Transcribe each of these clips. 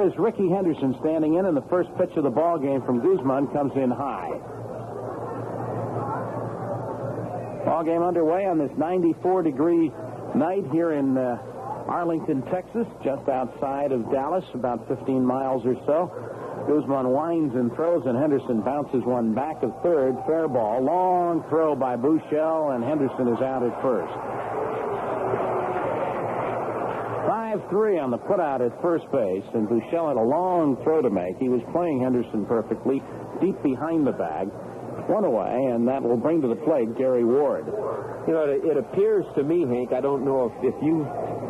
Is Rickey Henderson standing in, and the first pitch of the ball game from Guzman comes in high. Ball game underway on this 94-degree night here in Arlington, Texas, just outside of Dallas, about 15 miles or so. Guzman winds and throws, and Henderson bounces one back of third. Fair ball. Long throw by Buechele, and Henderson is out at first. 5-3 on the putout at first base, and Buechele had a long throw to make. He was playing Henderson perfectly, deep behind the bag. One away, and that will bring to the plate Gary Ward. You know, it appears to me, Hank, I don't know if you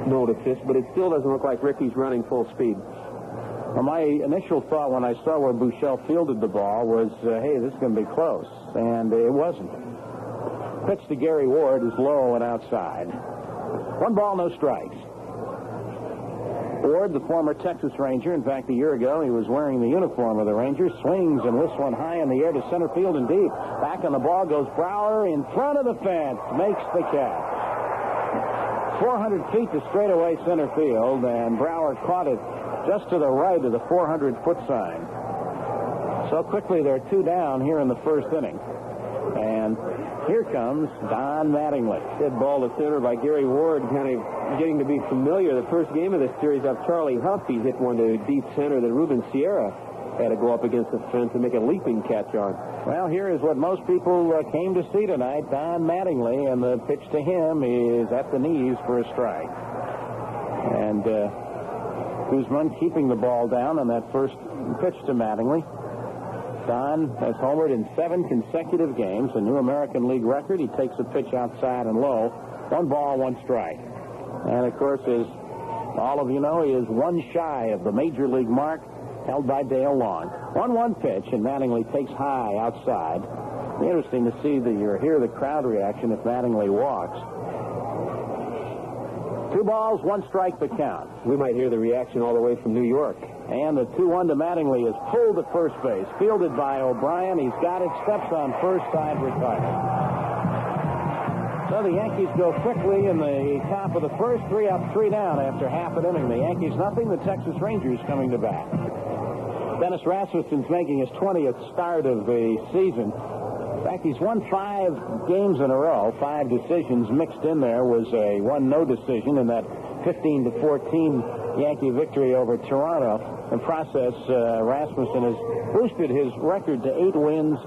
noticed this, but it still doesn't look like Rickey's running full speed. Well, my initial thought when I saw where Buechele fielded the ball was, hey, this is going to be close, and it wasn't. Pitch to Gary Ward is low and outside. 1 ball, no strikes. Ward, the former Texas Ranger, in fact, a year ago, he was wearing the uniform of the Rangers, swings and lifts one high in the air to center field and deep. Back on the ball goes Brower in front of the fence, makes the catch. 400 feet to straightaway center field, and Brower caught it just to the right of the 400-foot sign. So quickly, they're 2 down here in the first inning. And here comes Don Mattingly. Dead ball to center by Gary Ward, kind of getting to be familiar. The first game of this series up, Charlie Huff, he hit one to deep center that Ruben Sierra had to go up against the fence and make a leaping catch on. Well, here is what most people came to see tonight, Don Mattingly, and the pitch to him is at the knees for a strike. And Guzman keeping the ball down on that first pitch to Mattingly. Don has homered in 7 consecutive games, a new American League record. He takes a pitch outside and low. 1 ball, 1 strike. And, of course, as all of you know, he is 1 shy of the Major League mark held by Dale Long. 1-1 pitch, and Mattingly takes high outside. Interesting to see hear the crowd reaction if Mattingly walks. 2 balls, 1 strike the count. We might hear the reaction all the way from New York. And the 2-1 to Mattingly is pulled to first base. Fielded by O'Brien. He's got it. Steps on first side, retired. So the Yankees go quickly in the top of the first. 3 up, 3 down after half an inning. The Yankees nothing. The Texas Rangers coming to bat. Dennis Rasmussen's making his 20th start of the season. In fact, he's won 5 games in a row. 5 decisions mixed in there was a 1 no decision in that 15-14 Yankee victory over Toronto. In process, Rasmussen has boosted his record to 8 wins,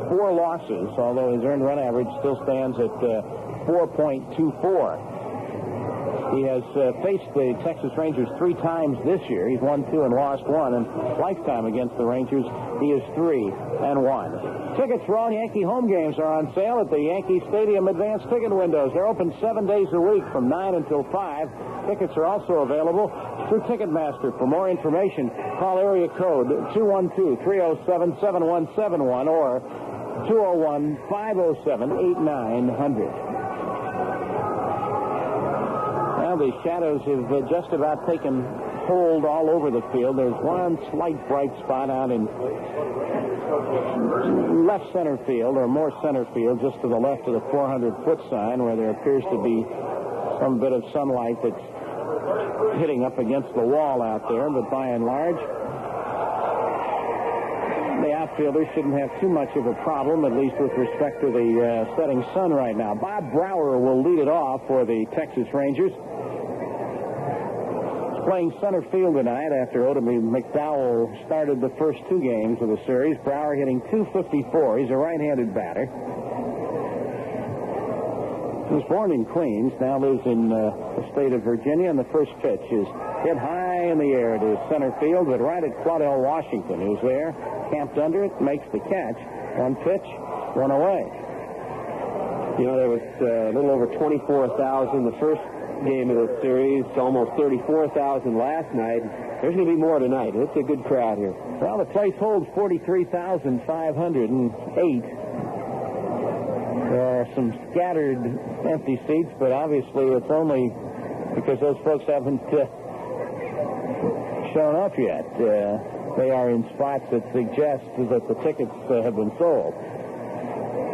4 losses, although his earned run average still stands at 4.24. He has faced the Texas Rangers 3 times this year. He's won 2 and lost 1, and lifetime against the Rangers, he is 3-1. Tickets for all Yankee home games are on sale at the Yankee Stadium advanced ticket windows. They're open 7 days a week from 9 until 5. Tickets are also available through Ticketmaster. For more information, call area code 212-307-7171 or 201-507-8900. Well, the shadows have just about taken hold all over the field. There's one slight bright spot out in left center field, or more center field, just to the left of the 400-foot sign, where there appears to be some bit of sunlight that's hitting up against the wall out there. But by and large, the outfielders shouldn't have too much of a problem, at least with respect to the setting sun right now. Bob Brower will lead it off for the Texas Rangers. Playing center field tonight after Odom McDowell started the first 2 games of the series. Brower hitting .254. He's a right-handed batter. He was born in Queens, now lives in the state of Virginia, and the first pitch is hit high in the air to center field, but right at Claudell Washington, who's there, camped under it, makes the catch. 1 pitch, 1 away. You know, there was a little over 24,000 the first game of this series, almost 34,000 last night. There's going to be more tonight. It's a good crowd here. Well, the place holds 43,508. There are some scattered empty seats, but obviously it's only because those folks haven't shown up yet. They are in spots that suggest that the tickets have been sold.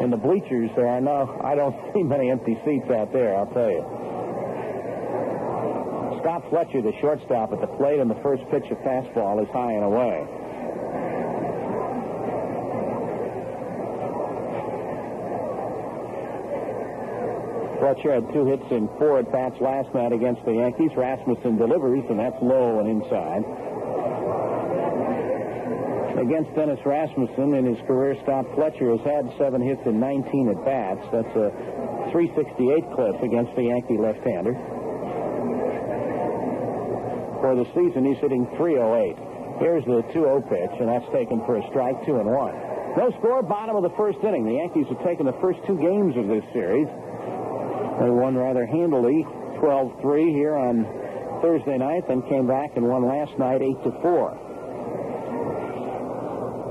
In the bleachers, there are I don't see many empty seats out there, I'll tell you. Scott Fletcher, the shortstop at the plate, and the first pitch of fastball is high and away. Fletcher had 2 hits in 4 at-bats last night against the Yankees. Rasmussen delivers, and that's low and inside. Against Dennis Rasmussen in his career stop, Fletcher has had 7 hits in 19 at-bats. That's a .368 clip against the Yankee left-hander. For the season, he's hitting .308. Here's the 2-0 pitch, and that's taken for a strike, 2-1. No score, bottom of the first inning. The Yankees have taken the first 2 games of this series. They won rather handily, 12-3 here on Thursday night, then came back and won last night 8-4.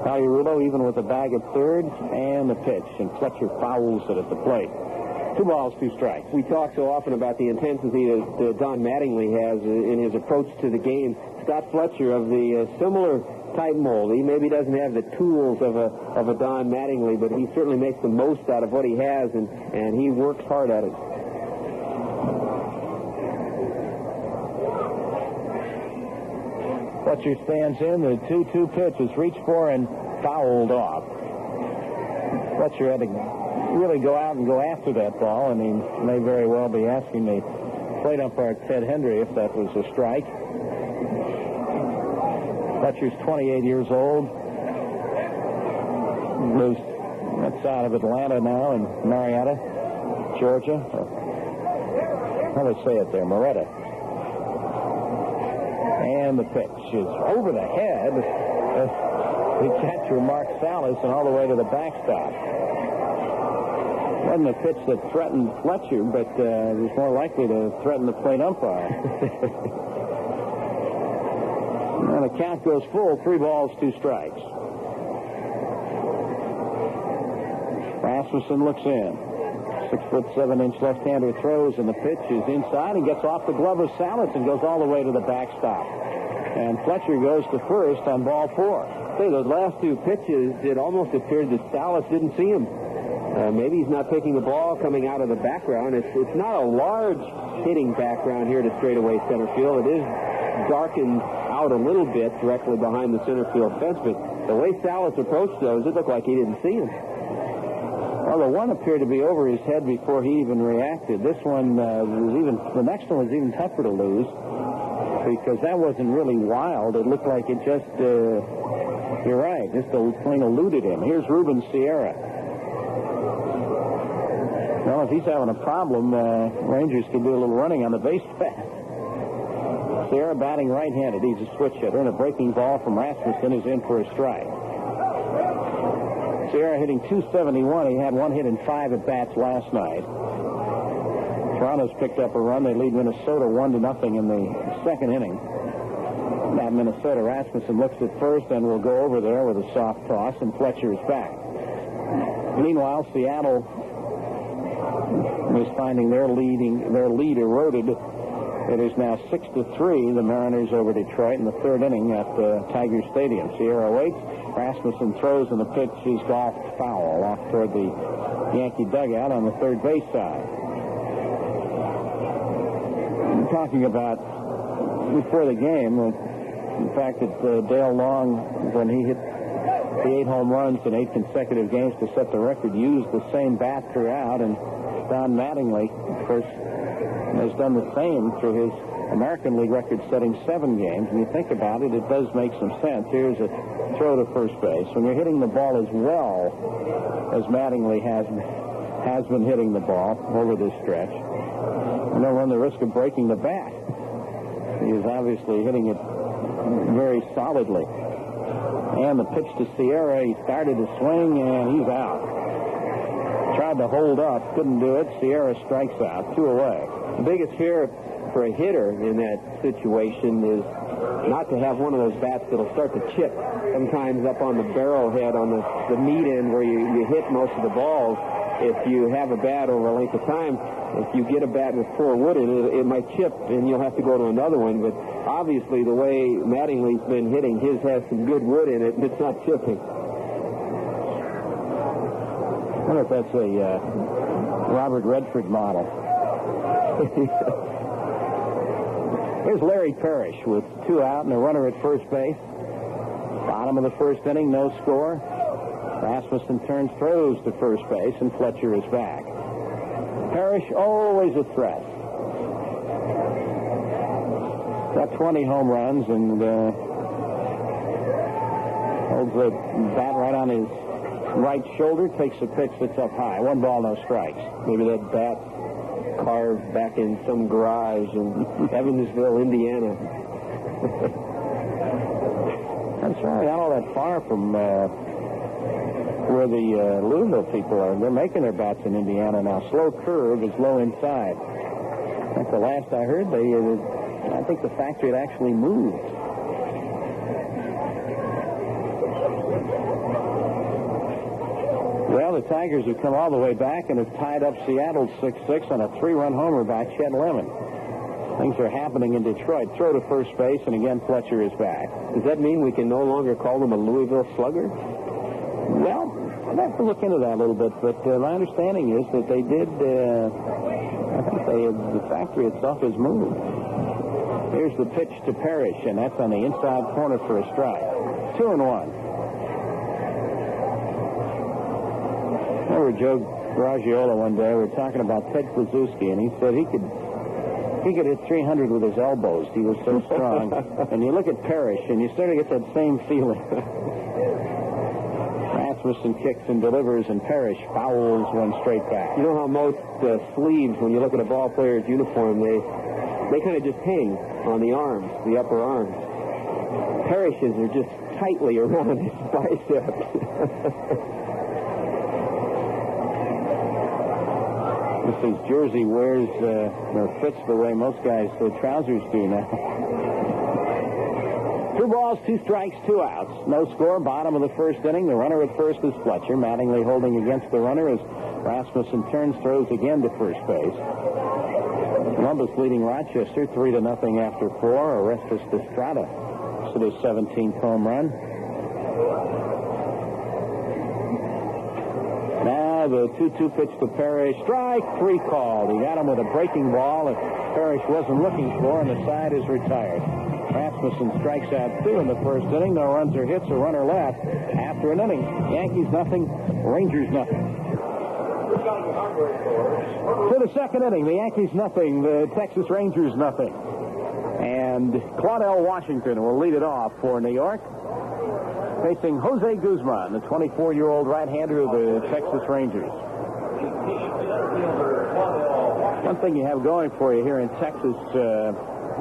Pagliarulo even with a bag at third, and the pitch, and Fletcher fouls it at the plate. 2 balls, 2 strikes. We talk so often about the intensity that Don Mattingly has in his approach to the game. Scott Fletcher of the similar type mold. He maybe doesn't have the tools of a Don Mattingly, but he certainly makes the most out of what he has, and he works hard at it. Fletcher stands in. The 2-2 pitch is reached for and fouled off. Fletcher had to really go out and go after that ball, and he may very well be asking the plate umpire Ted Hendry if that was a strike. Fletcher's 28 years old. Lives outside of Atlanta now in Marietta, Georgia. How do they say it there? Marietta. And the pitch is over the head. The catcher, Mark Salas, and all the way to the backstop. Wasn't a pitch that threatened Fletcher, but it was more likely to threaten the plate umpire. And the count goes full, 3 balls, 2 strikes. Rasmussen looks in. 6'7" left-hander throws, and the pitch is inside and gets off the glove of Salas and goes all the way to the backstop. And Fletcher goes to first on ball 4. Say, those last 2 pitches, it almost appeared that Salas didn't see him. Maybe he's not taking the ball coming out of the background. It's not a large hitting background here to straightaway center field. It is darkened out a little bit directly behind the center field fence, but the way Salas approached those, it looked like he didn't see him. Well, the one appeared to be over his head before he even reacted. This one the next one was even tougher to lose because that wasn't really wild. It looked like it just, you're right, just plain eluded him. Here's Ruben Sierra. Well, if he's having a problem, Rangers could do a little running on the base path. Sierra batting right-handed. He's a switch hitter, and a breaking ball from Rasmussen is in for a strike. Sierra hitting .271. He had 1 hit in 5 at-bats last night. Toronto's picked up a run. They lead Minnesota 1-0 in the second inning. At Minnesota, Rasmussen looks at first and will go over there with a soft toss, and Fletcher is back. Meanwhile, Seattle is finding their lead eroded. It is now 6-3, the Mariners over Detroit in the third inning at Tiger Stadium. Sierra waits. Rasmussen throws, and the pitch is golfed foul off toward the Yankee dugout on the third base side. I'm talking about before the game, the fact that Dale Long, when he hit the 8 home runs in 8 consecutive games to set the record, used the same bat throughout, and Don Mattingly, of course, has done the same through his American League record-setting 7 games. When you think about it, it does make some sense. Here's a throw to first base. When you're hitting the ball as well as Mattingly has been hitting the ball over this stretch, you don't run the risk of breaking the bat. He is obviously hitting it very solidly. And the pitch to Sierra, he started to swing, and he's out. Tried to hold up, couldn't do it. Sierra strikes out, 2 away. The biggest fear for a hitter in that situation is not to have one of those bats that'll start to chip sometimes up on the barrel head on the meat end where you hit most of the balls. If you have a bat over a length of time, if you get a bat with poor wood in it, it might chip and you'll have to go to another one. But obviously the way Mattingly's been hitting, his has some good wood in it and it's not chipping. I wonder if that's a Robert Redford model. Here's Larry Parrish with 2 out and a runner at first base. Bottom of the first inning, no score. Rasmussen turns, throws to first base, and Fletcher is back. Parrish always a threat. Got 20 home runs and holds the bat right on his right shoulder, takes a pitch that's up high. 1 ball, no strikes. Maybe that bat carved back in some garage in Evansville, Indiana. That's right. Not all that far from where the Louisville people are. They're making their bats in Indiana now. Slow curve is low inside. That's the last I heard. I think the factory had actually moved. Well, the Tigers have come all the way back and have tied up Seattle 6-6 on a 3-run homer by Chet Lemon. Things are happening in Detroit. Throw to first base, and again, Fletcher is back. Does that mean we can no longer call them a Louisville Slugger? Well, I'd have to look into that a little bit, but my understanding is that they did, I think the factory itself has moved. Here's the pitch to Parrish, and that's on the inside corner for a strike. 2-1. Remember Joe Garagiola one day, we were talking about Ted Kluszewski, and he said he could hit 300 with his elbows. He was so strong. And you look at Parrish, and you start to get that same feeling. Rasmussen kicks and delivers, and Parrish fouls one straight back. You know how most sleeves, when you look at a ball player's uniform, they kind of just hang on the arms, the upper arms. Parrish's are just tightly around his biceps. His jersey wears or fits the way most guys' trousers do now. 2 balls, 2 strikes, 2 outs. No score, bottom of the first inning. The runner at first is Fletcher. Mattingly holding against the runner as Rasmussen turns, throws again to first base. Columbus leading Rochester 3-0 after 4. Orestes Estrada to his 17th home run. Now the 2-2 pitch to Parrish. Strike 3 called. He got him with a breaking ball that Parrish wasn't looking for, and the side is retired. Rasmussen strikes out 2 in the first inning. No runs or hits. A runner left after an inning. Yankees nothing. Rangers nothing. To the second inning. The Yankees nothing. The Texas Rangers nothing. And Claudell Washington will lead it off for New York, facing Jose Guzman, the 24-year-old right-hander of the Texas Rangers. One thing you have going for you here in Texas,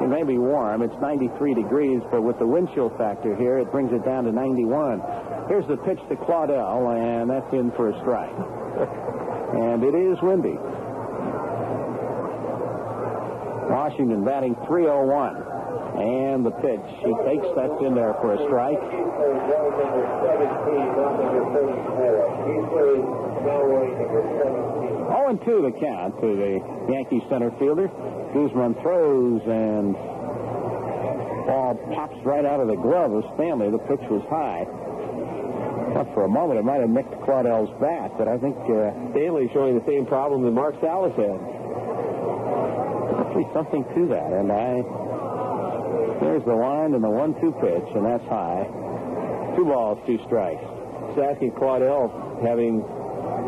it may be warm. It's 93 degrees, but with the wind chill factor here, it brings it down to 91. Here's the pitch to Claudell, and that's in for a strike. And it is windy. Washington batting .301. And the pitch. He takes, that's in there for a strike. 0-2 the count to the Yankee center fielder. Guzman throws, and ball pops right out of the glove of Stanley. The pitch was high. But for a moment, it might have nicked Claudell's bat, but I think Stanley showing the same problem that Mark Salas had. Actually, something to that, and there's the line and the 1-2 pitch, and that's high. 2 balls, 2 strikes. Just asking Claudell, having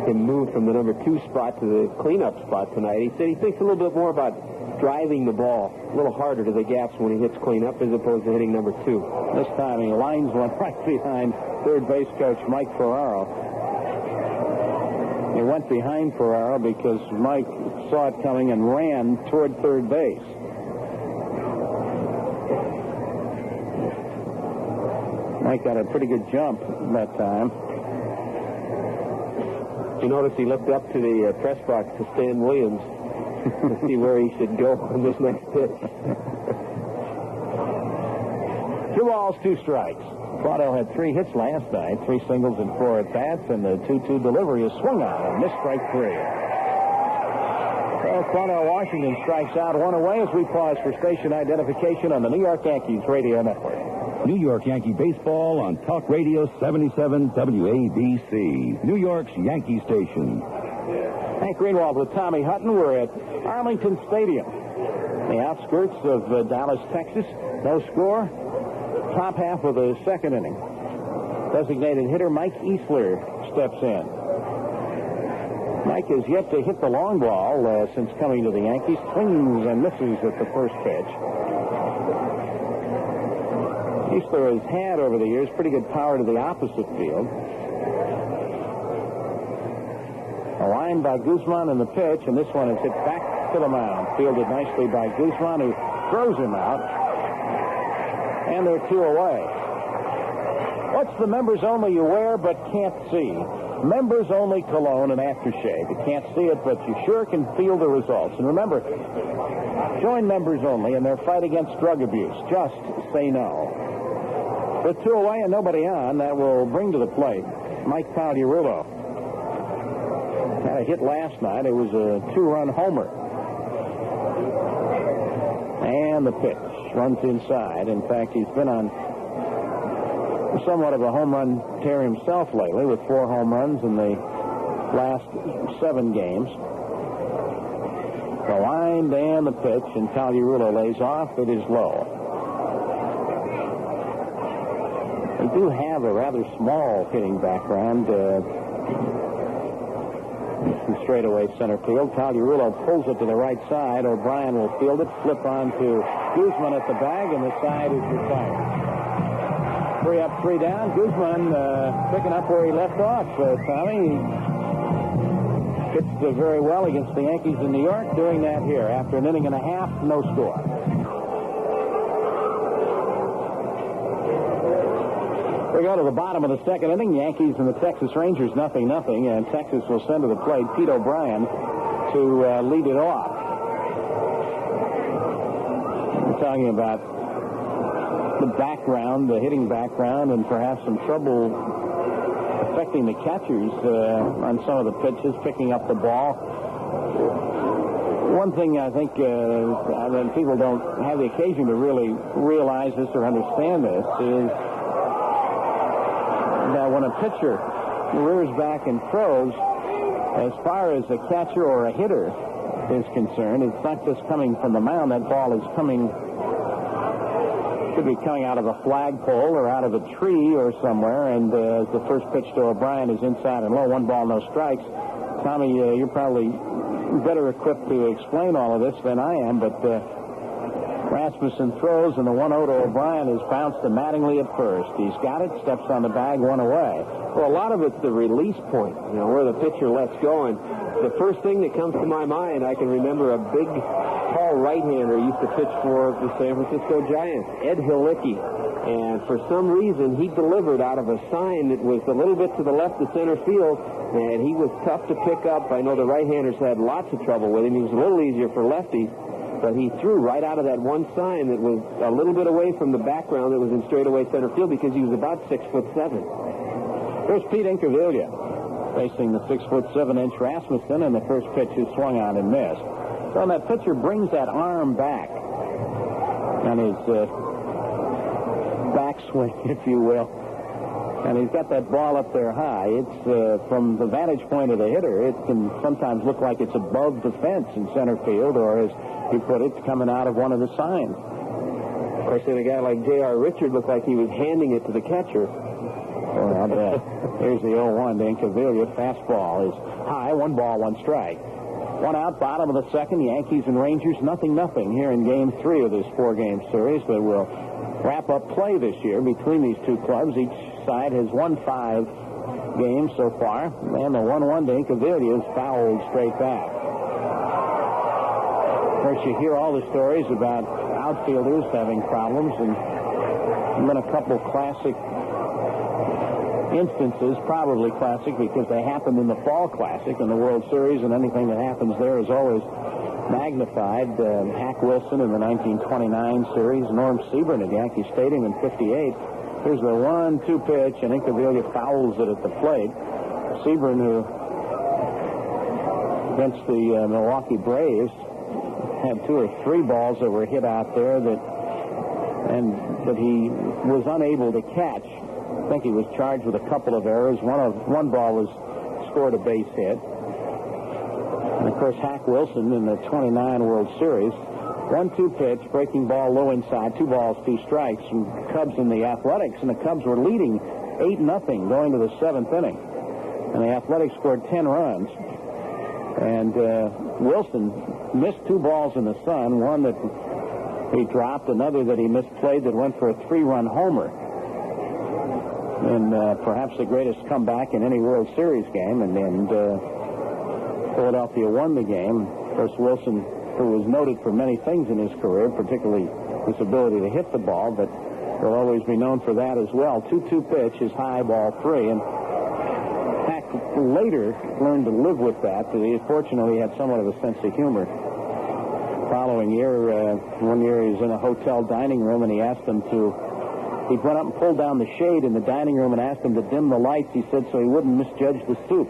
him move from the number 2 spot to the cleanup spot tonight, he said he thinks a little bit more about driving the ball a little harder to the gaps when he hits cleanup as opposed to hitting number 2. This time he lines one right behind third base coach Mike Ferraro. He went behind Ferraro because Mike saw it coming and ran toward third base. Mike got a pretty good jump that time. You notice he looked up to the press box to Stan Williams to see where he should go on this next pitch. 2 balls, 2 strikes. Claudell had 3 hits last night, 3 singles and 4 at-bats, and the 2-2 delivery is swung on and missed strike 3. Well, Claudell Washington strikes out 1 away as we pause for station identification on the New York Yankees radio network. New York Yankee baseball on Talk Radio 77 WABC, New York's Yankee station. Hank Greenwald with Tommy Hutton. We're at Arlington Stadium. the outskirts of Dallas, Texas. No score. Top half of the second inning. Designated hitter Mike Easler steps in. Mike has yet to hit the long ball since coming to the Yankees. Swings and misses at the first pitch. Easler has had over the years pretty good power to the opposite field. A line by Guzman in the pitch, and this one is hit back to the mound. Fielded nicely by Guzman, who throws him out. And they're 2 away. What's the members only you wear but can't see? Members only cologne and aftershave. You can't see it, but you sure can feel the results. And remember, join members only in their fight against drug abuse. Just say no. With 2 away and nobody on, that will bring to the plate Mike Pagliarulo. Had a hit last night. It was a 2-run homer. And the pitch runs inside. In fact, he's been on somewhat of a home run tear himself lately, with 4 home runs in the last 7 games. The line and the pitch, and Pagliarulo lays off. It is low. They do have a rather small hitting background. Straightaway center field. Pagliarulo pulls it to the right side. O'Brien will field it. Flip on to Guzman at the bag, and the side is retired. 3 up, 3 down. Guzman picking up where he left off. Tommy pitched very well against the Yankees in New York. Doing that here after an inning and a half, no score. We go to the bottom of the second inning. Yankees and the Texas Rangers 0-0, and Texas will send to the plate Pete O'Brien to lead it off. We're talking about the background, the hitting background, and perhaps some trouble affecting the catchers on some of the pitches, picking up the ball. One thing I think people don't have the occasion to really realize this or understand this is that when a pitcher rears back and throws, as far as a catcher or a hitter is concerned, it's not just coming from the mound. That ball is should be coming out of a flagpole or out of a tree or somewhere. And the first pitch to O'Brien is inside and low. 1 ball, no strikes. Tommy, you're probably better equipped to explain all of this than I am, but Rasmussen throws, and the 1-0 to O'Brien is bounced to Mattingly at first. He's got it, steps on the bag, 1 away. Well, a lot of it's the release point, where the pitcher lets go. And the first thing that comes to my mind, I can remember a big, tall right-hander used to pitch for the San Francisco Giants, Ed Hilicki. And for some reason, he delivered out of a sign that was a little bit to the left of center field, and he was tough to pick up. I know the right-handers had lots of trouble with him. He was a little easier for lefties. But he threw right out of that one sign that was a little bit away from the background that was in straightaway center field, because he was about 6'7". Here's Pete Incaviglia facing the 6'7" Rasmussen, and the first pitch is swung on and missed. So that pitcher brings that arm back on his backswing, if you will. And he's got that ball up there high. It's from the vantage point of the hitter, it can sometimes look like it's above the fence in center field, or as you put it, coming out of one of the signs. Of course, then a guy like J.R. Richard looked like he was handing it to the catcher. Well, I bet. Here's the 0-1 to Incaviglia. Fastball is high. 1 ball, 1 strike. 1 out, bottom of the second. Yankees and Rangers 0-0 here in Game 3 of this 4-game series that will wrap up play this year between these two clubs. Each side has won 5 games so far, and the 1-1 to Incaviglia is fouled straight back. Of course, you hear all the stories about outfielders having problems, and there's been a couple classic instances, probably classic because they happened in the Fall Classic in the World Series, and anything that happens there is always magnified. Hack Wilson in the 1929 series, Norm Sebring at Yankee Stadium in '58. Here's the 1-2 pitch, and Incaviglia fouls it at the plate. Sebring, who against the Milwaukee Braves had 2 or 3 balls that were hit out there that he was unable to catch. I think he was charged with a couple of errors. One ball was scored a base hit. And of course, Hack Wilson in the '29 World Series 1-2 pitch, breaking ball low inside, 2 balls, 2 strikes from Cubs in the Athletics, and the Cubs were leading 8-0 going to the 7th inning. And the Athletics scored 10 runs. And Wilson missed 2 balls in the sun, one that he dropped, another that he misplayed that went for a 3-run homer. And perhaps the greatest comeback in any World Series game. And Philadelphia won the game. Of course, Wilson, who was noted for many things in his career, particularly his ability to hit the ball, but will always be known for that as well. 2-2 pitch is high, ball 3. And Pack later learned to live with that. He fortunately had somewhat of a sense of humor. Following year, one year he was in a hotel dining room, and he asked them to, he went up and pulled down the shade in the dining room and asked them to dim the lights, he said, so he wouldn't misjudge the soup.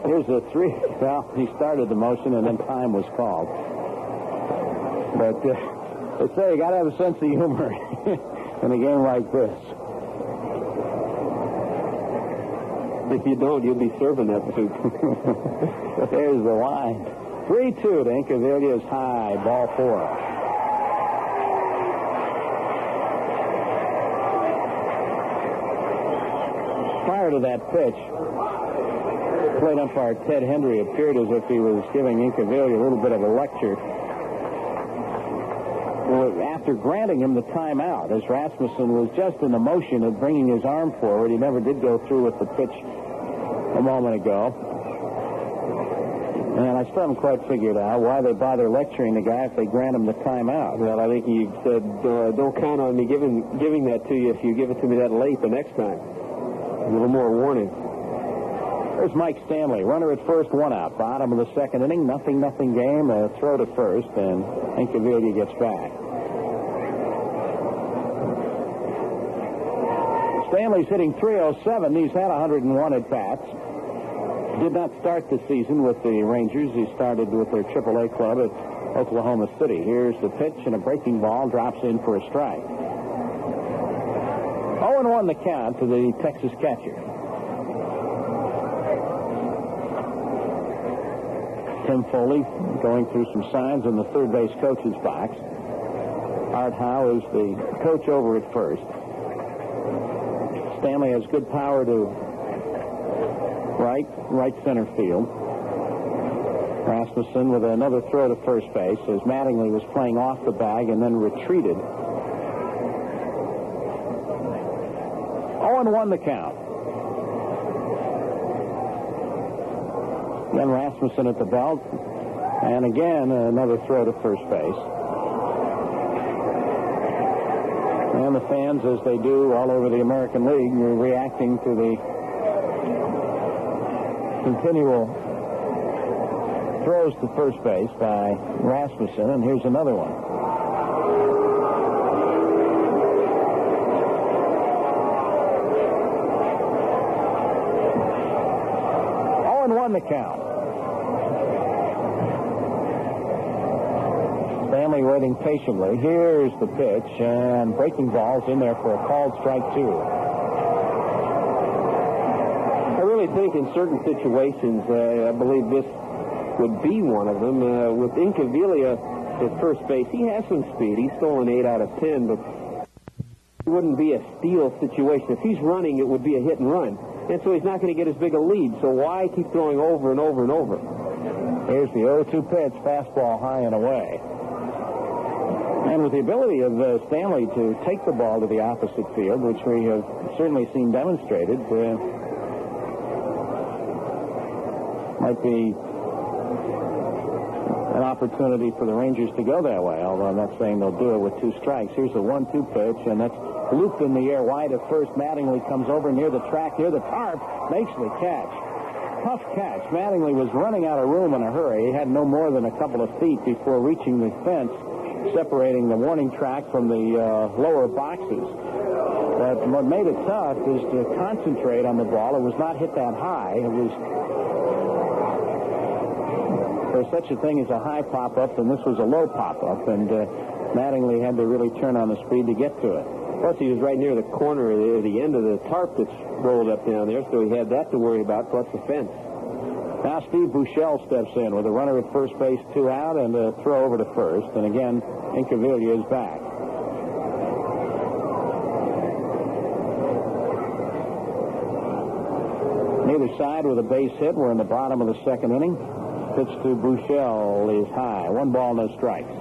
Here's a 3. Well, he started the motion, and then time was called. But they say you got to have a sense of humor in a game like this. If you don't, you'll be serving that soup. There's the line. 3-2 to Incaviglia is high, ball 4. Prior to that pitch, plate umpire Ted Hendry appeared as if he was giving Incaviglia a little bit of a lecture. After granting him the timeout, as Rasmussen was just in the motion of bringing his arm forward, he never did go through with the pitch a moment ago. And I still haven't quite figured out why they bother lecturing the guy if they grant him the timeout. Well, I think he said, don't count on me giving that to you if you give it to me that late the next time. A little more warning. There's Mike Stanley, runner at first, 1 out. Bottom of the 2nd inning, 0-0 game, a throw to first, and Incaviglia gets back. Stanley's hitting .307. He's had 101 at-bats. Did not start the season with the Rangers. He started with their AAA club at Oklahoma City. Here's the pitch, and a breaking ball drops in for a strike. 0-1 the count to the Texas catcher. Tim Foley going through some signs in the third base coach's box. Art Howe is the coach over at first. Stanley has good power to right center field. Rasmussen with another throw to first base as Mattingly was playing off the bag and then retreated. 0-1 the count. Then Rasmussen at the belt, and again another throw to first base. And the fans, as they do all over the American League, are reacting to the continual throws to first base by Rasmussen, and here's another one. The count. Stanley waiting patiently. Here's the pitch, and breaking balls in there for a called strike 2. I really think in certain situations, I believe this would be one of them. With Incaviglia at first base, he has some speed. He's stolen 8 out of 10, but it wouldn't be a steal situation. If he's running, it would be a hit and run. And so he's not going to get as big a lead. So why keep throwing over and over and over? Here's the 0-2 pitch, fastball high and away. And with the ability of Stanley to take the ball to the opposite field, which we have certainly seen demonstrated, might be an opportunity for the Rangers to go that way, although I'm not saying they'll do it with 2 strikes. Here's the 1-2 pitch, and that's looped in the air wide at first. Mattingly comes over near the track, near the tarp, makes the catch. Tough catch. Mattingly was running out of room in a hurry. He had no more than a couple of feet before reaching the fence, separating the warning track from the lower boxes. But what made it tough is to concentrate on the ball. It was not hit that high. It was... There's such a thing as a high pop-up, and this was a low pop-up, and Mattingly had to really turn on the speed to get to it. Plus, he was right near the corner, the end of the tarp that's rolled up down there, so he had that to worry about, plus the fence. Now Steve Buechele steps in with a runner at first base, 2 out, and a throw over to first. And again, Incaviglia is back. Neither side with a base hit. We're in the bottom of the second inning. Pitch to Buechele is high. 1 ball, no strikes.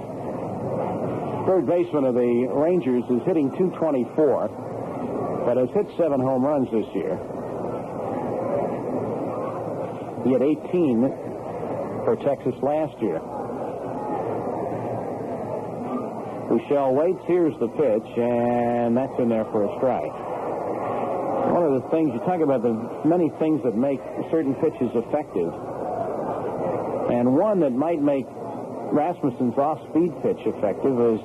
Third baseman of the Rangers is hitting .224, but has hit 7 home runs this year. He had 18 for Texas last year. Buechele waits. Here's the pitch, and that's in there for a strike. One of the things, you talk about the many things that make certain pitches effective, and one that might make Rasmussen's off-speed pitch effective is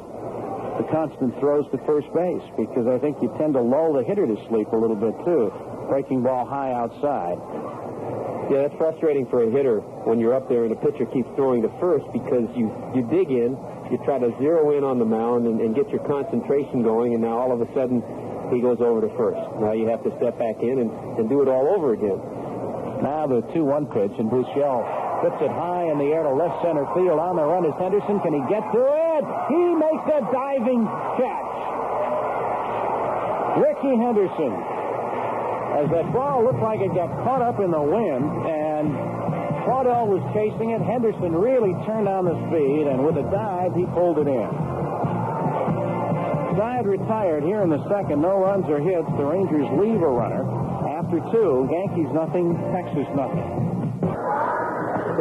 the constant throws to first base, because I think you tend to lull the hitter to sleep a little bit, too. Breaking ball high outside. Yeah, that's frustrating for a hitter when you're up there and a pitcher keeps throwing to first, because you dig in, you try to zero in on the mound and get your concentration going, and now all of a sudden he goes over to first. Now you have to step back in and do it all over again. Now the 2-1 pitch, and Buechele puts it high in the air to left center field. On the run is Henderson. Can he get to it? He makes a diving catch. Rickey Henderson. As that ball looked like it got caught up in the wind, and Claudell was chasing it. Henderson really turned on the speed, and with a dive, he pulled it in. Side retired here in the second. No runs or hits. The Rangers leave a runner. After 2, Yankees nothing, Texas nothing.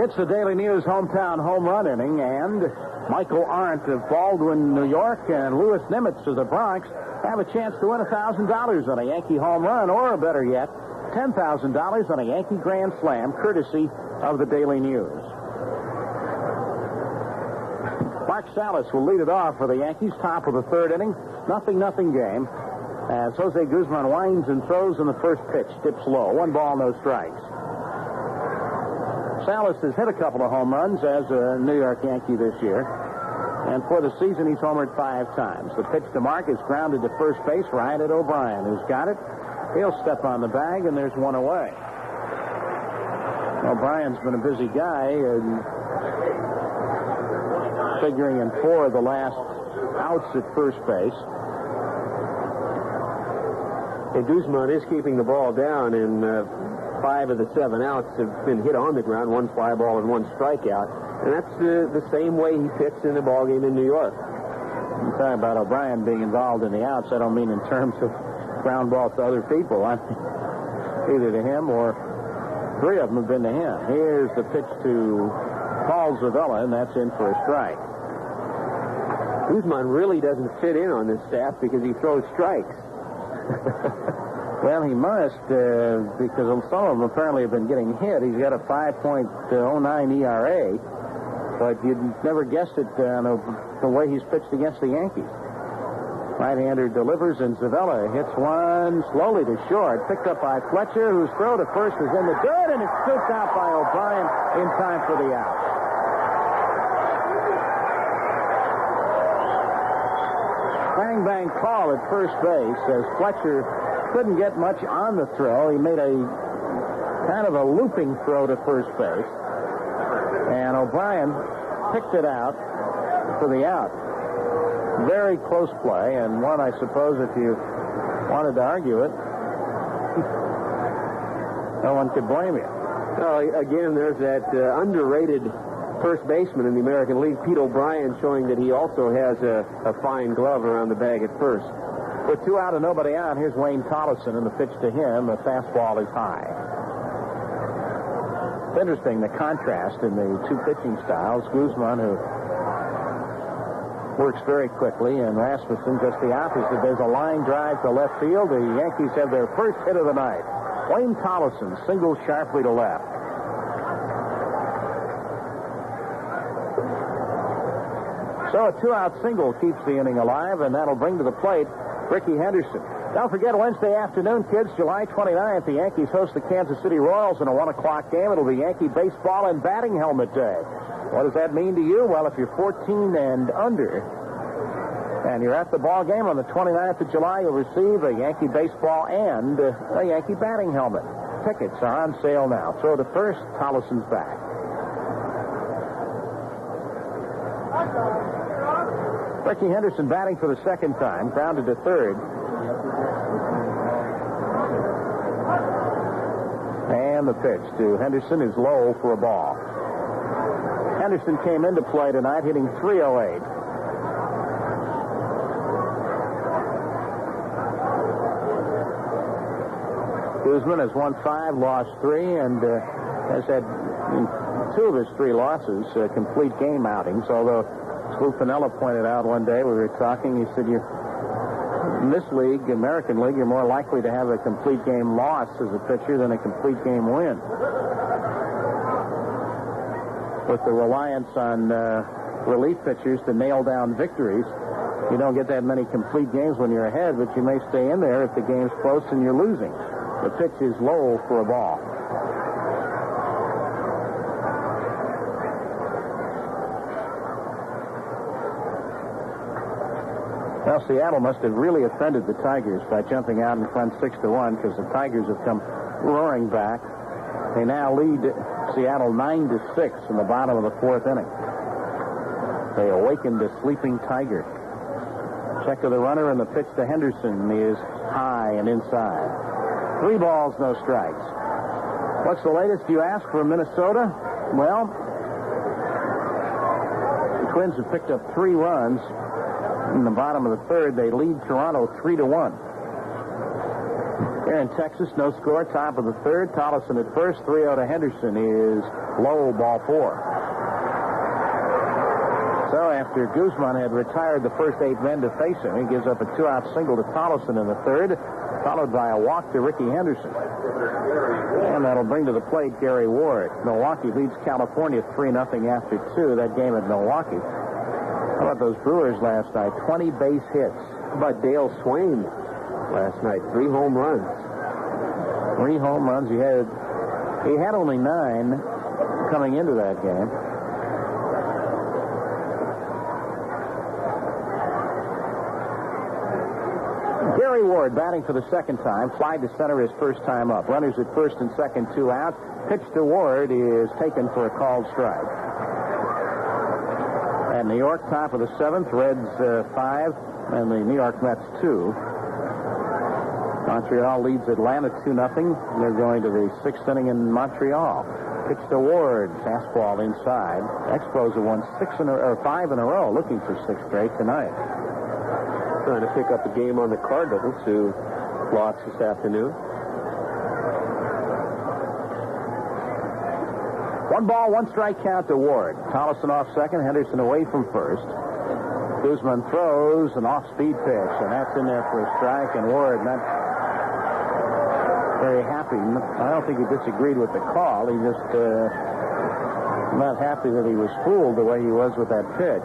It's the Daily News hometown home run inning, and Michael Arndt of Baldwin, New York, and Louis Nimitz of the Bronx have a chance to win $1,000 on a Yankee home run, or better yet, $10,000 on a Yankee Grand Slam, courtesy of the Daily News. Mark Salas will lead it off for the Yankees, top of the third inning. 0-0 game. As Jose Guzman winds and throws in the first pitch, dips low. 1 ball, no strikes. Salas has hit a couple of home runs as a New York Yankee this year. And for the season, he's homered 5 times. The pitch to Mark is grounded to first base. Right at O'Brien, who's got it. He'll step on the bag, and there's 1 away. O'Brien's been a busy guy, and figuring in 4 of the last outs at first base. And Guzman is keeping the ball down, and 5 of the 7 outs have been hit on the ground, 1 fly ball and 1 strikeout. And that's the same way he pitched in the ballgame in New York. I'm talking about O'Brien being involved in the outs. I don't mean in terms of ground balls to other people. I mean either to him or 3 of them have been to him. Here's the pitch to Paul Zuvella, and that's in for a strike. Guzman really doesn't fit in on this staff because he throws strikes. Well, he must, because some of them apparently have been getting hit. He's got a 5.09 ERA, but you'd never guessed it the way he's pitched against the Yankees. Right-hander delivers, and Zuvella hits one slowly to short. Picked up by Fletcher, whose throw to first is in the dirt, and it's scooped out by O'Brien in time for the out. Bang-bang call at first base as Fletcher couldn't get much on the throw. He made a kind of a looping throw to first base, and O'Brien picked it out for the out. Very close play, and one, I suppose, if you wanted to argue it, no one could blame you. Well, again, there's that underrated first baseman in the American League, Pete O'Brien, showing that he also has a fine glove around the bag at first. With 2 out and nobody on, here's Wayne Tolleson, and the pitch to him, the fastball is high. It's interesting, the contrast in the 2 pitching styles. Guzman, who works very quickly, and Rasmussen just the opposite. There's a line drive to left field. The Yankees have their first hit of the night. Wayne Tolleson singles sharply to left. So a 2-out single keeps the inning alive, and that'll bring to the plate Rickey Henderson. Don't forget, Wednesday afternoon, kids, July 29th, the Yankees host the Kansas City Royals in a 1 o'clock game. It'll be Yankee baseball and batting helmet day. What does that mean to you? Well, if you're 14 and under, and you're at the ball game on the 29th of July, you'll receive a Yankee baseball and a Yankee batting helmet. tickets are on sale now. Throw to first, Tolleson's back. Rickey Henderson batting for the second time, grounded to third. And the pitch to Henderson is low for a ball. Henderson came into play tonight hitting .308. Guzman has won 5, lost 3, and has had in 2 of his 3 losses complete game outings, although Steve Buechele pointed out one day we were talking, he said, in this league, American League, you're more likely to have a complete game loss as a pitcher than a complete game win. With the reliance on relief pitchers to nail down victories, you don't get that many complete games when you're ahead, but you may stay in there if the game's close and you're losing. The pitch is low for a ball. Well, Seattle must have really offended the Tigers by jumping out in front 6-1, because the Tigers have come roaring back. They now lead Seattle 9-6 in the bottom of the 4th inning. They awakened a sleeping Tiger. Check of the runner, and the pitch to Henderson is high and inside. 3 balls, no strikes. What's the latest, you ask, for Minnesota? Well, the Twins have picked up 3 runs. In the bottom of the 3rd, they lead Toronto 3-1. Here in Texas, no score, top of the 3rd. Tolleson at first, 3-0 to Henderson is low, ball 4. So after Guzman had retired the first 8 men to face him, he gives up a 2-out single to Tolleson in the 3rd, followed by a walk to Rickey Henderson. And that'll bring to the plate Gary Ward. Milwaukee leads California 3-0 after 2. That game at Milwaukee. How about those Brewers last night? 20 base hits. How about Dale Swain last night? 3 home runs. 3 home runs. He had only 9 coming into that game. Gary Ward batting for the second time. Fly to center his first time up. Runners at first and second, 2 outs. Pitch to Ward is taken for a called strike. And New York, top of the 7th, Reds 5, and the New York Mets 2. Montreal leads Atlanta 2-0. They're going to the 6th inning in Montreal. Pitch to Ward, fastball inside. Expos have won 5 in a row, looking for 6 straight tonight. Trying to pick up a game on the Cardinals, who lost this afternoon. 1 ball, 1 strike count to Ward. Tolleson off second, Henderson away from first. Guzman throws an off-speed pitch, and that's in there for a strike, and Ward not very happy. I don't think he disagreed with the call. He just not happy that he was fooled the way he was with that pitch.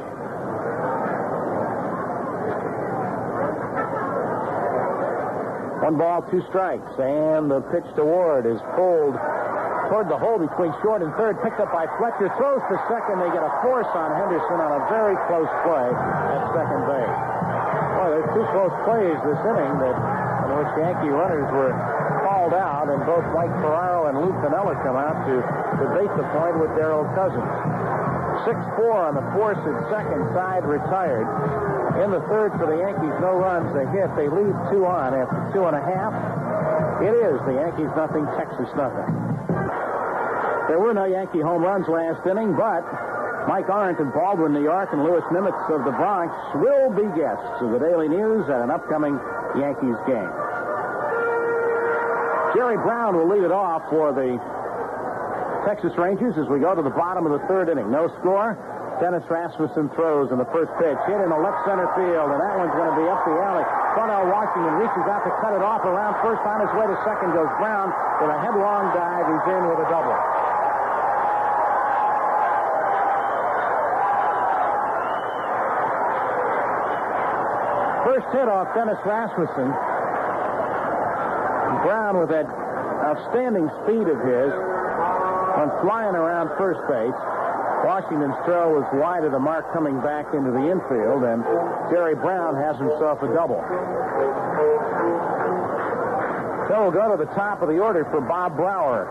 One ball, 2 strikes, and the pitch to Ward is pulled toward the hole between short and third, picked up by Fletcher, throws to second. They get a force on Henderson on a very close play at second base. Boy, there's 2 close plays this inning in which Yankee runners were called out, and both Mike Pagliarulo and Lou Piniella come out to debate the point with Darrell Cousins. 6-4 on the force at second, side retired. In the 3rd for the Yankees, no runs, a hit. They leave 2 on after 2.5. It is the Yankees nothing, Texas nothing. There were no Yankee home runs last inning, but Mike Arlington, Baldwin, New York, and Louis Nimitz of the Bronx will be guests of the Daily News at an upcoming Yankees game. Jerry Browne will lead it off for the Texas Rangers as we go to the bottom of the 3rd inning. No score. Dennis Rasmussen throws in the first pitch. Hit in the left center field, and that one's going to be up the alley. Claudell Washington reaches out to cut it off around first. On his way to second goes Browne with a headlong dive. He's in with a double. First hit off Dennis Rasmussen. Browne with that outstanding speed of his on flying around first base. Washington's throw was wide of the mark coming back into the infield, and Jerry Browne has himself a double. So we'll go to the top of the order for Bob Brower.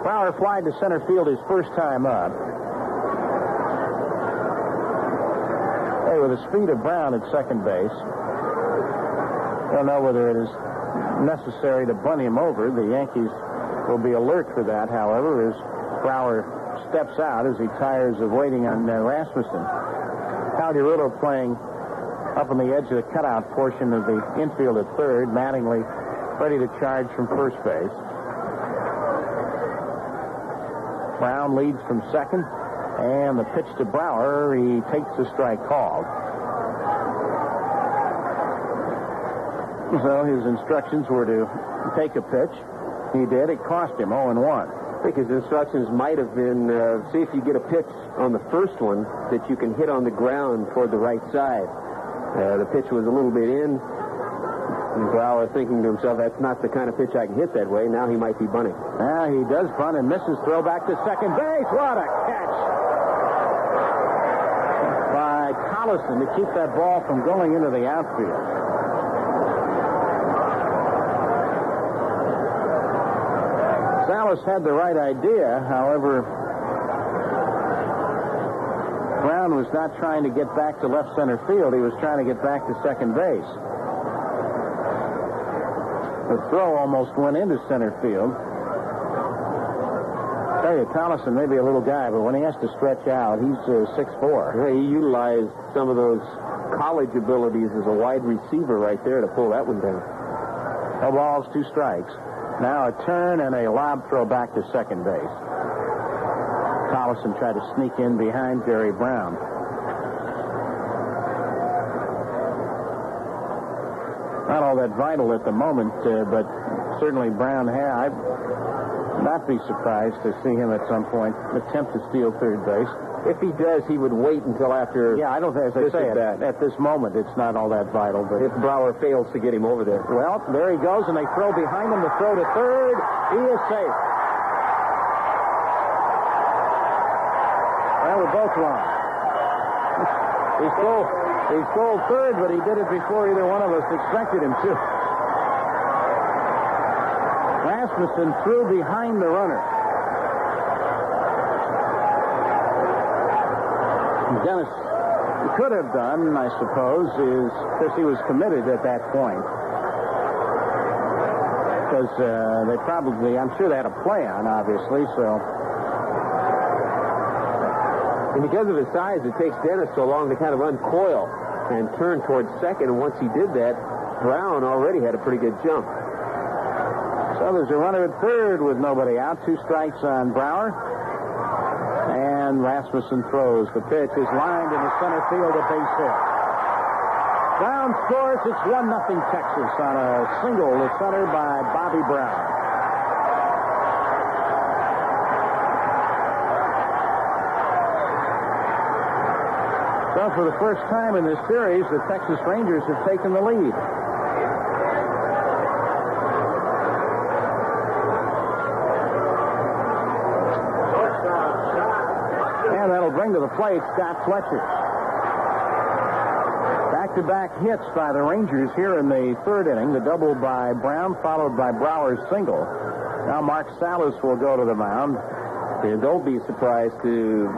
Brower flied to center field his first time up. Hey, with the speed of Browne at second base. Don't know whether it is necessary to bunt him over. The Yankees will be alert for that, however, as Brower steps out as he tires of waiting on Rasmussen. Pagliarulo playing up on the edge of the cutout portion of the infield at third. Mattingly ready to charge from first base. Browne leads from second, and the pitch to Brower, he takes the strike called. So his instructions were to take a pitch. He did. It cost him 0-1. I think his instructions might have been, see if you get a pitch on the first one that you can hit on the ground toward the right side. The pitch was a little bit in. And Brower thinking to himself, that's not the kind of pitch I can hit that way. Now he might be bunting. Now he does bunt and misses. Throw back to second base. What a catch by Tolleson to keep that ball from going into the outfield. Salas had the right idea. However, Browne was not trying to get back to left center field. He was trying to get back to second base. The throw almost went into center field. I tell you, Tolleson may be a little guy, but when he has to stretch out, he's 6'4". He utilized some of those college abilities as a wide receiver right there to pull that one down. No balls, 2 strikes. Now a turn and a lob throw back to second base. Tolleson tried to sneak in behind Jerry Browne. Not all that vital at the moment, but certainly Browne I'd not be surprised to see him at some point attempt to steal third base. If he does, he would wait until after. Yeah, I don't think, as I say, at this moment, it's not all that vital. But if Brower fails to get him over there. Well, there he goes, and they throw behind him. The throw to third. He is safe. Well, we're both wrong. He stole third, but he did it before either one of us expected him to. Rasmussen threw behind the runner. Dennis could have done, I suppose, is because he was committed at that point. Because they probably, I'm sure they had a play on, obviously, so. And because of his size, it takes Dennis so long to kind of uncoil and turn towards second. And once he did that, Browne already had a pretty good jump. So there's a runner at third with nobody out. 2 strikes on Brower. And Rasmussen throws. The pitch is lined in the center field, a base hit. Browne scores. It's 1-0 Texas on a single to center by Bobby Browne. So for the first time in this series, the Texas Rangers have taken the lead. And that'll bring to the plate Scott Fletcher. Back-to-back hits by the Rangers here in the third inning. The double by Browne, followed by Brower's single. Now Mark Salas will go to the mound. Don't be surprised to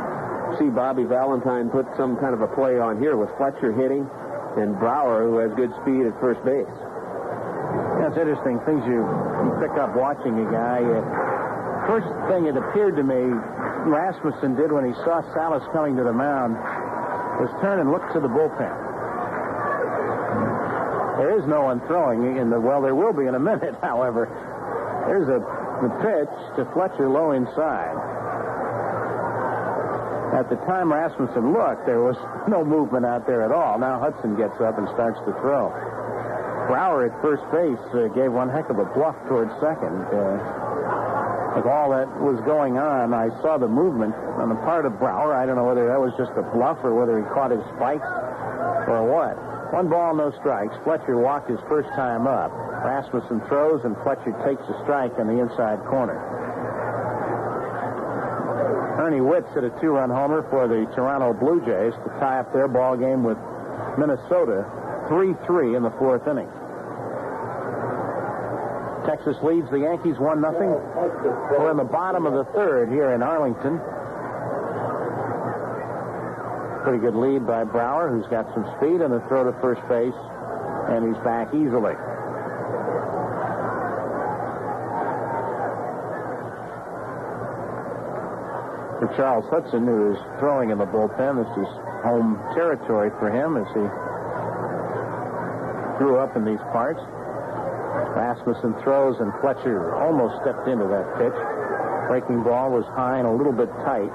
see Bobby Valentine put some kind of a play on here with Fletcher hitting and Brower, who has good speed at first base. That's interesting. Things you pick up watching a guy. First thing it appeared to me Rasmussen did when he saw Salas coming to the mound was turn and look to the bullpen. There is no one throwing in the, well, there will be in a minute, however. There's the pitch to Fletcher low inside. At the time Rasmussen looked, there was no movement out there at all. Now Hudson gets up and starts to throw. Brower at first base gave one heck of a bluff towards second. With all that was going on, I saw the movement on the part of Brower. I don't know whether that was just a bluff or whether he caught his spikes or what. 1 ball, no strikes. Fletcher walked his first time up. Rasmussen throws, and Fletcher takes a strike in the inside corner. Ernie Witts hit a 2-run homer for the Toronto Blue Jays to tie up their ball game with Minnesota 3-3 in the 4th inning. Texas leads the Yankees 1-0. We're in the bottom of the 3rd here in Arlington. Pretty good lead by Brower, who's got some speed and a throw to first base, and he's back easily. For Charles Hudson, who is throwing in the bullpen, this is home territory for him as he grew up in these parts. Rasmussen throws, and Fletcher almost stepped into that pitch. Breaking ball was high and a little bit tight.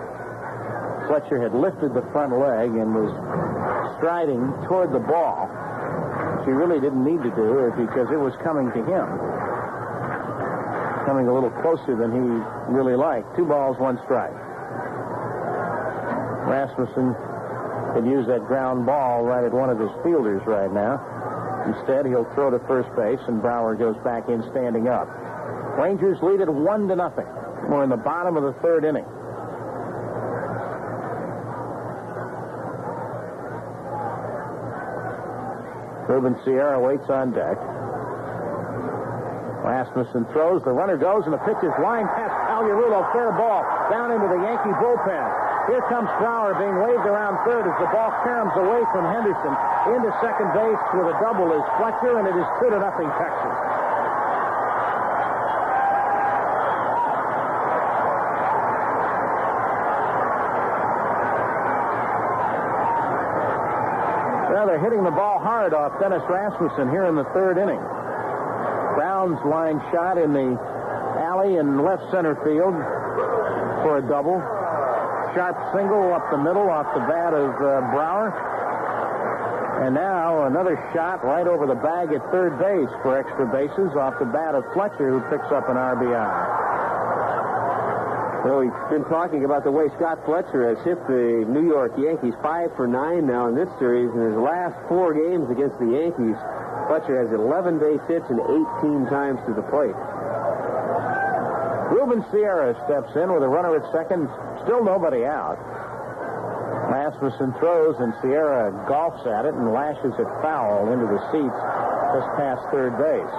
Fletcher had lifted the front leg and was striding toward the ball, which he really didn't need to do because it was coming to him. Coming a little closer than he really liked. 2 balls, 1 strike. Rasmussen could use that ground ball right at one of his fielders right now. Instead, he'll throw to first base, and Brower goes back in standing up. Rangers lead it 1-0. We're in the bottom of the 3rd inning. Ruben Sierra waits on deck. Rasmussen throws. The runner goes, and the pitch is lined past Pagliarulo. Fair ball down into the Yankee bullpen. Here comes Brower being waved around third as the ball caroms away from Henderson. Into second base with a double is Fletcher, and it is 2-0 Texas. Well, they're hitting the ball hard off Dennis Rasmussen here in the 3rd inning. Browne's line shot in the alley in left center field for a double. Sharp single up the middle off the bat of Brower. And now another shot right over the bag at third base for extra bases off the bat of Fletcher, who picks up an RBI. Well, we've been talking about the way Scott Fletcher has hit the New York Yankees 5 for 9 now in this series. In his last 4 games against the Yankees, Fletcher has 11 base hits and 18 times to the plate. Ruben Sierra steps in with a runner at second. Still nobody out. Rasmussen throws, and Sierra golfs at it and lashes it foul into the seats just past third base.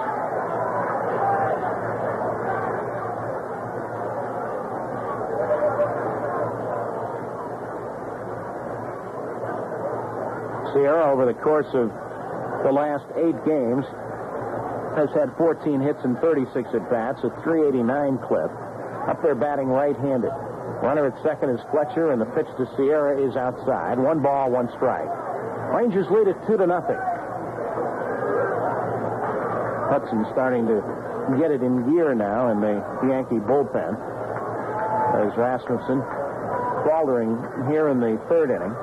Sierra, over the course of the last 8 games, has had 14 hits and 36 at-bats, a .389 clip. Up there batting right-handed. Runner at second is Fletcher, and the pitch to Sierra is outside. 1 ball, 1 strike. Rangers lead it 2-0. Hudson starting to get it in gear now in the Yankee bullpen. There's Rasmussen faltering here in the 3rd inning.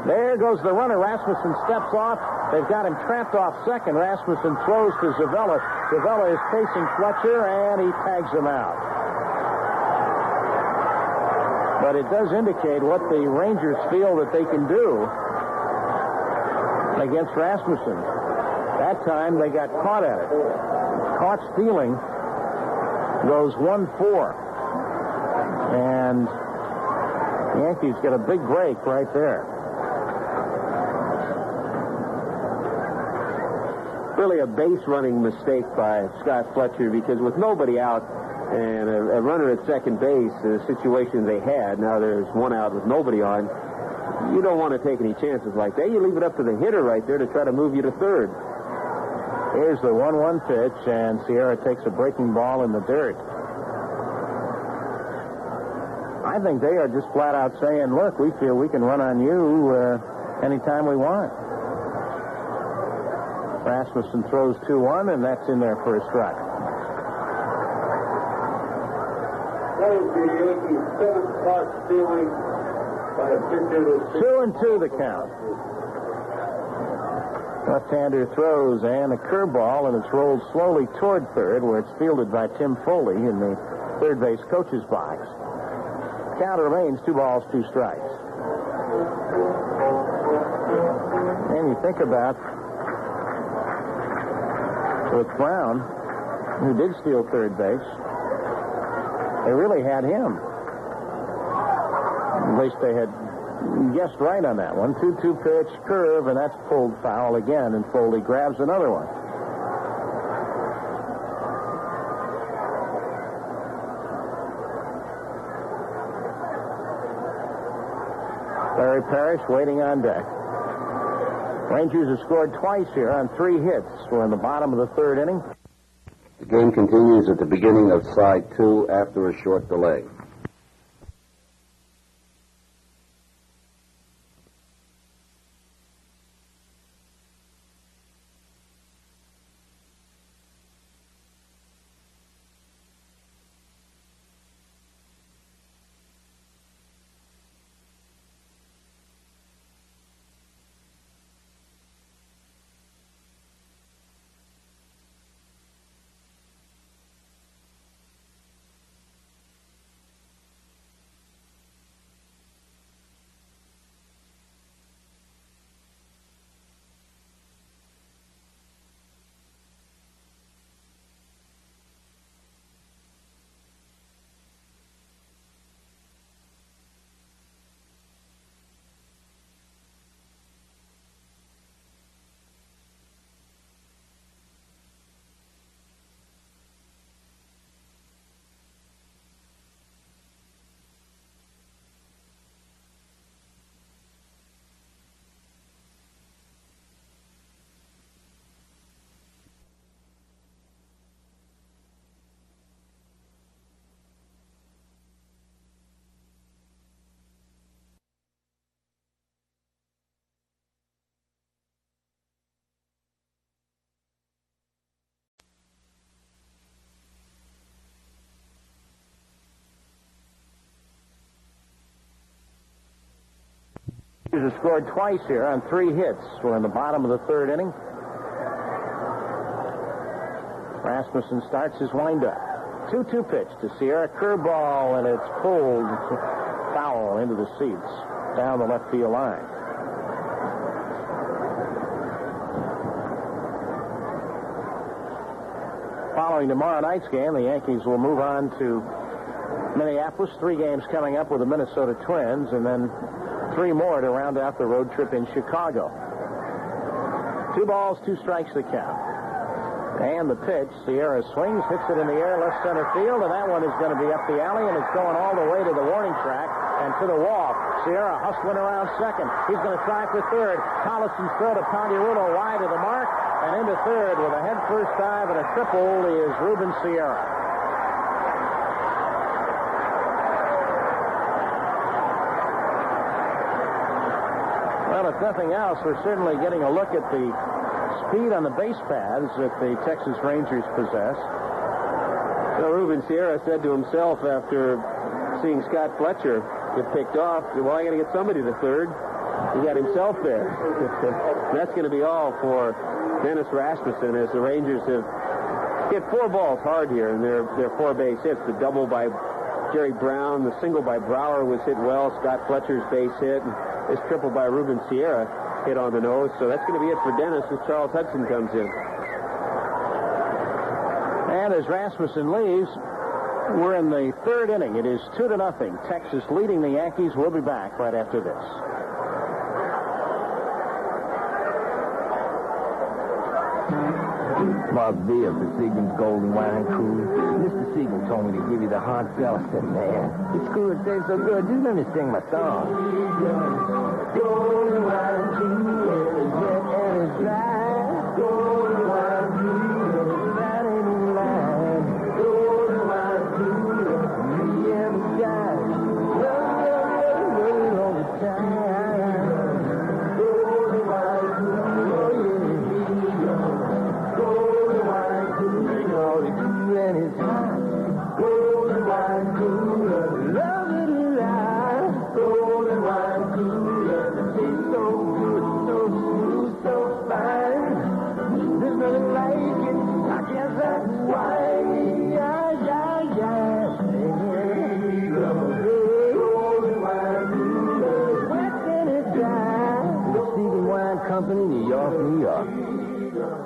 There goes the runner. Rasmussen steps off. They've got him trapped off second. Rasmussen throws to Zuvella. Zuvella is chasing Fletcher, and he tags him out. But it does indicate what the Rangers feel that they can do against Rasmussen. That time they got caught at it. Caught stealing goes 1-4. And the Yankees get a big break right there. Really a base-running mistake by Scott Fletcher, because with nobody out and a runner at second base, the situation they had, now there's 1 out with nobody on, you don't want to take any chances like that. You leave it up to the hitter right there to try to move you to third. Here's the 1-1 pitch, and Sierra takes a breaking ball in the dirt. I think they are just flat out saying, look, we feel we can run on you anytime we want. Rasmussen throws 2-1, and that's in there for a strike. That is the Yankees' 7th caught stealing by a pitcher. 2-2 the count. Left-hander throws and a curveball, and it's rolled slowly toward third, where it's fielded by Tim Foley in the third base coach's box. Count remains 2 balls, 2 strikes. And you think about with Browne, who did steal third base, they really had him. At least they had guessed right on that one. 2-2 pitch, curve, and that's pulled foul again, and Foley grabs another one. Larry Parrish waiting on deck. Rangers have scored twice here on 3 hits. We're in the bottom of the 3rd inning. The game continues at the beginning of side 2 after a short delay. Has scored twice here on 3 hits. We're in the bottom of the 3rd inning. Rasmussen starts his windup. 2-2 pitch to Sierra, curveball, and it's pulled foul into the seats down the left field line. Following tomorrow night's game, the Yankees will move on to Minneapolis. 3 games coming up with the Minnesota Twins, and then 3 more to round out the road trip in Chicago. 2 balls, 2 strikes the count. And the pitch, Sierra swings, hits it in the air, left center field, and that one is going to be up the alley, and it's going all the way to the warning track and to the wall. Sierra hustling around second. He's going to try for third. Toleson's throw to Pagliarulo wide of the mark, and into third with a head-first dive and a triple is Ruben Sierra. Well, if nothing else, we're certainly getting a look at the speed on the base paths that the Texas Rangers possess. Well, Ruben Sierra said to himself after seeing Scott Fletcher get picked off, well, I got to get somebody to third. He got himself there. That's going to be all for Dennis Rasmussen, as the Rangers have hit 4 balls hard here in their 4 base hits. The double by Jerry Browne, the single by Brower was hit well, Scott Fletcher's base hit, and this triple by Ruben Sierra hit on the nose. So that's going to be it for Dennis as Charles Hudson comes in. And as Rasmussen leaves, we're in the 3rd inning. It is 2-0. Texas leading the Yankees. We'll be back right after this. Mark B of the Seagam's Golden Wine Crew. Mr. Seagam told me to give you the hard sell. I said, man, this crew tastes so good. Just let me sing my song. Golden Wine Crew, it's wet and it's dry. Golden Wine Crew, it's right in the line. Golden Wine Crew, me and the guys. Love all the time. Golden Wine Crew, oh yeah. And it's hot, golden wine cooler, love it alive, golden wine cooler, it's so good, so smooth, so fine, there's nothing like it, I guess that's why, golden wine cooler, wet and it's dry, the Seagan Wine Company, New York, New York.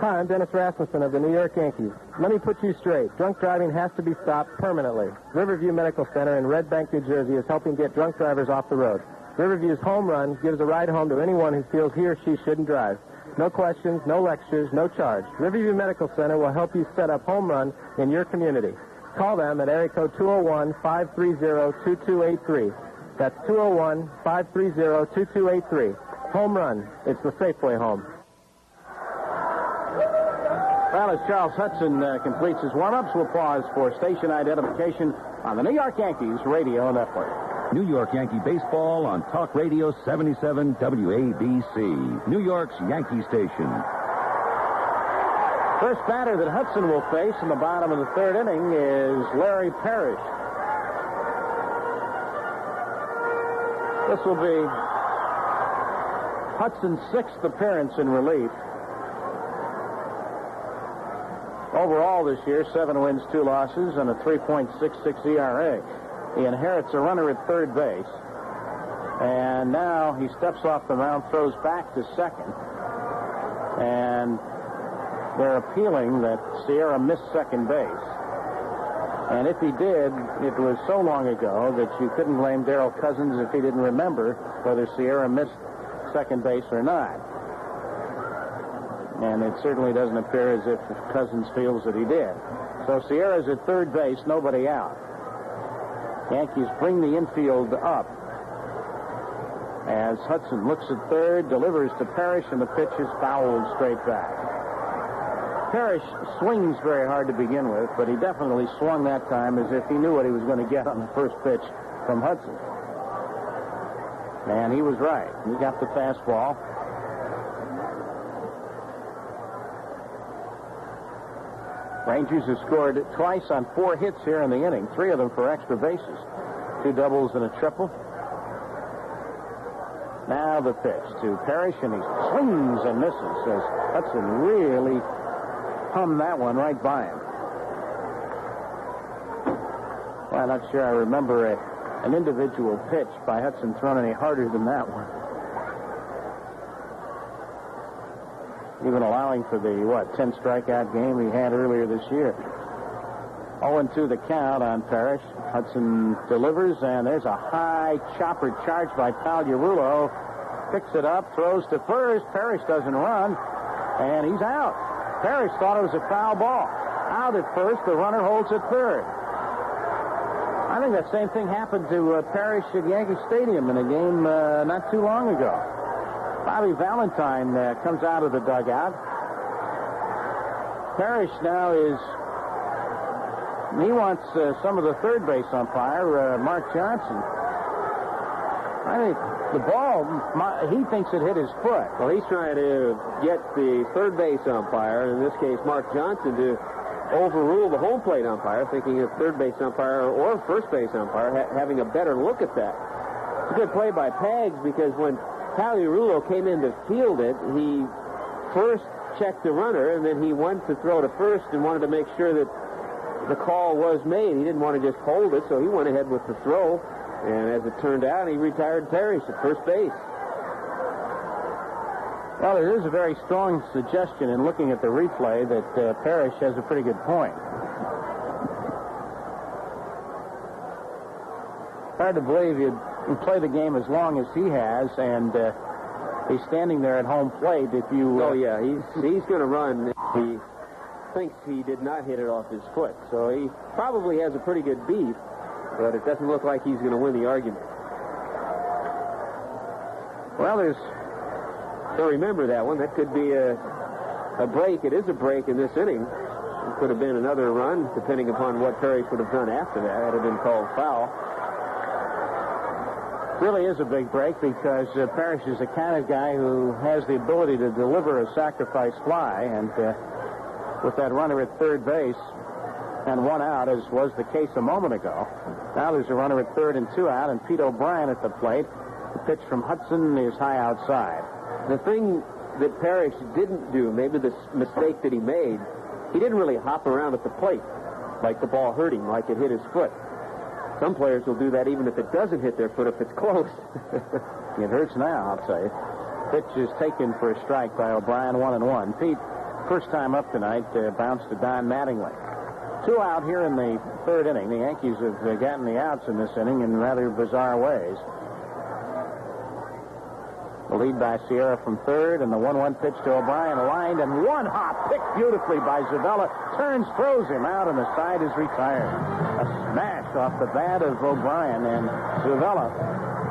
Hi, I'm Dennis Rasmussen of the New York Yankees. Let me put you straight. Drunk driving has to be stopped permanently. Riverview Medical Center in Red Bank, New Jersey is helping get drunk drivers off the road. Riverview's Home Run gives a ride home to anyone who feels he or she shouldn't drive. No questions, no lectures, no charge. Riverview Medical Center will help you set up Home Run in your community. Call them at area code 201-530-2283. That's 201-530-2283. Home Run. It's the safe way home. Well, as Charles Hudson completes his warm-ups, we'll pause for station identification on the New York Yankees radio network. New York Yankee baseball on Talk Radio 77 WABC, New York's Yankee station. First batter that Hudson will face in the bottom of the third inning is Larry Parrish. This will be Hudson's sixth appearance in relief. Overall this year, 7 wins, 2 losses, and a 3.66 ERA. He inherits a runner at third base. And now he steps off the mound, throws back to second. And they're appealing that Sierra missed second base. And if he did, it was so long ago that you couldn't blame Darrell Cousins if he didn't remember whether Sierra missed second base or not. And it certainly doesn't appear as if Cousins feels that he did. So Sierra's at third base, nobody out. Yankees bring the infield up as Hudson looks at third, delivers to Parrish, and the pitch is fouled straight back. Parrish swings very hard to begin with, but he definitely swung that time as if he knew what he was going to get on the first pitch from Hudson. And he was right. He got the fastball. Rangers have scored twice on 4 hits here in the inning, 3 of them for extra bases. 2 doubles and a triple. Now the pitch to Parrish, and he swings and misses as Hudson really hummed that one right by him. Well, I'm not sure I remember an individual pitch by Hudson thrown any harder than that one. Even allowing for the, 10 strikeout game he had earlier this year. 0-2 the count on Parrish. Hudson delivers, and there's a high chopper charge by Pagliarulo. Picks it up, throws to first. Parrish doesn't run, and he's out. Parrish thought it was a foul ball. Out at first, the runner holds at third. I think that same thing happened to Parrish at Yankee Stadium in a game not too long ago. Bobby Valentine comes out of the dugout. Parrish now he wants some of the third base umpire, Mark Johnson. I think the ball, he thinks it hit his foot. Well, he's trying to get the third base umpire, in this case Mark Johnson, to overrule the home plate umpire, thinking of third base umpire or first base umpire having a better look at that. It's a good play by Pags, because when Pagliarulo came in to field it, he first checked the runner, and then he went to throw to first and wanted to make sure that the call was made. He didn't want to just hold it, so he went ahead with the throw. And as it turned out, he retired Parrish at first base. Well, it is a very strong suggestion in looking at the replay that Parrish has a pretty good point. Hard to believe you'd play the game as long as he has, and he's standing there at home plate. If you, oh yeah, he's going to run. He thinks he did not hit it off his foot, so he probably has a pretty good beat. But it doesn't look like he's going to win the argument. Well, so remember that one. That could be a break. It is a break in this inning. It could have been another run, depending upon what Parrish would have done after that. That would have been called foul. Really is a big break, because Parrish is the kind of guy who has the ability to deliver a sacrifice fly, and with that runner at third base and 1 out, as was the case a moment ago. Now there's a runner at third and 2 out, and Pete O'Brien at the plate. The pitch from Hudson is high outside. The thing that Parrish didn't do, maybe the mistake that he made, he didn't really hop around at the plate like the ball hurt him, like it hit his foot. Some players will do that even if it doesn't hit their foot, if it's close. It hurts now, I'll tell you. Pitch is taken for a strike by O'Brien, 1-1. Pete first time up tonight, bounced to Don Mattingly. 2 out here in the third inning. The Yankees have gotten the outs in this inning in rather bizarre ways. The lead by Sierra from third, and the 1-1 pitch to O'Brien, lined, and one hop picked beautifully by Zuvella. Turns, throws him out, and the side is retired. A smash off the bat of O'Brien, and Zuvella,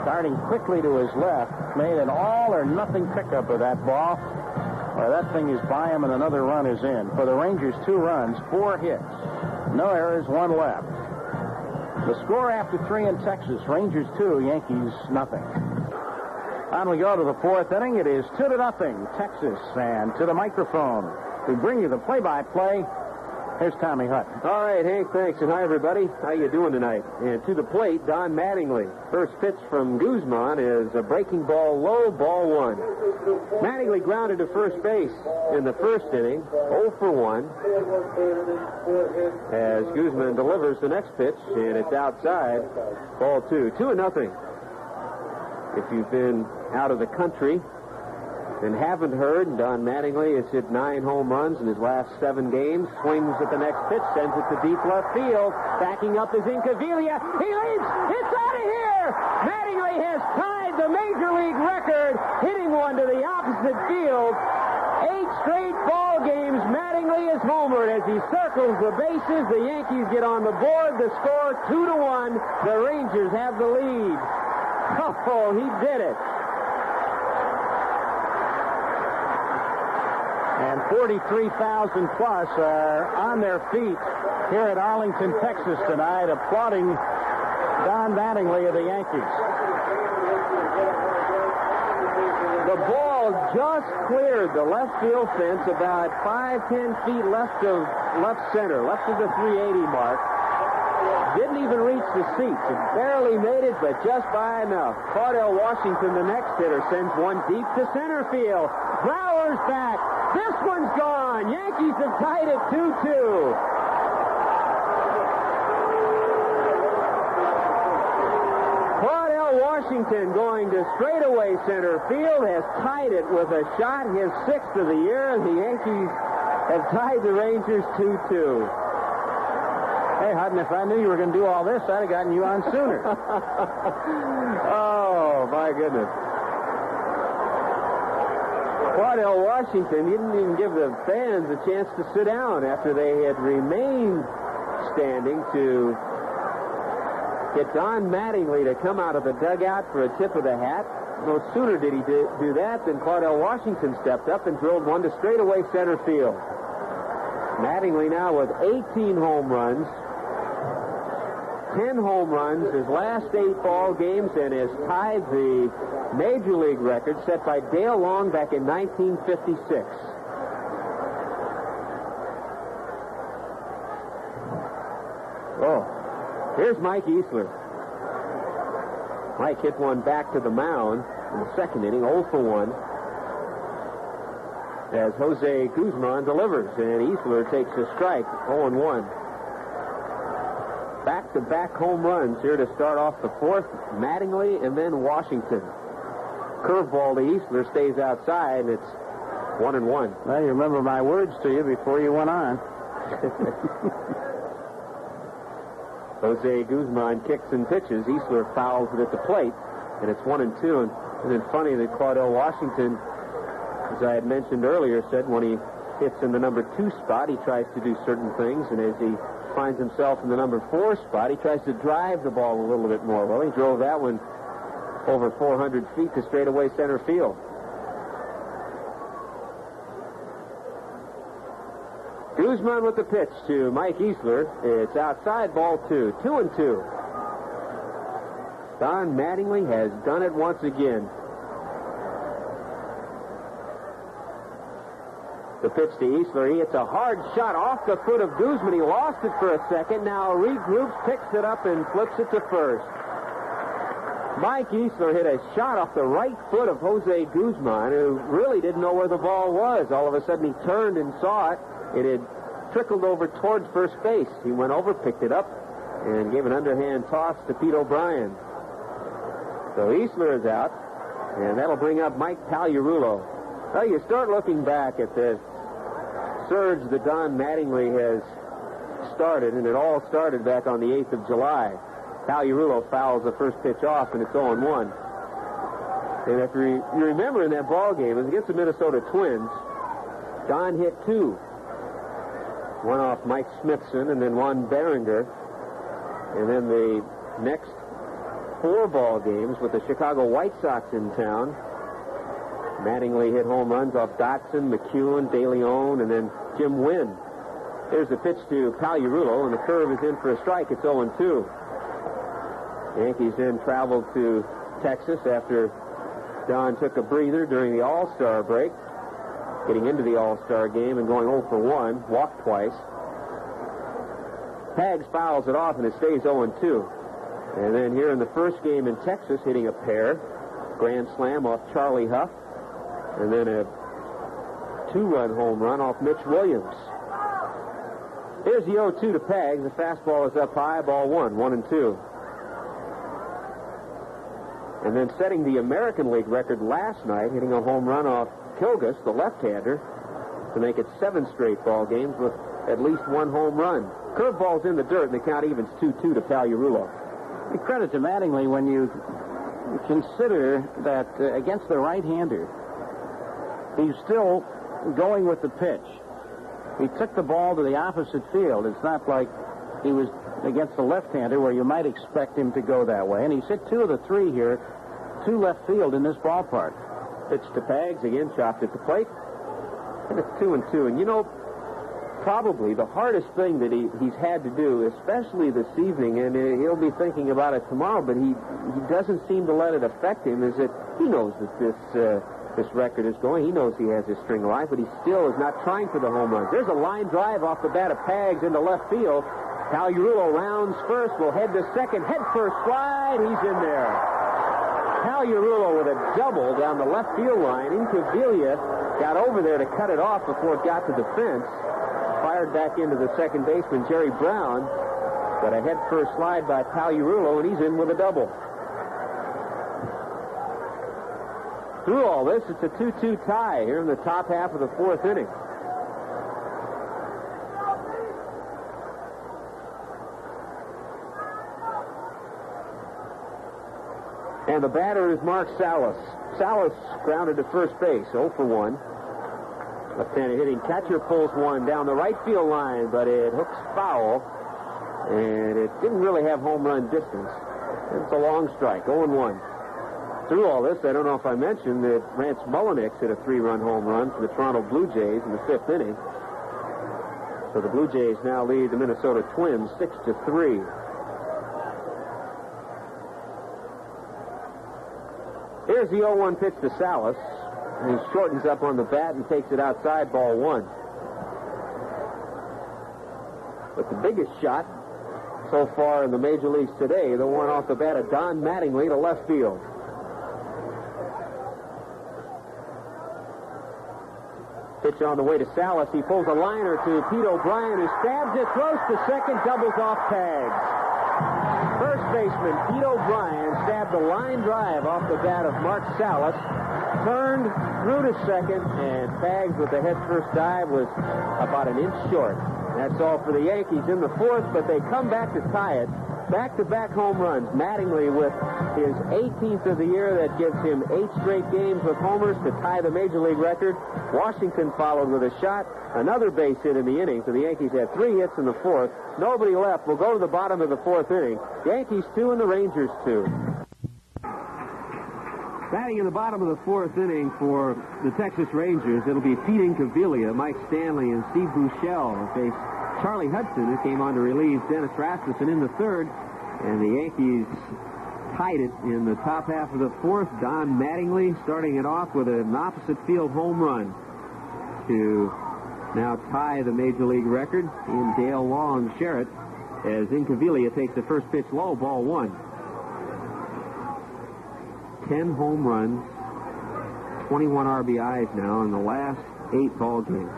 starting quickly to his left, made an all-or-nothing pickup of that ball. Well, that thing is by him, and another run is in. For the Rangers, 2 runs, 4 hits. No errors, 1 left. The score after 3 in Texas, Rangers 2, Yankees nothing. On we go to the 4th inning. It is 2-0, Texas. And to the microphone, we bring you the play-by-play. Here's Tommy Hutton. All right, Hank, thanks. And hi, everybody. How you doing tonight? And to the plate, Don Mattingly. First pitch from Guzman is a breaking ball low, ball 1. Mattingly grounded to first base in the first inning, 0 for 1. As Guzman delivers the next pitch, and it's outside, ball 2. 2-0. If you've been out of the country and haven't heard, Don Mattingly has hit 9 home runs in his last 7 games. Swings at the next pitch, sends it to deep left field. Backing up is Incaviglia. He leaps. It's out of here. Mattingly has tied the Major League record, hitting one to the opposite field. 8 straight ball games. Mattingly is homered as he circles the bases. The Yankees get on the board. The score 2-1. The Rangers have the lead. Oh, he did it. And 43,000 plus are on their feet here at Arlington, Texas tonight, applauding Don Mattingly of the Yankees. The ball just cleared the left field fence about 5-10 feet left of left center, left of the 380 mark. Didn't even reach the seats. It barely made it, but just by enough. Claudell Washington, the next hitter, sends one deep to center field. Flowers back. This one's gone. Yankees have tied it 2-2. Claudell Washington going to straightaway center field has tied it with a shot, his 6th of the year. The Yankees have tied the Rangers 2-2. Hey, Hutton, if I knew you were going to do all this, I'd have gotten you on sooner. Oh, my goodness. Claudell Washington didn't even give the fans a chance to sit down after they had remained standing to get Don Mattingly to come out of the dugout for a tip of the hat. No sooner did he do that than Claudell Washington stepped up and drilled one to straightaway center field. Mattingly now with 18 home runs. 10 home runs his last 8 ball games, and has tied the Major League record set by Dale Long back in 1956. Oh, here's Mike Easler. Mike hit one back to the mound in the second inning, 0 for 1. As Jose Guzman delivers, and Easler takes a strike, 0-1. Back-to-back home runs here to start off the 4th, Mattingly and then Washington. Curveball to Easler stays outside, and it's 1-1. Well, you remember my words to you before you went on. Jose Guzman kicks and pitches. Easler fouls it at the plate, and it's 1-2. And then funny that Claudell Washington, as I had mentioned earlier, said when he hits in the number 2 spot, he tries to do certain things, and as he finds himself in the number 4 spot, he tries to drive the ball a little bit more. Well, he drove that one over 400 feet to straightaway center field. Guzman with the pitch to Mike Easler. It's outside, ball 2. 2-2. Don Mattingly has done it once again. The pitch to Easler. He hits a hard shot off the foot of Guzman. He lost it for a second. Now regroups, picks it up, and flips it to first. Mike Easler hit a shot off the right foot of Jose Guzman, who really didn't know where the ball was. All of a sudden, he turned and saw it. It had trickled over towards first base. He went over, picked it up, and gave an underhand toss to Pete O'Brien. So Easler is out, and that'll bring up Mike Pagliarulo. Well, you start looking back at the surge that Don Mattingly has started, and it all started back on the 8th of July. Pagliarulo fouls the first pitch off, and it's 0-1. And if you remember in that ball game, it was against the Minnesota Twins, Don hit 2. One off Mike Smithson, and then one Behringer. And then the next 4 ball games with the Chicago White Sox in town, Mattingly hit home runs off Dotson, McEwen, De Leon, and then Jim Wynn. Here's the pitch to Pagliarulo, and the curve is in for a strike. It's 0-2. The Yankees then traveled to Texas after Don took a breather during the All-Star break, getting into the All-Star game and going 0-for-1, walked twice. Pags fouls it off, and it stays 0-2. And then here in the first game in Texas, hitting a pair, grand slam off Charlie Huff, and then a 2-run home run off Mitch Williams. Here's the 0-2 to Pags. The fastball is up high, ball 1, 1-2. And then setting the American League record last night, hitting a home run off Kilgus, the left-hander, to make it 7 straight ball games with at least 1 home run. Curveball's in the dirt, and the count evens 2-2 to Pagliarulo. The credit to Mattingly when you consider that against the right-hander, he's still going with the pitch. He took the ball to the opposite field. It's not like he was against the left-hander where you might expect him to go that way. And he's hit 2 of the 3 here to left field in this ballpark. Pitch to Pags, again chopped at the plate. And it's 2-2. And you know, probably the hardest thing that he's had to do, especially this evening, and he'll be thinking about it tomorrow, but he doesn't seem to let it affect him, is that he knows that this record is going. He knows he has his string alive, but he still is not trying for the home runs. There's a line drive off the bat of Pags into left field. Pagliarulo rounds first, will head to second, head first slide. He's in there. Pagliarulo with a double down the left field line. Incaviglia got over there to cut it off before it got to the fence. Fired back into the second baseman, Jerry Browne. Got a head first slide by Pagliarulo, and he's in with a double. Through all this, it's a 2-2 tie here in the top half of the 4th inning. And the batter is Mark Salas. Salas grounded to first base, 0-for-1. Left-handed hitting catcher pulls one down the right field line, but it hooks foul, and it didn't really have home run distance. It's a long strike, 0-1. Through all this, I don't know if I mentioned that Rance Mullenix hit a 3-run home run for the Toronto Blue Jays in the 5th inning. So the Blue Jays now lead the Minnesota Twins 6-3. Here's the 0-1 pitch to Salas. He shortens up on the bat and takes it outside, ball 1. But the biggest shot so far in the major leagues today, the one off the bat of Don Mattingly to left field. Pitch on the way to Salas. He pulls a liner to Pete O'Brien, who stabs it, throws to second, doubles off Pags. First baseman Pete O'Brien stabbed a line drive off the bat of Mark Salas, turned, threw to second, and Pags with the head first dive was about an inch short. That's all for the Yankees in the 4th, but they come back to tie it. Back-to-back home runs. Mattingly with his 18th of the year. That gives him 8 straight games with homers to tie the Major League record. Washington followed with a shot. Another base hit in the inning. So the Yankees had 3 hits in the 4th. Nobody left. We'll go to the bottom of the 4th inning. Yankees 2 and the Rangers 2. Batting in the bottom of the 4th inning for the Texas Rangers, it'll be Pete Incaviglia, Mike Stanley, and Steve Buechele face Charlie Hudson, who came on to relieve Dennis Rasmussen in the 3rd. And the Yankees tied it in the top half of the 4th. Don Mattingly starting it off with an opposite field home run to now tie the Major League record. In Dale Long share it as Incaviglia takes the first pitch low, ball 1. 10 home runs, 21 RBIs now in the last 8 ball games.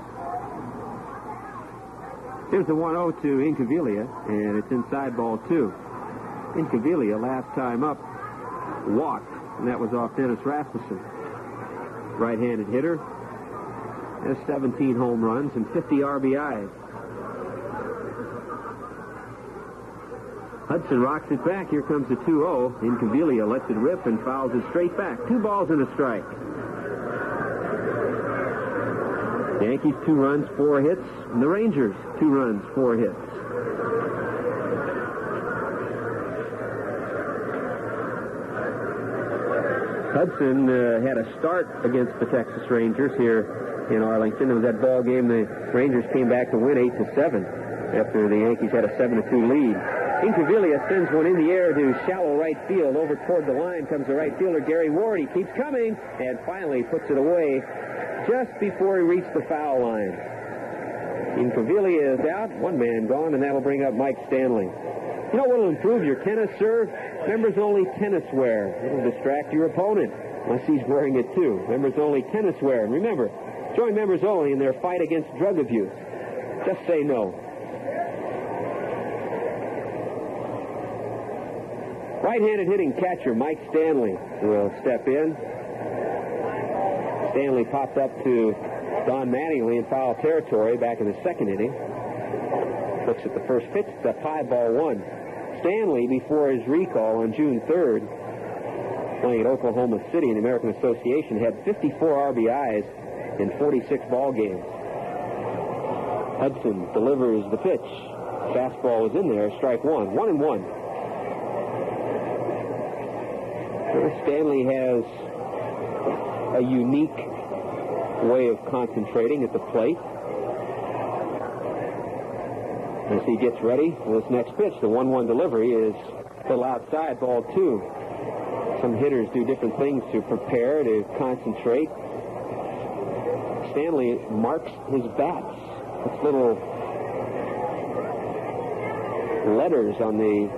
Here's the 1-0 to Incaviglia, and it's inside ball 2. Incaviglia, last time up, walked, and that was off Dennis Rasmussen. Right-handed hitter. has 17 home runs and 50 RBIs. Hudson rocks it back. Here comes the 2-0. Incaviglia lets it rip and fouls it straight back. 2 balls and a strike. Yankees 2 runs, 4 hits. And the Rangers 2 runs, 4 hits. Hudson had a start against the Texas Rangers here in Arlington. It was that ball game the Rangers came back to win 8-7 after the Yankees had a 7-2 lead. Incaviglia sends one in the air to shallow right field. Over toward the line comes the right fielder, Gary Ward. He keeps coming and finally puts it away just before he reached the foul line. Incaviglia is out, 1 man gone, and that'll bring up Mike Stanley. You know what will improve your tennis serve? Members-only tennis wear. It'll distract your opponent, unless he's wearing it too. Members-only tennis wear. And remember, join members-only in their fight against drug abuse. Just say no. Right-handed hitting catcher Mike Stanley will step in. Stanley popped up to Don Mattingly in foul territory back in the 2nd inning. Looks at the first pitch. It's a high ball 1. Stanley, before his recall on June 3rd, playing at Oklahoma City in the American Association, had 54 RBIs in 46 ball games. Hudson delivers the pitch. Fastball is in there. Strike 1. 1-1. Stanley has a unique way of concentrating at the plate. As he gets ready for this next pitch, the 1-1 delivery is a little outside, ball 2. Some hitters do different things to prepare, to concentrate. Stanley marks his bats. It's little letters on the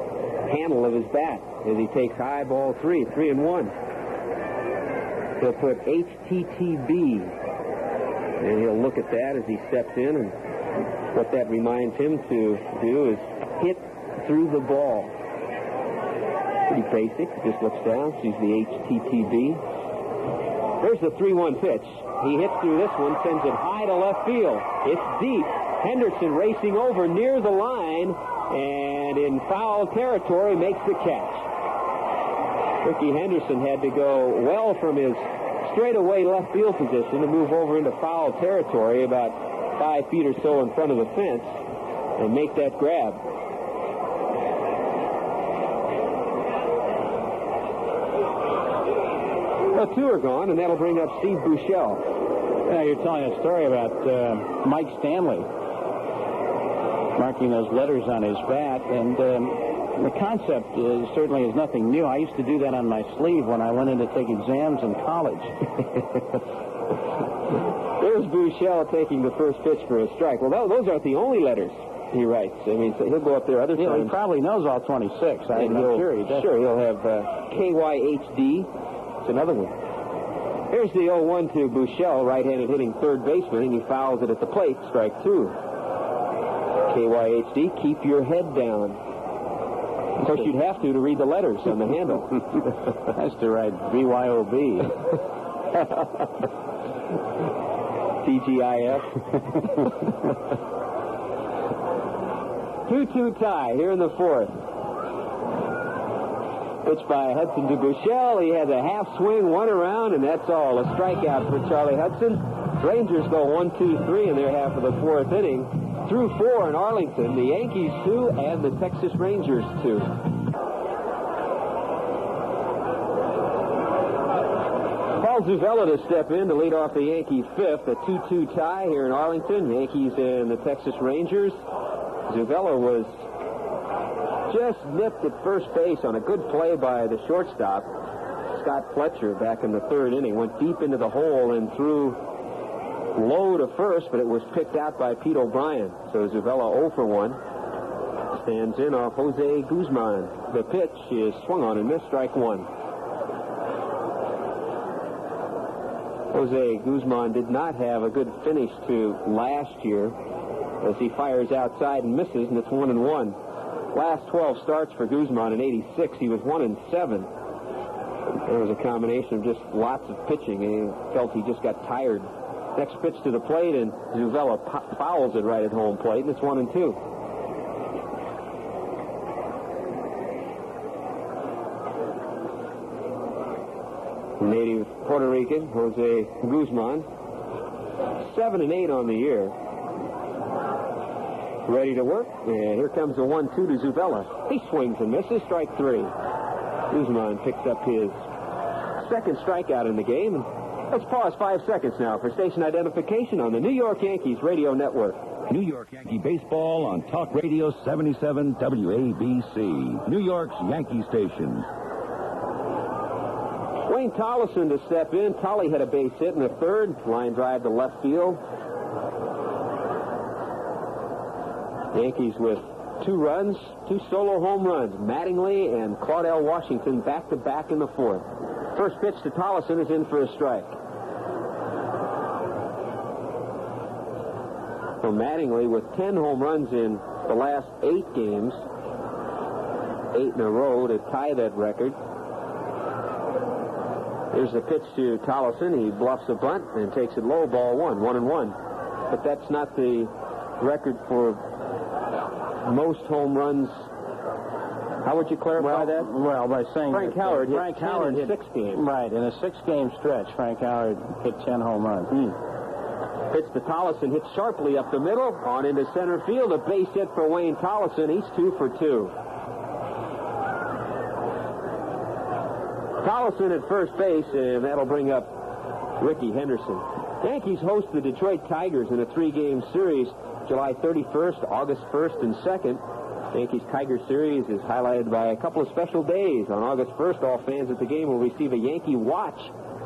handle of his bat as he takes high, ball 3, 3-1. He'll put HTTB, and he'll look at that as he steps in, and what that reminds him to do is hit through the ball. Pretty basic. Just looks down, sees the HTTB. There's the 3-1 pitch. He hits through this one, sends it high to left field. It's deep. Henderson racing over near the line, and in foul territory makes the catch. Rickey Henderson had to go well from his straightaway left field position to move over into foul territory about 5 feet or so in front of the fence and make that grab. Well, 2 are gone, and that'll bring up Steve Buechele. Yeah, you're telling a story about Mike Stanley marking those letters on his bat, and the concept certainly is nothing new. I used to do that on my sleeve when I went in to take exams in college. There's Buechele taking the first pitch for a strike. Well, those aren't the only letters he writes. I mean, so he'll go up there other times. He probably knows all 26. I'm sure he does. Sure, he'll have KYHD. It's another one. Here's the 0-1 to Buechele, right-handed hitting third baseman, and he fouls it at the plate. Strike 2. KYHD, keep your head down. Of course, you'd have to read the letters on the handle. Has to write BYOB. TGIF. 2-2 tie here in the 4th. Pitch by Hudson to Buechele. He has a half swing, 1 around, and that's all. A strikeout for Charlie Hudson. Rangers go 1-2-3 in their half of the 4th inning. Through 4 in Arlington. The Yankees 2 and the Texas Rangers 2. Paul Zuvella to step in to lead off the Yankee 5th. A 2-2 tie here in Arlington. Yankees and the Texas Rangers. Zuvella was just nipped at first base on a good play by the shortstop, Scott Fletcher, back in the 3rd inning. Went deep into the hole and threw low to first, but it was picked out by Pete O'Brien. So Zuvella 0 for 1. Stands in off Jose Guzman. The pitch is swung on and missed. Strike 1. Jose Guzman did not have a good finish to last year as he fires outside and misses, and it's 1-1. Last 12 starts for Guzman in '86, he was 1-7. There was a combination of just lots of pitching, and he felt he just got tired Next pitch to the plate, and Zuvella fouls it right at home plate, and it's 1-2. Native Puerto Rican, Jose Guzman. 7-8 on the year. Ready to work, and here comes the 1-2 to Zuvella. He swings and misses, strike 3. Guzman picks up his second strikeout in the game. Let's pause 5 seconds now for station identification on the New York Yankees radio network. New York Yankee baseball on Talk Radio 77 WABC, New York's Yankee station. Wayne Tolleson to step in. Tolly had a base hit in the third. Line drive to left field. Yankees with 2 runs, 2 solo home runs. Mattingly and Claudell Washington back-to-back in the fourth. First pitch to Tolleson is in for a strike. So Mattingly with 10 home runs in the last 8 games. 8 in a row to tie that record. Here's the pitch to Tolleson. He bluffs a bunt and takes it low, ball 1-1. But that's not the record for most home runs. How would you clarify that? Well, by saying Frank Howard hit 6 games. Right, in a 6-game stretch, Frank Howard hit 10 home runs. Pitch to Tolleson, hits sharply up the middle, on into center field. A base hit for Wayne Tolleson. He's 2 for 2. Tolleson at first base, and that'll bring up Rickey Henderson. Yankees host the Detroit Tigers in a 3-game series, July 31st, August 1st, and 2nd. Yankees-Tigers series is highlighted by a couple of special days. On August 1st, all fans at the game will receive a Yankee watch.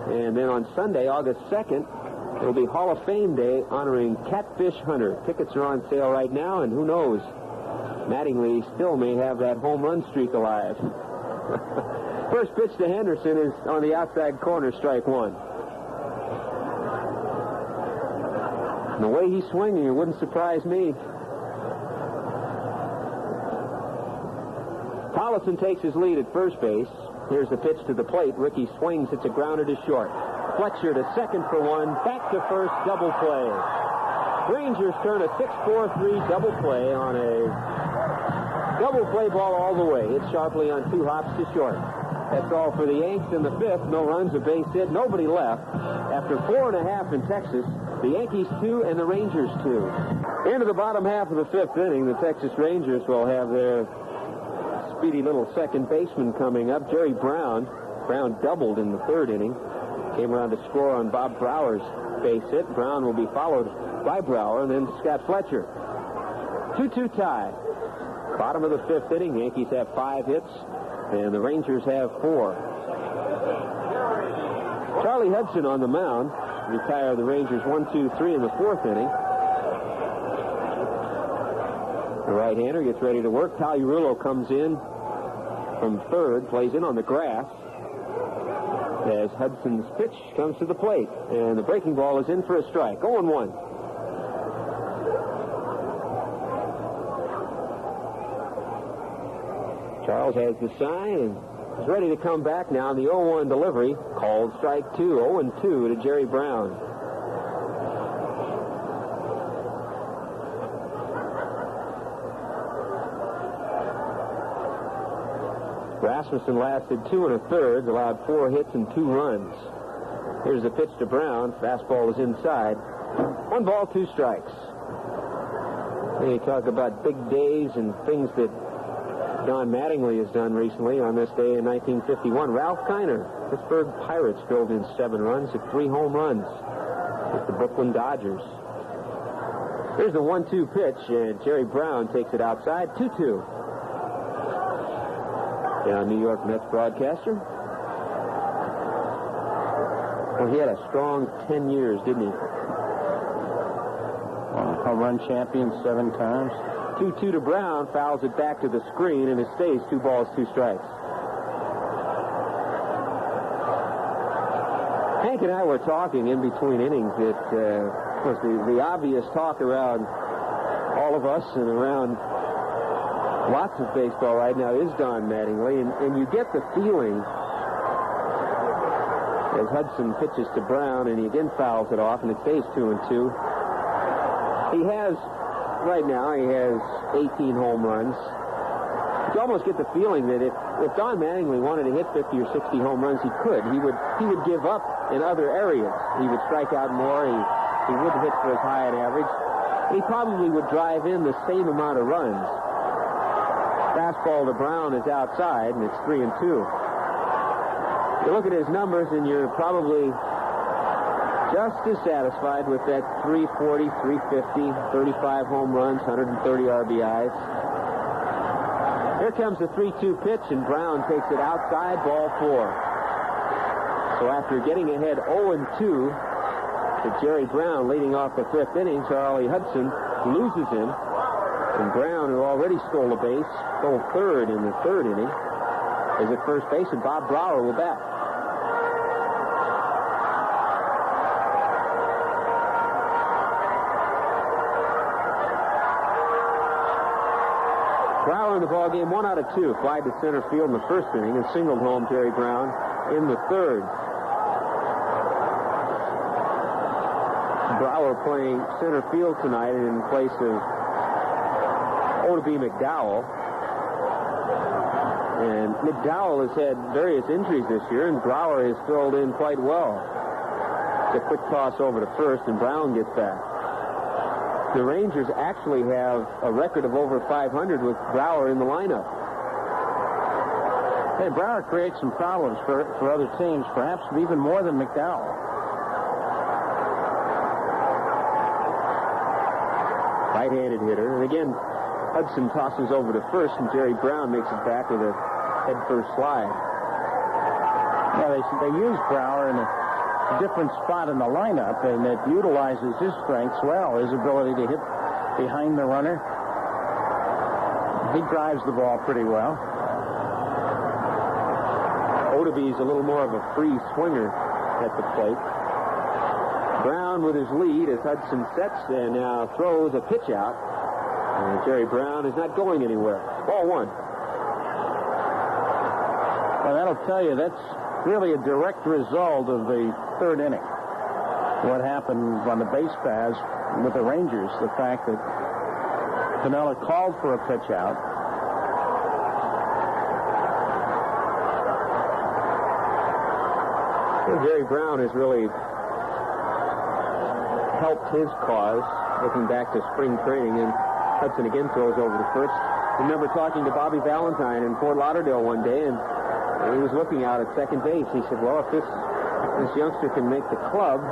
And then on Sunday, August 2nd, it'll be Hall of Fame Day honoring Catfish Hunter. Tickets are on sale right now, and who knows, Mattingly still may have that home run streak alive. First pitch to Henderson is on the outside corner, strike 1. And the way he's swinging, it wouldn't surprise me. Tolleson takes his lead at first base. Here's the pitch to the plate. Rickey swings. It's a grounder to short. Fletcher to second for 1. Back to first. Double play. Rangers turn a 6-4-3 double play on a double play ball all the way. Hit sharply on 2 hops to short. That's all for the Yanks in the 5th. No runs, a base hit. Nobody left. After 4.5 in Texas, the Yankees 2 and the Rangers 2. Into the bottom half of the 5th inning, the Texas Rangers will have their speedy little second baseman coming up, Jerry Browne. Browne doubled in the 3rd inning. Came around to score on Bob Brower's base hit. Browne will be followed by Brower, and then Scott Fletcher. 2-2 tie. Bottom of the 5th inning, Yankees have 5 hits, and the Rangers have 4. Charlie Hudson on the mound. Retire the Rangers 1-2-3 in the 4th inning. The right-hander gets ready to work. Pagliarulo comes in from 3rd, plays in on the grass as Hudson's pitch comes to the plate. And the breaking ball is in for a strike. 0-1. Charles has the sign and is ready to come back now on the 0-1 delivery. Called strike 2, 0-2 to Jerry Browne. Rasmussen lasted 2 1/3, allowed 4 hits and 2 runs. Here's the pitch to Browne. Fastball is inside. 1 ball, 2 strikes. And you talk about big days and things that Don Mattingly has done recently. On this day in 1951, Ralph Kiner, Pittsburgh Pirates, drove in 7 runs at 3 home runs with the Brooklyn Dodgers. Here's the 1-2 pitch, and Jerry Browne takes it outside. 2-2. Down New York Mets broadcaster. Well, he had a strong 10 years, didn't he? Home run champion 7 times. 2-2 to Browne, fouls it back to the screen, and it stays 2 balls, 2 strikes. Hank and I were talking in between innings that, of course, the obvious talk around all of us and around lots of baseball right now is Don Mattingly, and you get the feeling as Hudson pitches to Browne, and he again fouls it off, and it stays 2-2. Right now, he has 18 home runs. You almost get the feeling that if Don Mattingly wanted to hit 50 or 60 home runs, he could. He would give up in other areas. He would strike out more. He wouldn't hit for as high an average. He probably would drive in the same amount of runs. Fastball to Browne is outside, and it's 3-2. You look at his numbers, and you're probably just as satisfied with that 340, 350, 35 home runs, 130 RBIs. Here comes the 3-2 pitch, and Browne takes it outside, ball 4. So after getting ahead 0-2 to Jerry Browne leading off the 5th inning, Charlie Hudson loses him. And Browne, who already stole a base, stole third in the 3rd inning, is at first base, and Bob Brower will bat. Brower in the ballgame, 1 out of 2. Flied to center field in the 1st inning and singled home Jerry Browne in the 3rd. Brower playing center field tonight in place of Odeby McDowell. And McDowell has had various injuries this year, and Brower has filled in quite well. It's a quick toss over to first, and Browne gets back. The Rangers actually have a record of over 500 with Brower in the lineup. Hey, Brower creates some problems for other teams, perhaps even more than McDowell. Right-handed hitter. And again, Hudson tosses over to first, and Jerry Browne makes it back with a head-first slide. Yeah, they use Brower in a different spot in the lineup, and it utilizes his strengths well, his ability to hit behind the runner. He drives the ball pretty well. Odeby's a little more of a free swinger at the plate. Browne with his lead as Hudson sets and now throws a pitch out. And Jerry Browne is not going anywhere. Ball 1. Well, that'll tell you that's really a direct result of the 3rd inning. What happened on the base paths with the Rangers, the fact that Piniella called for a pitch out. Well, Jerry Browne has really helped his cause, looking back to spring training, and Hudson again throws over to first. I remember talking to Bobby Valentine in Fort Lauderdale one day, and he was looking out at second base. He said, well, if this youngster can make the club,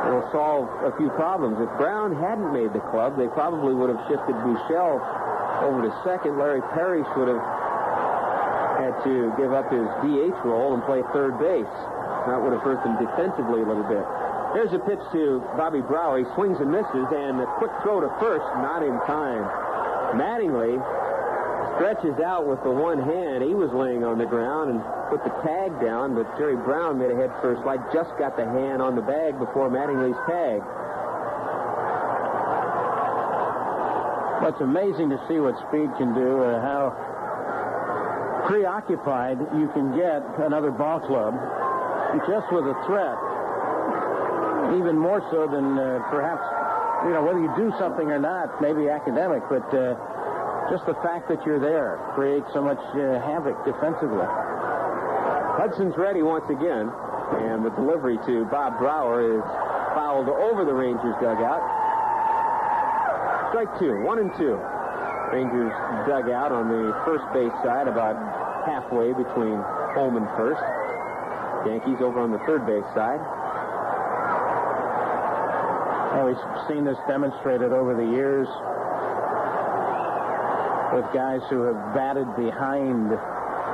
it'll solve a few problems. If Browne hadn't made the club, they probably would have shifted Buechele over to second. Larry Parrish would have had to give up his DH role and play third base. That would have hurt them defensively a little bit. Here's a pitch to Bobby Brower. He swings and misses, and a quick throw to first, not in time. Mattingly stretches out with the one hand. He was laying on the ground and put the tag down, but Jerry Browne made a head-first slide, just got the hand on the bag before Mattingly's tag. Well, it's amazing to see what speed can do, how preoccupied you can get another ball club just with a threat. Even more so than perhaps, whether you do something or not, maybe academic, but just the fact that you're there creates so much havoc defensively. Hudson's ready once again, and the delivery to Bob Brower is fouled over the Rangers dugout. Strike 2, 1-2. Rangers dugout on the first base side, about halfway between home and first. Yankees over on the third base side. Well, we've seen this demonstrated over the years with guys who have batted behind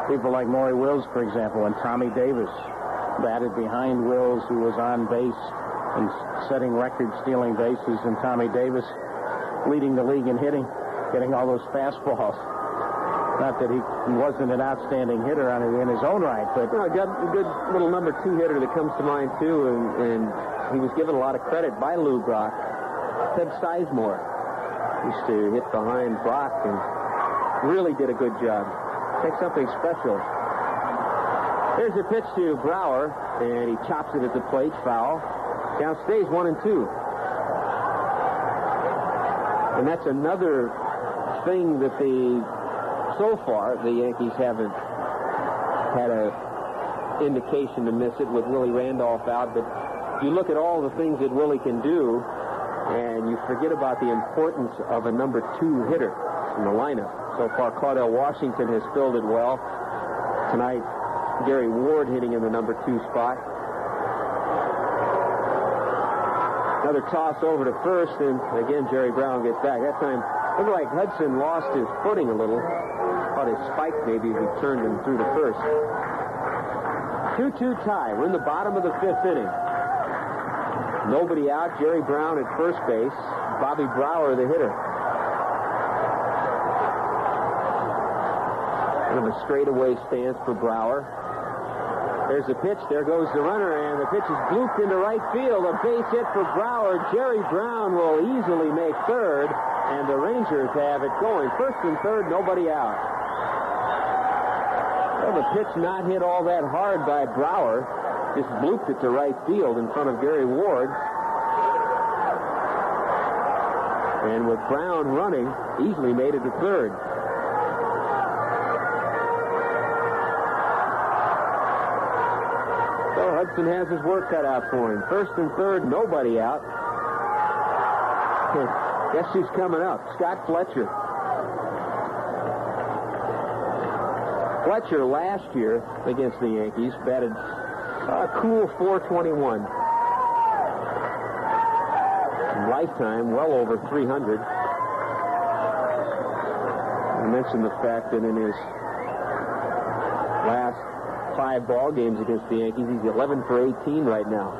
people like Maury Wills, for example, and Tommy Davis batted behind Wills, who was on base and setting records, stealing bases, and Tommy Davis leading the league in hitting, getting all those fastballs. Not that he wasn't an outstanding hitter in his own right, but... a good little number 2 hitter that comes to mind, too, and he was given a lot of credit by Lou Brock. Ted Sizemore used to hit behind Brock and really did a good job. Takes something special. Here's a pitch to Brower, and he chops it at the plate, foul. Count stays 1-2. And that's another thing that so far, the Yankees haven't had a indication to miss it with Willie Randolph out, but you look at all the things that Willie can do, and you forget about the importance of a number 2 hitter in the lineup. So far, Claudell Washington has filled it well. Tonight, Gary Ward hitting in the number 2 spot. Another toss over to first, and again, Jerry Browne gets back. That time, it looked like Hudson lost his footing a little. Thought his spike maybe as he turned him through the first. 2-2 tie. We're in the bottom of the 5th inning. Nobody out. Jerry Browne at first base. Bobby Brower, the hitter. Kind of a straightaway stance for Brower. There's the pitch. There goes the runner, and the pitch is blooped into right field. A base hit for Brower. Jerry Browne will easily make third, and the Rangers have it going. First and third, nobody out. Well, the pitch not hit all that hard by Brower. Just blooped it to right field in front of Gary Ward. And with Browne running, easily made it to third. So Hudson has his work cut out for him. First and third, nobody out. Guess who's coming up? Scott Fletcher. Fletcher last year against the Yankees batted a cool .421. Lifetime, well over 300. I mentioned the fact that in his last 5 ball games against the Yankees, he's 11 for 18 right now.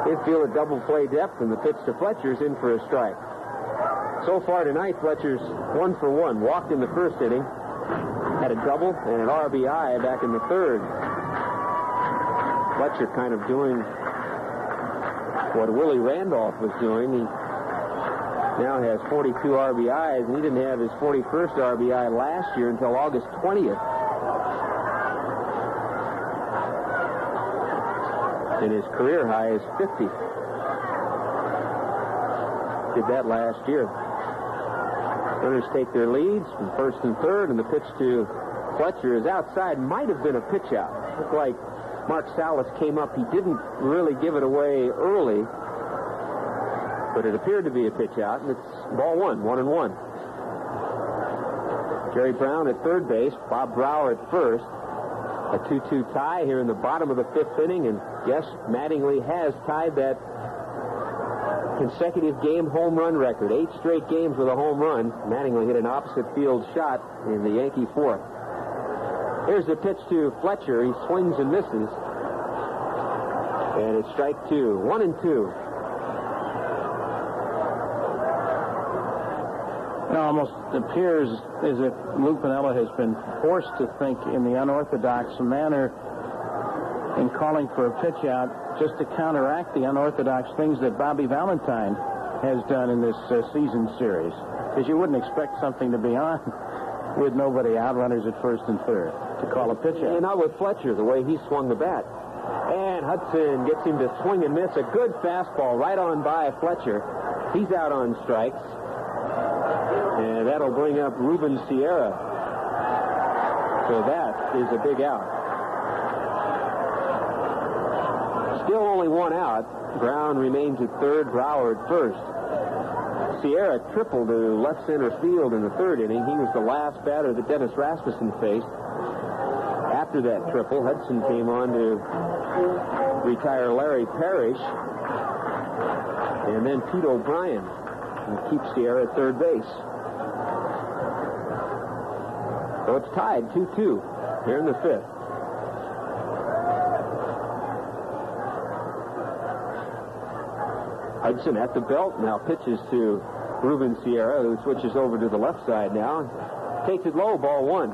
Infield at double play depth, and the pitch to Fletcher's in for a strike. So far tonight, Fletcher's 1 for 1. Walked in the first inning, had a double and an RBI back in the third. Fletcher kind of doing what Willie Randolph was doing. He now has 42 RBIs, and he didn't have his 41st RBI last year until August 20th. And his career high is 50. Did that last year. Runners take their leads from first and third, and the pitch to Fletcher is outside. Might have been a pitch out. Looked like Mark Salas came up. He didn't really give it away early, but it appeared to be a pitch out, and it's ball 1, 1-1. Jerry Browne at third base, Bob Brower at first. A 2-2 tie here in the bottom of the 5th inning, and yes, Mattingly has tied that consecutive game home run record. 8 straight games with a home run. Mattingly hit an opposite field shot in the Yankee 4th. Here's the pitch to Fletcher. He swings and misses. And it's strike 2. 1-2. It almost appears as if Lou Piniella has been forced to think in the unorthodox manner in calling for a pitch out, just to counteract the unorthodox things that Bobby Valentine has done in this season series. Because you wouldn't expect something to be on with nobody out, runners at first and third, to call a pitch out. And not with Fletcher, the way he swung the bat. And Hudson gets him to swing and miss. A good fastball right on by Fletcher. He's out on strikes. And that'll bring up Ruben Sierra. So that is a big out. Still only 1 out. Browne remains at third, Brower at first. Sierra tripled to left center field in the 3rd inning. He was the last batter that Dennis Rasmussen faced. After that triple, Hudson came on to retire Larry Parrish, and then Pete O'Brien, and keep Sierra at third base. So it's tied 2-2 here in the 5th. Hudson at the belt now pitches to Ruben Sierra, who switches over to the left side now. Takes it low, ball 1.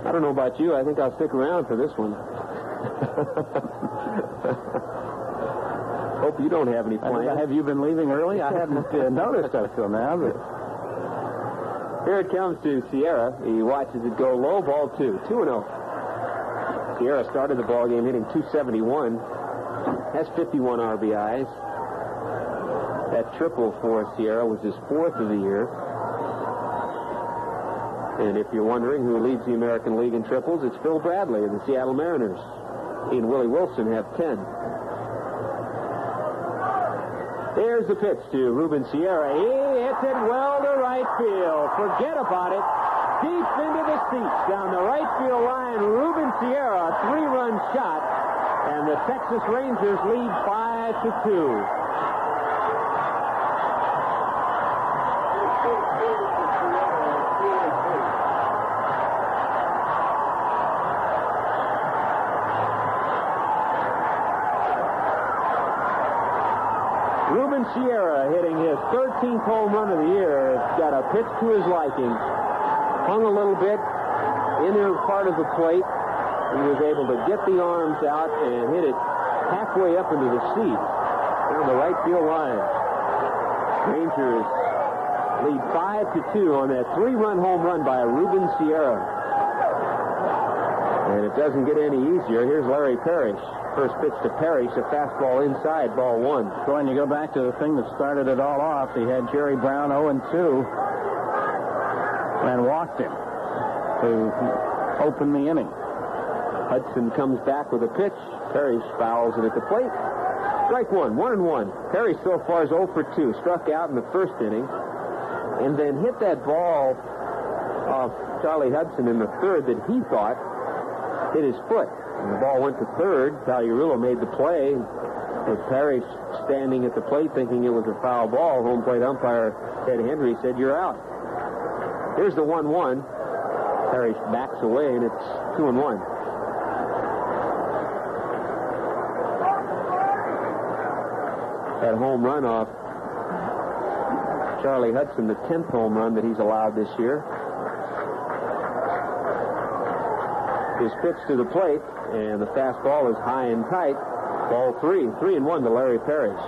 I don't know about you. I think I'll stick around for this one. Hope you don't have any plans. Have you been leaving early? I hadn't noticed up till now. But Here it comes to Sierra. He watches it go low, ball 2, 2-0. Sierra started the ball game hitting .271. Has 51 RBIs. That triple for Sierra was his 4th of the year. And if you're wondering who leads the American League in triples, it's Phil Bradley of the Seattle Mariners. He and Willie Wilson have 10. There's the pitch to Ruben Sierra. He hits it well to right field. Forget about it. Deep into the seats down the right field line. Ruben Sierra, a 3-run shot. And the Texas Rangers lead 5-2. Ruben Sierra hitting his 13th home run of the year. Got a pitch to his liking. Hung a little bit in the part of the plate. He was able to get the arms out and hit it halfway up into the seats down the right field line. Rangers lead 5-2 on that 3-run home run by Ruben Sierra. And it doesn't get any easier. Here's Larry Parrish. First pitch to Parrish, a fastball inside, ball 1. So when you go back to the thing that started it all off, he had Jerry Browne 0-2 and walked him to open the inning. Hudson comes back with a pitch. Parrish fouls it at the plate. Strike 1, 1-1. Parrish so far is 0 for 2. Struck out in the first inning and then hit that ball off Charlie Hudson in the third that he thought hit his foot. And the ball went to third. Pagliarulo made the play with Parrish standing at the plate thinking it was a foul ball. Home plate umpire Ted Hendry said, "You're out." Here's the 1-1. Parrish backs away, and it's 2-1. That home run off Charlie Hudson, the 10th home run that he's allowed this year. His pitch to the plate, and the fastball is high and tight. Ball 3, 3-1 to Larry Parrish.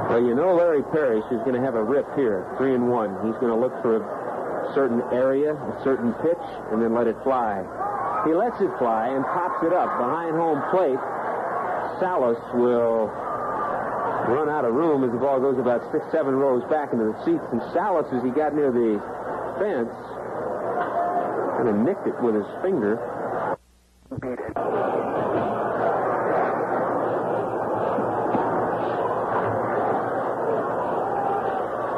Well, you know Larry Parrish is going to have a rip here, 3-1. He's going to look for a certain area, a certain pitch, and then let it fly. He lets it fly and pops it up behind home plate. Salas will run out of room as the ball goes about 6-7 rows back into the seats. And Salas, as he got near the fence, kind of nicked it with his finger.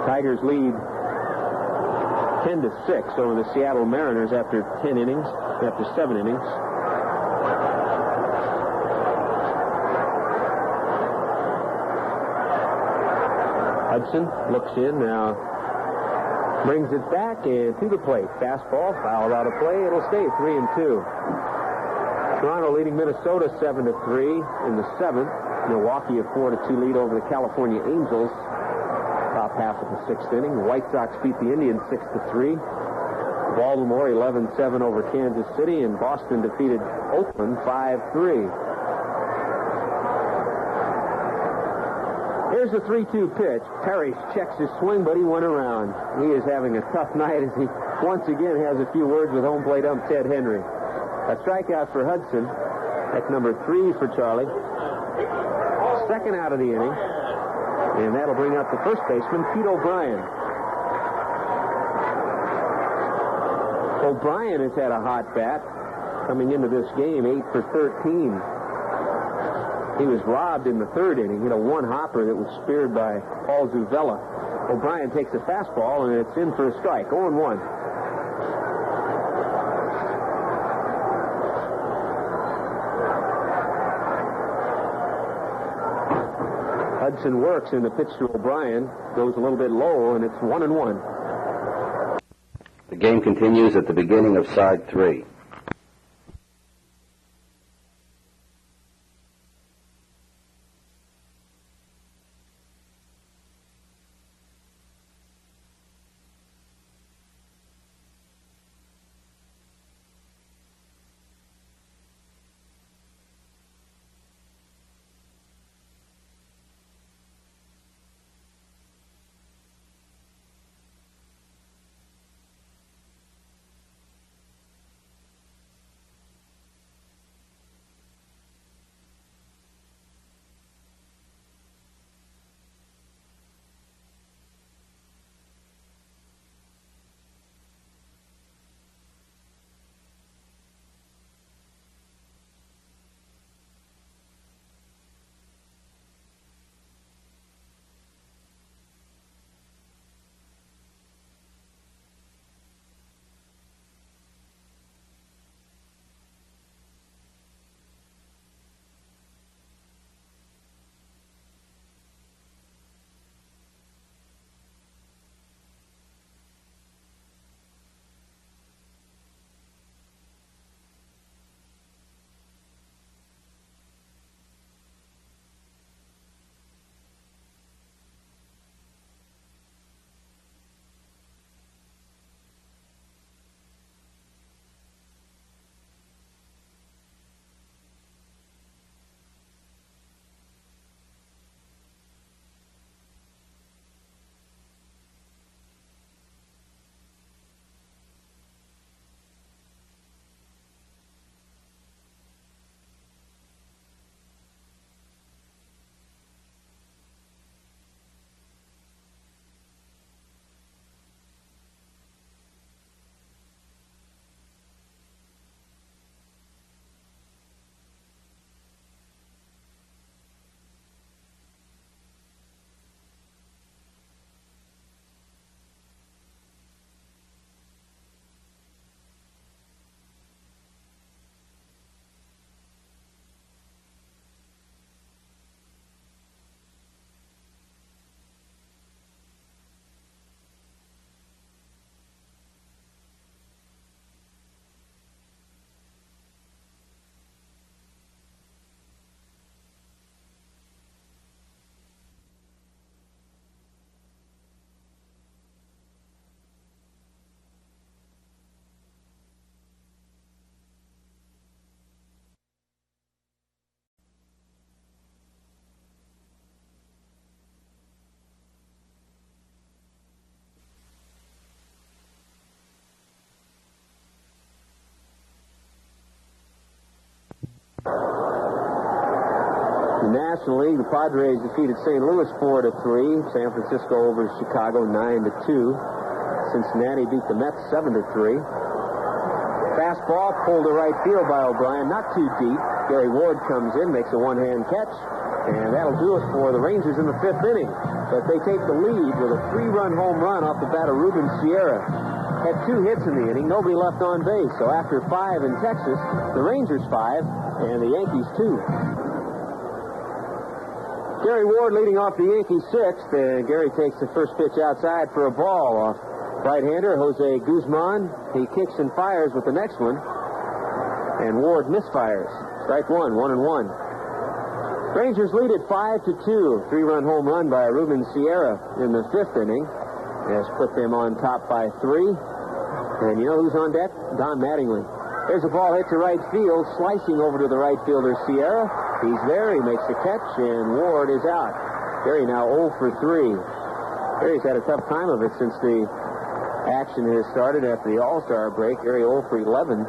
Tigers lead 10-6 over the Seattle Mariners after 7 innings. Hudson looks in now, brings it back and to the plate. Fastball, fouled out of play. It'll stay 3-2. Toronto leading Minnesota 7-3 in the 7th. Milwaukee a 4-2 lead over the California Angels. Top half of the 6th inning. The White Sox beat the Indians 6-3. Baltimore 11-7 over Kansas City, and Boston defeated Oakland 5-3. Here's the 3-2 pitch. Parrish checks his swing, but he went around. He is having a tough night as he once again has a few words with home plate ump Ted Hendry. A strikeout for Hudson. That's number 3 for Charlie. Second out of the inning. And that'll bring up the first baseman, Pete O'Brien. O'Brien has had a hot bat coming into this game, 8 for 13. He was robbed in the 3rd inning. Hit a one-hopper that was speared by Paul Zuvella. O'Brien takes a fastball, and it's in for a strike, 0-1. Hudson works, and the pitch to O'Brien goes a little bit low, and it's 1-1. The game continues at the beginning of side 3. the National League, the Padres defeated St. Louis 4-3. San Francisco over Chicago 9-2. Cincinnati beat the Mets 7-3. Fastball pulled to right field by O'Brien, not too deep. Gary Ward comes in, makes a one-hand catch, and that'll do it for the Rangers in the 5th inning. But they take the lead with a 3-run home run off the bat of Ruben Sierra. Had 2 hits in the inning, nobody left on base. So after 5 in Texas, the Rangers 5 and the Yankees 2. Gary Ward leading off the Yankees 6th, and Gary takes the first pitch outside for a ball off right-hander Jose Guzman. He kicks and fires with the next one, and Ward misfires. Strike 1, 1-1. Rangers lead at 5-2. 3-run home run by Ruben Sierra in the 5th inning has put them on top by 3. And you know who's on deck? Don Mattingly. There's a ball hit to right field, slicing over to the right fielder Sierra. He's there. He makes the catch, and Ward is out. Gary now 0 for 3. Gary's had a tough time of it since the action has started after the All-Star break. Gary 0 for 11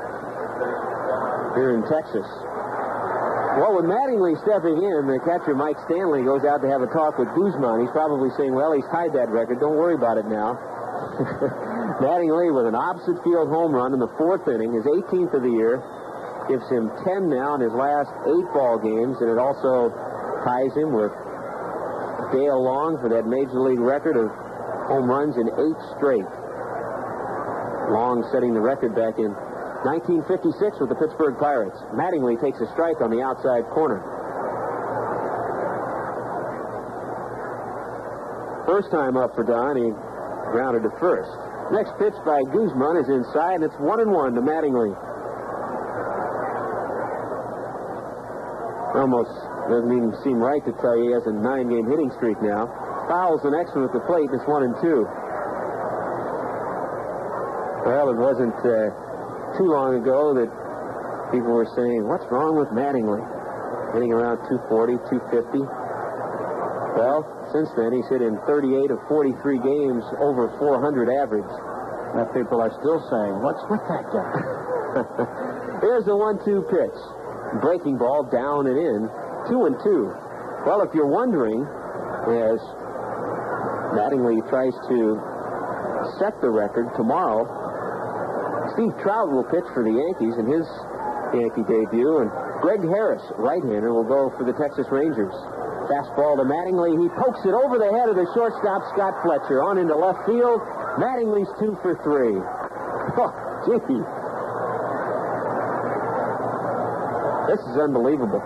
here in Texas. Well, with Mattingly stepping in, the catcher Mike Stanley goes out to have a talk with Guzman. He's probably saying, well, he's tied that record. Don't worry about it now. Mattingly with an opposite field home run in the 4th inning, his 18th of the year, gives him 10 now in his last 8 ball games, and it also ties him with Dale Long for that Major League record of home runs in 8 straight. Long setting the record back in 1956 with the Pittsburgh Pirates. Mattingly takes a strike on the outside corner. First time up for Don, he grounded to first. Next pitch by Guzman is inside, and it's 1-1 to Mattingly. Almost doesn't even seem right to tell you he has a 9-game hitting streak now. Fouls the next one at the plate, and it's 1-2. Well, it wasn't too long ago that people were saying, what's wrong with Mattingly? Hitting around 240, 250. Well, since then, he's hit in 38 of 43 games over 400 average. Now people are still saying, what's with that guy? Here's the 1-2 pitch. Breaking ball down and in. 2-2. Well, if you're wondering, as Mattingly tries to set the record tomorrow, Steve Trout will pitch for the Yankees in his Yankee debut, and Greg Harris, right-hander, will go for the Texas Rangers. Fastball to Mattingly. He pokes it over the head of the shortstop, Scott Fletcher, on into left field. Mattingly's 2 for 3. Oh, gee. This is unbelievable.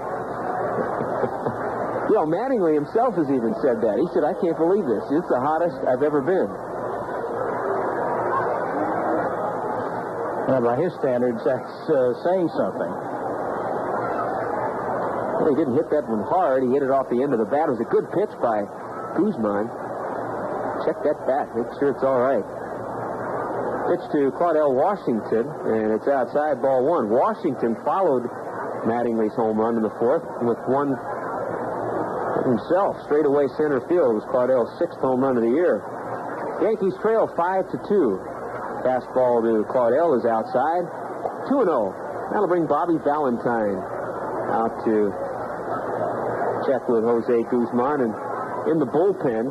You know, Mattingly himself has even said that. He said, I can't believe this. It's the hottest I've ever been. Well, by his standards, that's saying something. Well, he didn't hit that one hard. He hit it off the end of the bat. It was a good pitch by Guzman. Check that bat. Make sure it's all right. Pitch to Claudell Washington, and it's outside, ball 1. Washington followed Mattingly's home run in the 4th with one himself. Straightaway center field. It was Claudell's 6th home run of the year. Yankees trail 5-2. Fastball to Claudell is outside. 2-0. That'll bring Bobby Valentine out to check with Jose Guzman. And in the bullpen,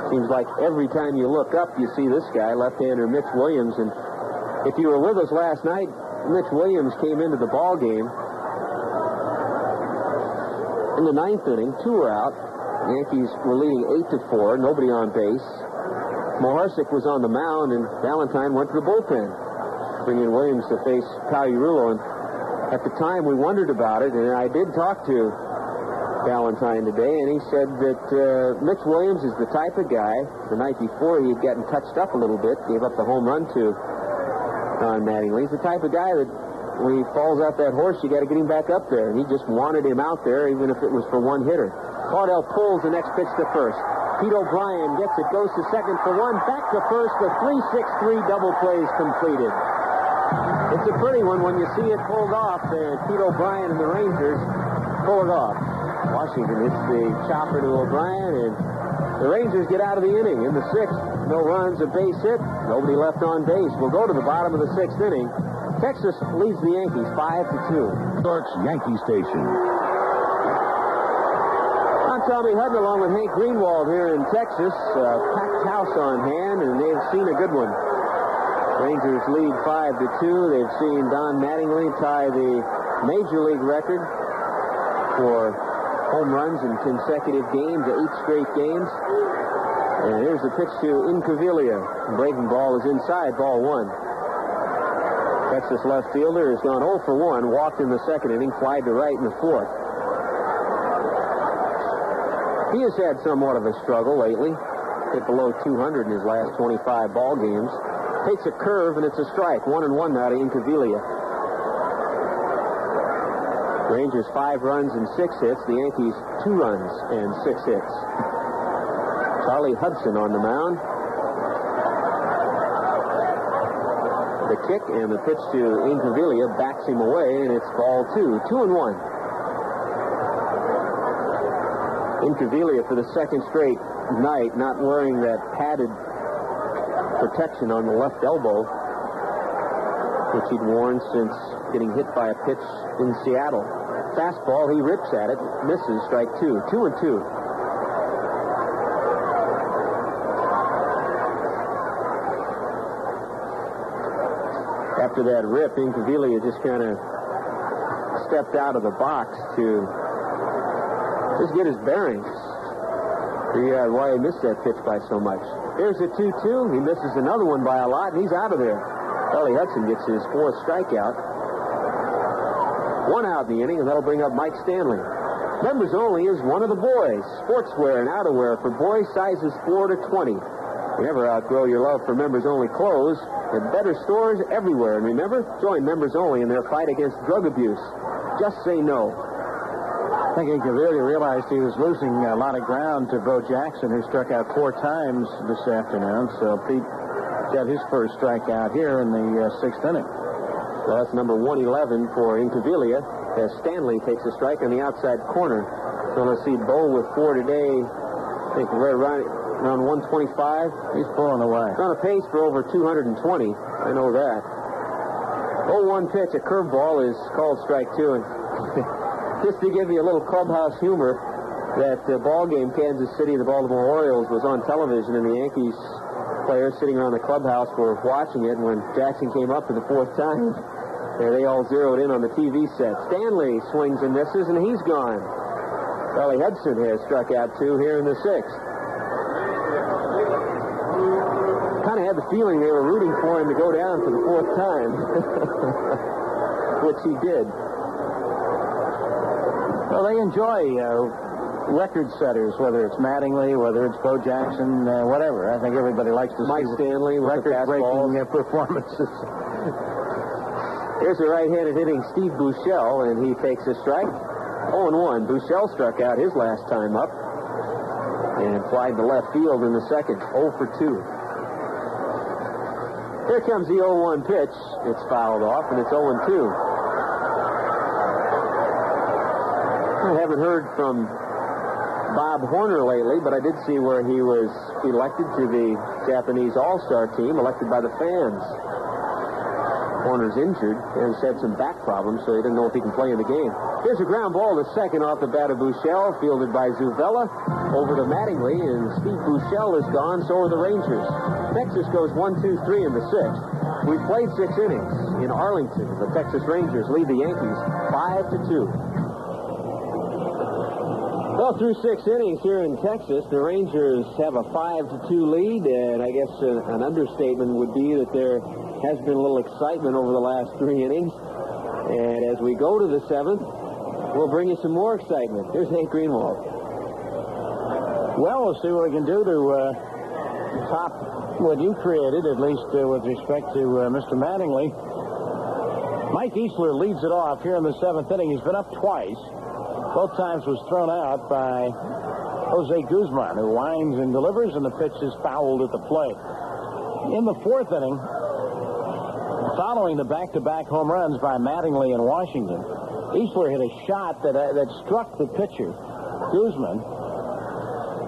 seems like every time you look up, you see this guy, left-hander Mitch Williams. And if you were with us last night, Mitch Williams came into the ball game in the 9th inning. 2 were out. The Yankees were leading 8-4. Nobody on base. Maharsick was on the mound, and Valentine went to the bullpen, bringing Williams to face Pagliarulo. And at the time, we wondered about it, and I did talk to Valentine today, and he said that Mitch Williams is the type of guy. The night before, he had gotten touched up a little bit, gave up the home run to Don Mattingly. He's the type of guy that when he falls off that horse, you got to get him back up there. And he just wanted him out there, even if it was for one hitter. Claudell pulls the next pitch to first. Pete O'Brien gets it, goes to second for 1, back to first. The 3-6-3 double play is completed. It's a pretty one when you see it pulled off. Pete O'Brien and the Rangers pull it off. Washington hits the chopper to O'Brien, and the Rangers get out of the inning. In the 6th, no runs, a base hit, nobody left on base. We'll go to the bottom of the 6th inning. Texas leads the Yankees 5-2. New York's Yankee Station. Tommy Hutton along with Hank Greenwald here in Texas. Packed house on hand, and they've seen a good one. Rangers lead 5-2. They've seen Don Mattingly tie the Major League record for home runs in consecutive games, 8 straight games. And here's the pitch to Incaviglia. Breaking ball is inside, ball 1. Texas left fielder has gone 0 for 1, walked in the second inning, flied to right in the fourth. He has had somewhat of a struggle lately. Hit below 200 in his last 25 ball games. Takes a curve, and it's a strike. 1-1 now to Incaviglia. Rangers 5 runs and 6 hits. The Yankees 2 runs and 6 hits. Charlie Hudson on the mound. The kick and the pitch to Incaviglia backs him away, and it's ball 2. 2-1. Incaviglia for the second straight night not wearing that padded protection on the left elbow, which he'd worn since getting hit by a pitch in Seattle. Fastball, he rips at it, misses, strike 2. 2-2. After that rip, Incaviglia just kind of stepped out of the box to just get his bearings. Figure out why he missed that pitch by so much. Here's a 2-2. He misses another one by a lot, and he's out of there. Charlie Hudson gets his 4th strikeout. 1 out in the inning, and that'll bring up Mike Stanley. Members Only is one of the boys. Sportswear and outerwear for boys sizes 4 to 20. You never outgrow your love for Members Only clothes at better stores everywhere. And remember, join Members Only in their fight against drug abuse. Just say no. I think Incaviglia realized he was losing a lot of ground to Bo Jackson, who struck out 4 times this afternoon. So Pete got his first strikeout here in the 6th inning. Well, that's number 111 for Incaviglia, as Stanley takes a strike on the outside corner. So let's see, Bo with 4 today. I think we're around 125. He's pulling away. He's on a pace for over 220. I know that. 0-1 pitch, a curveball is called strike 2. And just to give you a little clubhouse humor, that ball game, Kansas City, the Baltimore Orioles, was on television, and the Yankees players sitting around the clubhouse were watching it. And when Jackson came up for the 4th time, they all zeroed in on the TV set. Stanley swings and misses, and he's gone. Charlie Hudson has struck out 2 here in the 6th. Kind of had the feeling they were rooting for him to go down for the 4th time, which he did. Well, they enjoy record setters, whether it's Mattingly, whether it's Bo Jackson, whatever. I think everybody likes to Mike see Stanley with record-breaking performances. Here's a right-handed hitting Steve Buechele, and he takes a strike. 0-1. Buechele struck out his last time up and flied to left field in the second. 0 for 2. Here comes the 0-1 pitch. It's fouled off, and it's 0-2. I haven't heard from Bob Horner lately, but I did see where he was elected to the Japanese All-Star team, elected by the fans. Horner's injured and has had some back problems, so he didn't know if he can play in the game. Here's a ground ball to second off the bat of Buechele, fielded by Zuvella. Over to Mattingly, and Steve Buechele is gone, so are the Rangers. Texas goes 1-2-3 in the 6th. We've played 6 innings in Arlington. The Texas Rangers lead the Yankees 5-2. Well, through 6 innings here in Texas, the Rangers have a 5-2 lead, and I guess an understatement would be that there has been a little excitement over the last 3 innings. And as we go to the 7th, we'll bring you some more excitement. Here's Hank Greenwald. Well, we'll see what we can do to top what you created, at least with respect to Mr. Mattingly. Mike Easler leads it off here in the 7th inning. He's been up twice. Both times was thrown out by Jose Guzman, who winds and delivers, and the pitch is fouled at the plate. In the 4th inning, following the back-to-back home runs by Mattingly and Washington, Easler hit a shot that struck the pitcher, Guzman,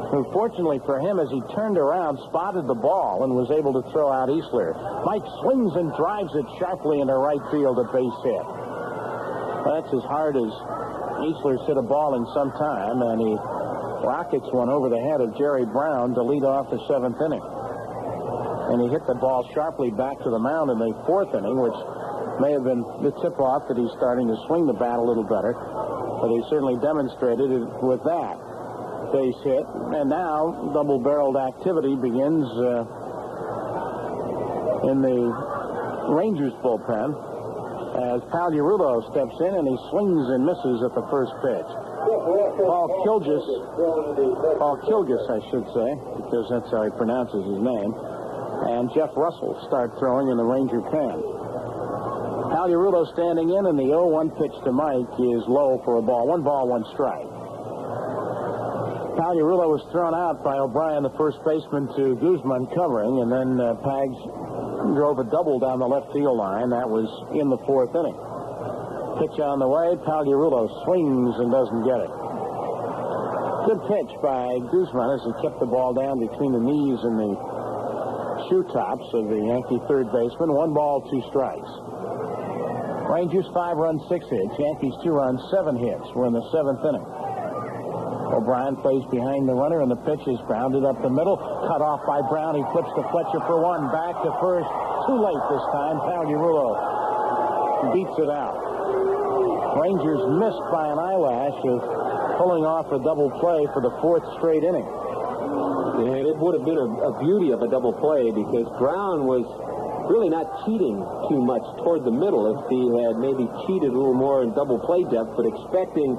who, fortunately for him, as he turned around, spotted the ball and was able to throw out Easler. Mike swings and drives it sharply into right field, a base hit. That's as hard as Easler's hit a ball in some time, and he rockets one over the head of Jerry Browne to lead off the 7th inning. And he hit the ball sharply back to the mound in the 4th inning, which may have been the tip-off that he's starting to swing the bat a little better. But he certainly demonstrated it with that base hit. And now double-barreled activity begins in the Rangers bullpen as Pagliarulo steps in and he swings and misses at the first pitch. Paul Kilgus, I should say, because that's how he pronounces his name, and Jeff Russell start throwing in the Ranger pen. Pagliarulo standing in, and the 0-1 pitch to Mike is low for a ball. 1 ball, 1 strike. Pagliarulo was thrown out by O'Brien, the first baseman, to Guzman covering, and then Pags drove a double down the left field line. That was in the 4th inning. Pitch on the way. Pagliarulo swings and doesn't get it. Good pitch by Guzman as he kept the ball down between the knees and the shoe tops of the Yankee third baseman. 1 ball, 2 strikes. Rangers 5 runs, 6 hits. Yankees 2 runs, 7 hits. We're in the 7th inning. O'Brien plays behind the runner, and the pitch is grounded up the middle. Cut off by Browne. He flips to Fletcher for 1. Back to first. Too late this time. Pagliarulo beats it out. Rangers missed by an eyelash of pulling off a double play for the 4th straight inning. And it would have been a beauty of a double play because Browne was really not cheating too much toward the middle. If he had maybe cheated a little more in double play depth, but expecting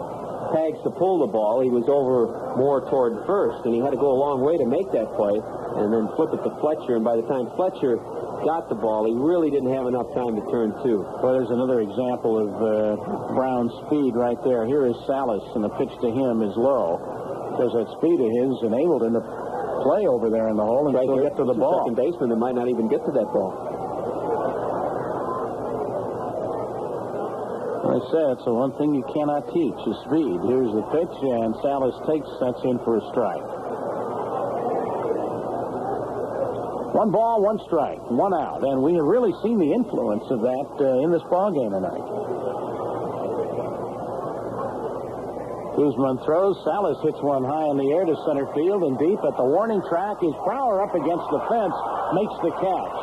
Pags to pull the ball, he was over more toward first, and he had to go a long way to make that play and then flip it to Fletcher. And by the time Fletcher got the ball, he really didn't have enough time to turn 2. Well, there's another example of Browne's speed right there. Here is Salas, and the pitch to him is low because that speed of his enabled him to play over there in the hole and still get to the ball. Second baseman that might not even get to that ball. I said, it's the one thing you cannot teach is speed. Here's the pitch, and Salas takes. That's in for a strike. 1 ball, 1 strike, 1 out, and we have really seen the influence of that in this ballgame tonight. Guzman throws. Salas hits one high in the air to center field and deep at the warning track. Is Brower up against the fence, makes the catch.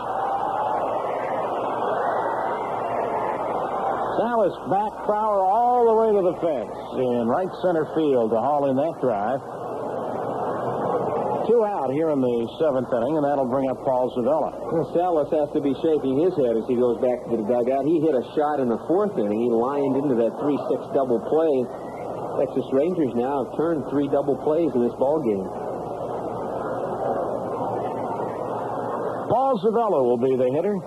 Salas back Brower all the way to the fence in right center field to haul in that drive. 2 out here in the 7th inning, and that'll bring up Paul Zuvella. Well, Salas has to be shaking his head as he goes back to the dugout. He hit a shot in the 4th inning. He lined into that 3-6 double play. Texas Rangers now have turned 3 double plays in this ball game. Paul Zuvella will be the hitter.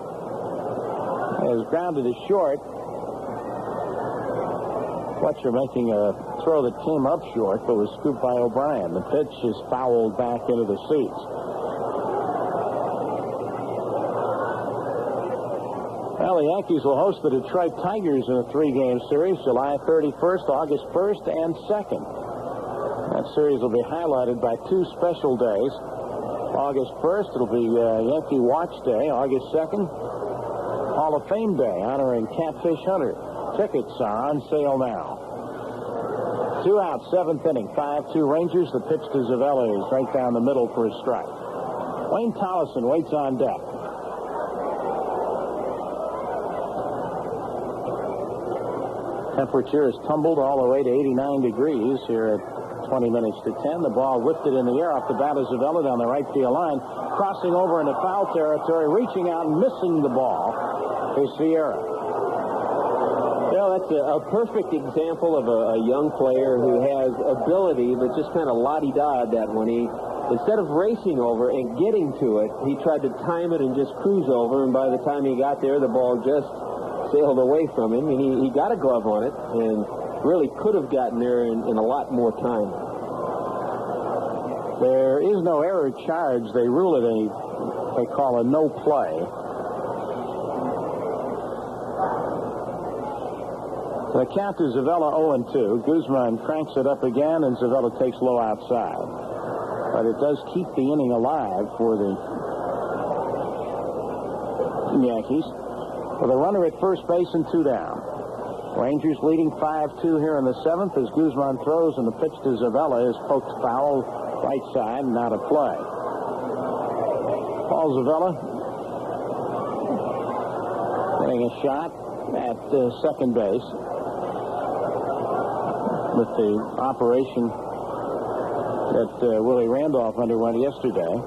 Has grounded to short. Fletcher making a throw that came up short but was scooped by O'Brien. The pitch is fouled back into the seats. Well, the Yankees will host the Detroit Tigers in a 3-game series, July 31st, August 1st, and 2nd. That series will be highlighted by 2 special days. August 1st, it'll be Yankee Watch Day. August 2nd, Hall of Fame Day, honoring Catfish Hunter. Tickets are on sale now. 2 out, 7th inning, 5-2 Rangers. The pitch to Zuvella is right down the middle for a strike. Wayne Tolleson waits on deck. Temperature has tumbled all the way to 89 degrees here at 20 minutes to 10. The ball lifted in the air off the bat of Zuvella down the right field line. Crossing over into foul territory, reaching out and missing the ball is Sierra. Well, that's a perfect example of a young player who has ability, but just kind of la-di-da that one. Instead of racing over and getting to it, he tried to time it and just cruise over, and by the time he got there, the ball just sailed away from him, and he got a glove on it and really could have gotten there in a lot more time. There is no error charge. They rule it they call a no play. The count is Zuvella 0-2. Guzman cranks it up again, and Zuvella takes low outside. But it does keep the inning alive for the Yankees. With a runner at first base and 2 down. Rangers leading 5-2 here in the 7th as Guzman throws, and the pitch to Zuvella is poked foul right side and out of play. Paul Zuvella getting a shot at second base with the operation that Willie Randolph underwent yesterday.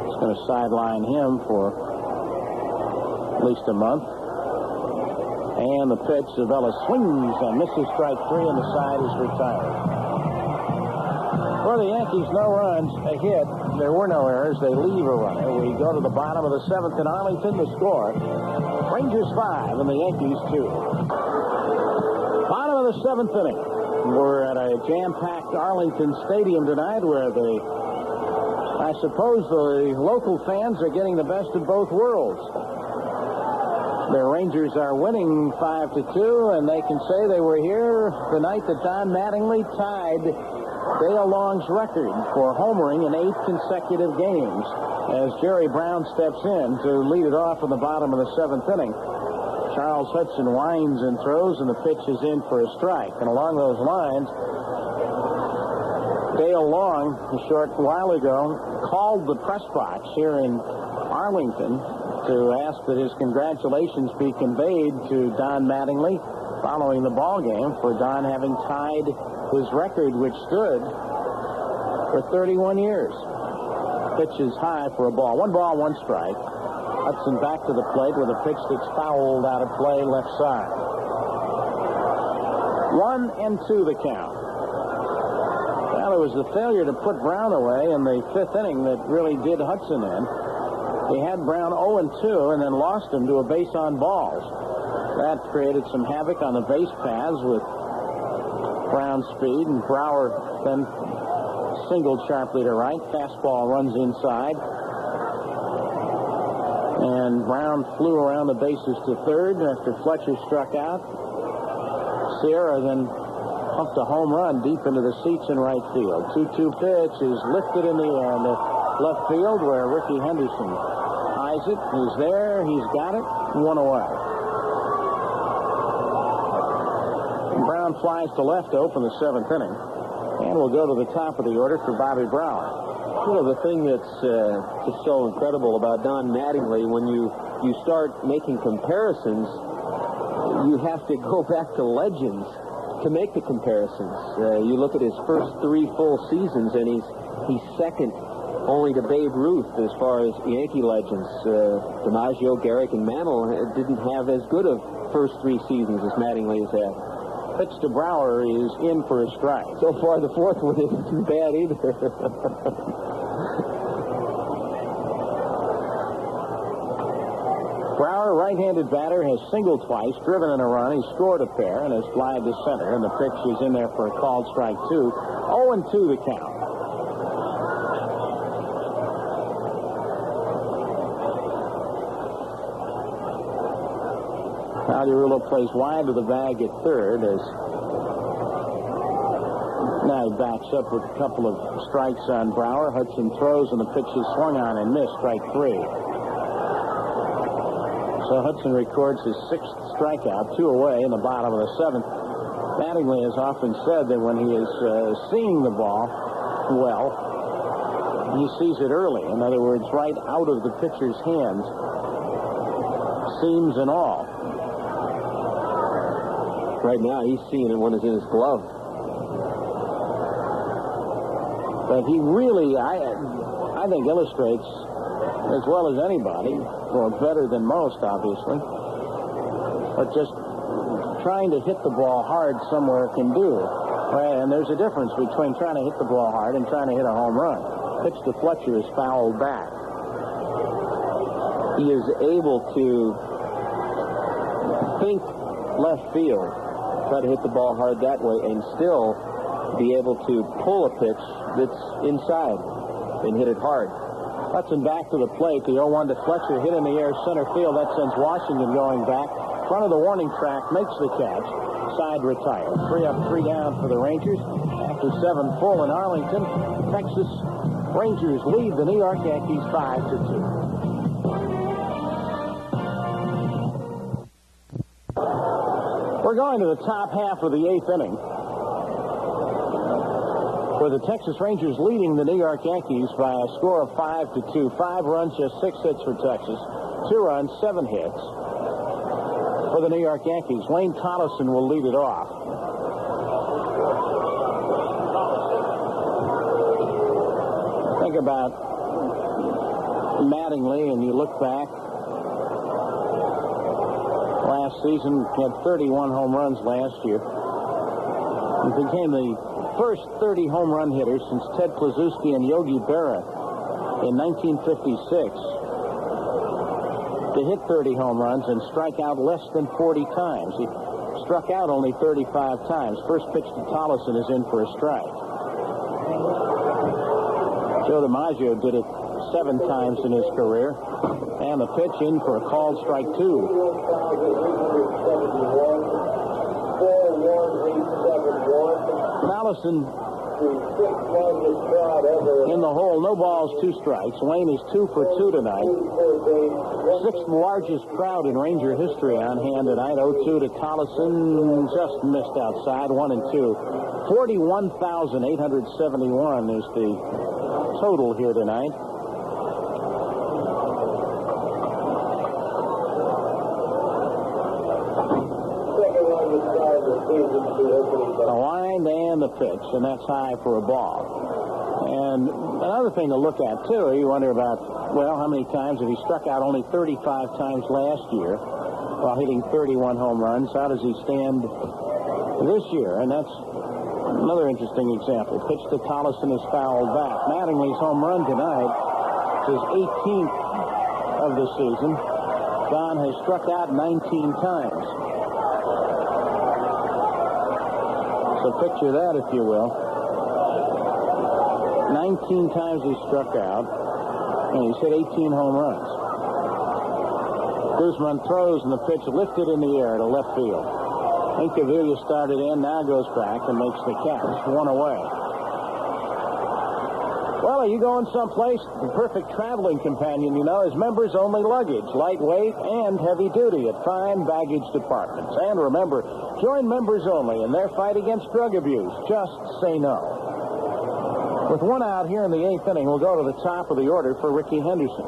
It's going to sideline him for at least a month. And the pitch, Zuvella swings and misses strike 3, and the side is retired. For the Yankees, no runs, a hit. There were no errors. They leave a runner. We go to the bottom of the 7th in Arlington. The score, Rangers 5 and the Yankees 2. Bottom of the 7th inning. We're at a jam-packed Arlington Stadium tonight where I suppose the local fans are getting the best of both worlds. The Rangers are winning 5-2, and they can say they were here the night that Don Mattingly tied Dale Long's record for homering in 8 consecutive games as Jerry Browne steps in to lead it off in the bottom of the 7th inning. Charles Hudson winds and throws, and the pitch is in for a strike. And along those lines, Dale Long, a short while ago, called the press box here in Arlington to ask that his congratulations be conveyed to Don Mattingly following the ball game for Don having tied his record, which stood for 31 years. Pitch is high for a ball. 1 ball, 1 strike. Hudson back to the plate with a pitch that's fouled out of play left side. 1-2 the count. Well, it was the failure to put Browne away in the 5th inning that really did Hudson in. He had Browne 0-2 and then lost him to a base on balls. That created some havoc on the base paths with Browne's speed, and Brower then singled sharply to right. Fastball runs inside. And Browne flew around the bases to third after Fletcher struck out. Sierra then pumped a home run deep into the seats in right field. 2-2 pitch is lifted in the air into left field where Rickey Henderson eyes it. He's there. He's got it. 1 away. And Browne flies to left to open the 7th inning. And we'll go to the top of the order for Bobby Brown. You know, the thing that's just so incredible about Don Mattingly, when you start making comparisons, you have to go back to legends to make the comparisons. You look at his first 3 full seasons, and he's second only to Babe Ruth as far as Yankee legends. DiMaggio, Garrick, and Mantle didn't have as good of first 3 seasons as Mattingly has had. Pitch to Brower is in for a strike. So far, the 4th one isn't too bad either. Brower, right-handed batter, has singled twice, driven in a run. He scored a pair and has flied to center, and the pitch is in there for a called strike 2. 0-2 the count. Pagliarulo plays wide to the bag at third as now he backs up with a couple of strikes on Brower. Hudson throws, and the pitch is swung on and missed, strike 3. So Hudson records his 6th strikeout, 2 away in the bottom of the 7th. Mattingly has often said that when he is seeing the ball well, he sees it early. In other words, right out of the pitcher's hands, seams and all. Right now, he's seeing it when it's in his glove. But he really, I think, illustrates as well as anybody, or better than most, obviously, but just trying to hit the ball hard somewhere can do. Right? And there's a difference between trying to hit the ball hard and trying to hit a home run. Pitch to Fletcher is fouled back. He is able to think left field, try to hit the ball hard that way, and still be able to pull a pitch that's inside and hit it hard. Hudson back to the plate. The 0-1 to Fletcher, hit in the air center field. That sends Washington going back. Front of the warning track, makes the catch. Side retired. 3 up, 3 down for the Rangers. After 7 full in Arlington, Texas Rangers lead the New York Yankees 5-2. We're going to the top half of the 8th inning, where the Texas Rangers leading the New York Yankees by a score of 5-2. 5 runs, just 6 hits for Texas. 2 runs, 7 hits for the New York Yankees. Wayne Tolleson will lead it off. Think about Mattingly, and you look back. Last season, he had 31 home runs last year. He became the first 30 home run hitters since Ted Kluszewski and Yogi Berra in 1956 to hit 30 home runs and strike out less than 40 times. He struck out only 35 times. First pitch to Tolleson is in for a strike. Joe DiMaggio did it 7 times in his career. And the pitch in for a called strike 2. Tolleson in the hole, no balls, 2 strikes. Wayne is 2 for 2 tonight. 6th largest crowd in Ranger history on hand tonight. 0-2 to Tolleson, just missed outside, 1-2. 41,871 is the total here tonight. The line and the pitch, and that's high for a ball. And another thing to look at, too, you wonder about, well, how many times, if he struck out only 35 times last year while hitting 31 home runs, how does he stand this year? And that's another interesting example. Pitch to Tolleson is fouled back. Mattingly's home run tonight is his 18th of the season. Don has struck out 19 times. So picture that, if you will. 19 times he struck out, and he's hit 18 home runs. Guzman throws, and the pitch lifted in the air to left field. Incaviglia started in, now goes back and makes the catch. 1 away. Well, are you going someplace? The perfect traveling companion, you know, is members-only luggage, lightweight and heavy-duty at fine baggage departments. And remember, join members only in their fight against drug abuse. Just say no. With 1 out here in the 8th inning, we'll go to the top of the order for Rickey Henderson.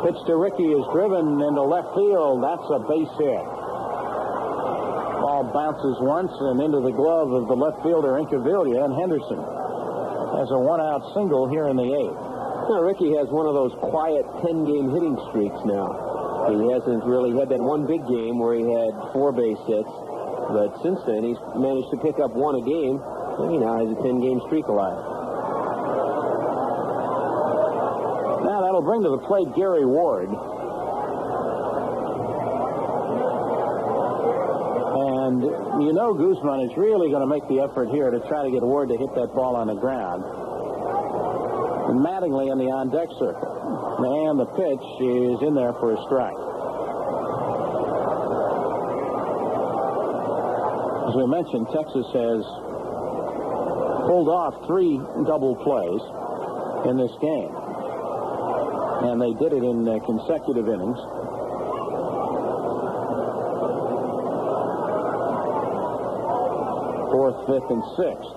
Pitch to Rickey is driven into left field. That's a base hit. Ball bounces once and into the glove of the left fielder Incaviglia, and Henderson has a 1-out single here in the 8th. Now, Rickey has one of those quiet 10-game hitting streaks now. He hasn't really had that one big game where he had 4 base hits, but since then he's managed to pick up 1 a game, and he now has a 10-game streak alive. Now that'll bring to the plate Gary Ward. And you know Guzman is really going to make the effort here to try to get Ward to hit that ball on the ground. And Mattingly in the on-deck circle. And the pitch is in there for a strike. As we mentioned, Texas has pulled off 3 double plays in this game. And they did it in consecutive innings. Fourth, 5th, and 6th.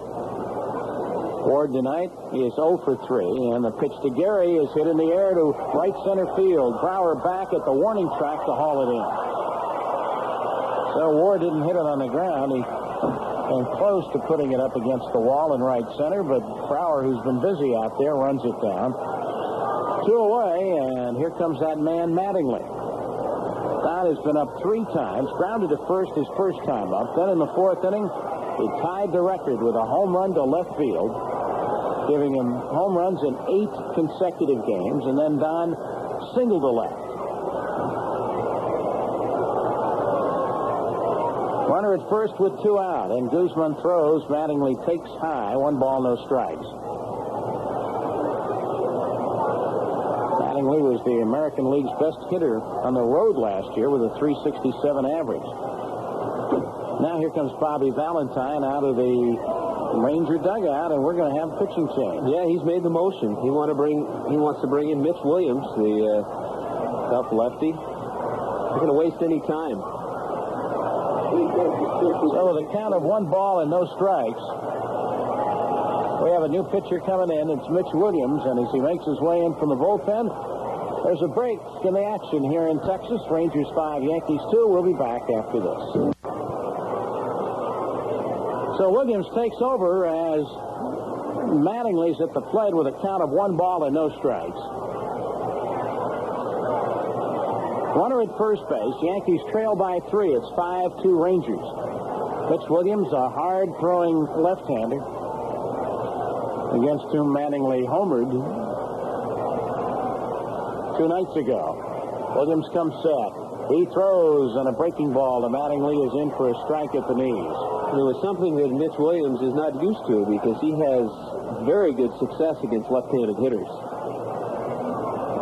Ward tonight is 0 for 3, and the pitch to Gary is hit in the air to right center field. Brower back at the warning track to haul it in. So Ward didn't hit it on the ground. He came close to putting it up against the wall in right center, but Brower, who's been busy out there, runs it down. 2 away, and here comes that man Mattingly. Don has been up 3 times, grounded to first his first time up. Then in the 4th inning, he tied the record with a home run to left field, giving him home runs in 8 consecutive games, and then Don singled to left. Runner at first with 2 out, and Guzman throws. Mattingly takes high. 1 ball, no strikes. Mattingly was the American League's best hitter on the road last year with a .367 average. Now here comes Bobby Valentine out of the Ranger dugout, and we're going to have pitching change. Yeah, he's made the motion. He wants to bring in Mitch Williams, the tough lefty. Not going to waste any time. So with a count of 1 ball and no strikes, we have a new pitcher coming in. It's Mitch Williams, and as he makes his way in from the bullpen, there's a break in the action here in Texas. Rangers 5, Yankees 2. We'll be back after this. So Williams takes over as Mattingly's at the plate with a count of 1 ball and no strikes. Runner at first base. Yankees trail by 3. It's 5-2 Rangers. Mitch Williams, a hard-throwing left-hander against whom Mattingly homered 2 nights ago. Williams comes set. He throws, and a breaking ball to Mattingly is in for a strike at the knees. It was something that Mitch Williams is not used to because he has very good success against left-handed hitters.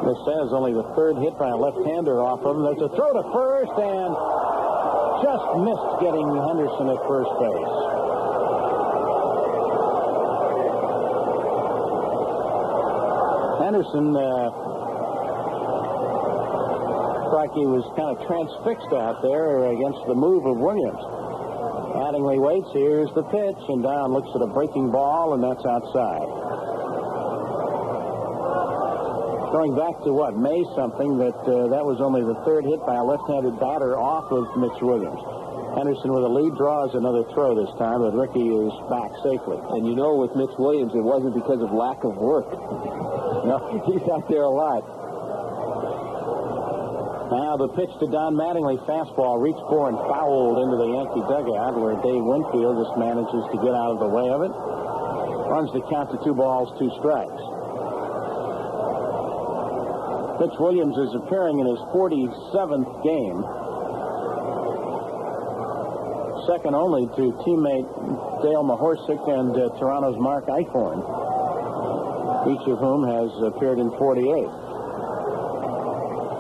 This says only the 3rd hit by a left-hander off of him. There's a throw to first, and just missed getting Henderson at first base. Henderson, like he was kind of transfixed out there against the move of Williams. Mattingly waits. Here's the pitch, and down looks at a breaking ball, and that's outside. Going back to what, May something, that was only the 3rd hit by a left-handed batter off of Mitch Williams. Henderson with a lead draws another throw this time, but Rickey is back safely. And you know, with Mitch Williams, it wasn't because of lack of work. No, he's out there a lot. Now the pitch to Don Mattingly, fastball, reached for and fouled into the Yankee dugout, where Dave Winfield just manages to get out of the way of it. Runs the count to 2 balls, 2 strikes. Mitch Williams is appearing in his 47th game, second only to teammate Dale Mahorsic and Toronto's Mark Eichhorn, each of whom has appeared in 48.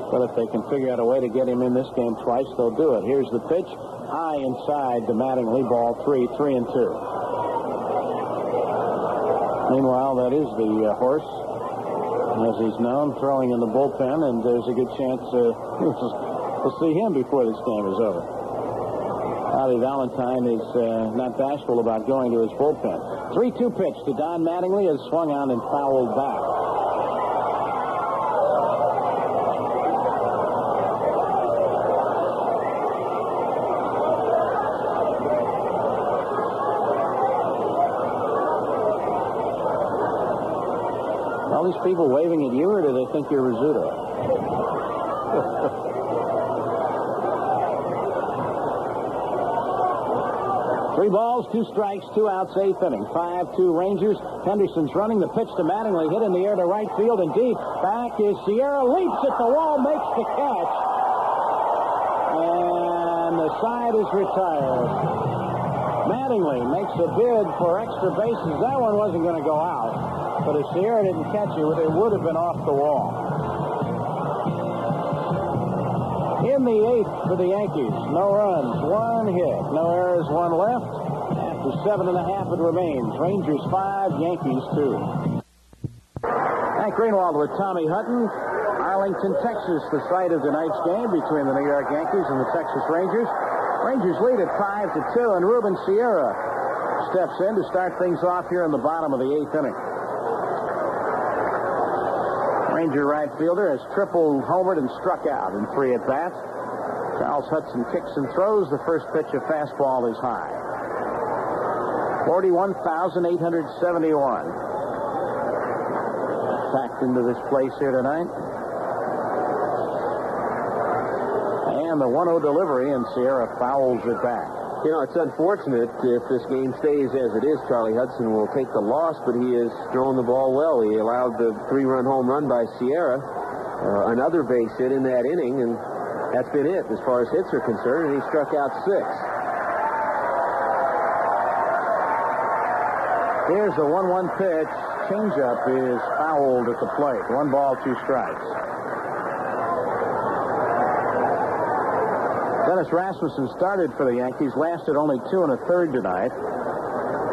But if they can figure out a way to get him in this game twice, they'll do it. Here's the pitch. High inside to Mattingly. Ball 3-2. Meanwhile, that is the horse, as he's known, throwing in the bullpen, and there's a good chance we'll see him before this game is over. Bobby Valentine is not bashful about going to his bullpen. 3-2 pitch to Don Mattingly is swung on and fouled back. All these people waving at you, or do they think you're Rizzuto? 3 balls, 2 strikes, 2 outs, 8th inning. 5-2 Rangers. Henderson's running the pitch to Mattingly, hit in the air to right field and deep. Back is Sierra, leaps at the wall, makes the catch, and the side is retired. Mattingly makes a bid for extra bases. That one wasn't going to go out. But if Sierra didn't catch it, it would have been off the wall. In the 8th for the Yankees. No runs, 1 hit. No errors, 1 left. After 7.5 it remains. Rangers 5, Yankees 2. Hank Greenwald with Tommy Hutton. Arlington, Texas, the site of tonight's game between the New York Yankees and the Texas Rangers. Rangers lead at 5-2, and Ruben Sierra steps in to start things off here in the bottom of the 8th inning. Ranger right fielder has tripled, homered, and struck out in 3 at-bats. Charles Hudson kicks and throws. The first pitch of fastball is high. 41,871 packed into this place here tonight. And the 1-0 delivery, and Sierra fouls it back. You know, it's unfortunate if this game stays as it is. Charlie Hudson will take the loss, but he has thrown the ball well. He allowed the 3-run home run by Sierra, another base hit in that inning, and that's been it as far as hits are concerned, and he struck out 6. Here's the 1-1 pitch. Changeup is fouled at the plate. 1 ball, 2 strikes. Dennis Rasmussen started for the Yankees, lasted only 2 1/3 tonight.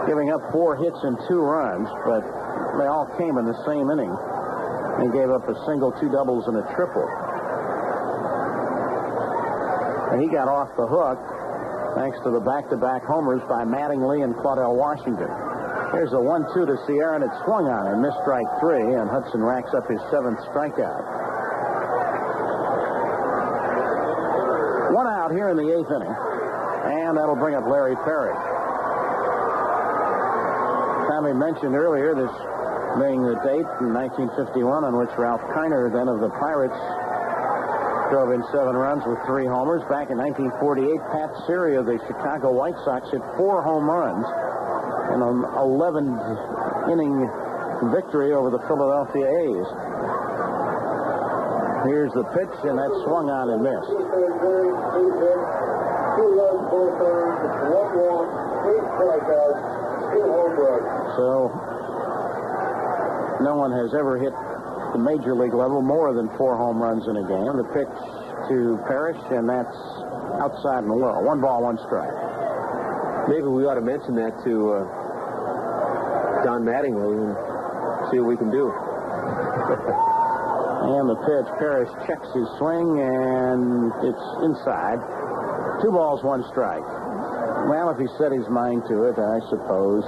giving up 4 hits and 2 runs, but they all came in the same inning. He gave up a single, 2 doubles, and a triple. And he got off the hook thanks to the back-to-back homers by Mattingly and Claudell Washington. Here's a 1-2 to Sierra, and it swung on him. Missed strike 3, and Hudson racks up his 7th strikeout. 1 out here in the 8th inning, and that'll bring up Larry Parrish. Tommy mentioned earlier this being the date in 1951 on which Ralph Kiner, then of the Pirates, drove in 7 runs with 3 homers. Back in 1948, Pat Siri of the Chicago White Sox hit 4 home runs in an 11-inning victory over the Philadelphia A's. Here's the pitch, and that swung on and missed. 2 runs, 4 thirds, 1 walk, 8 strikeouts, 2 home runs. So no one has ever hit the major league level more than 4 home runs in a game. The pitch to Parrish, and that's outside and low. 1 ball, 1 strike. Maybe we ought to mention that to Don Mattingly and see what we can do. And the pitch, Parrish checks his swing, and it's inside. 2 balls, 1 strike. Well, if he set his mind to it, I suppose.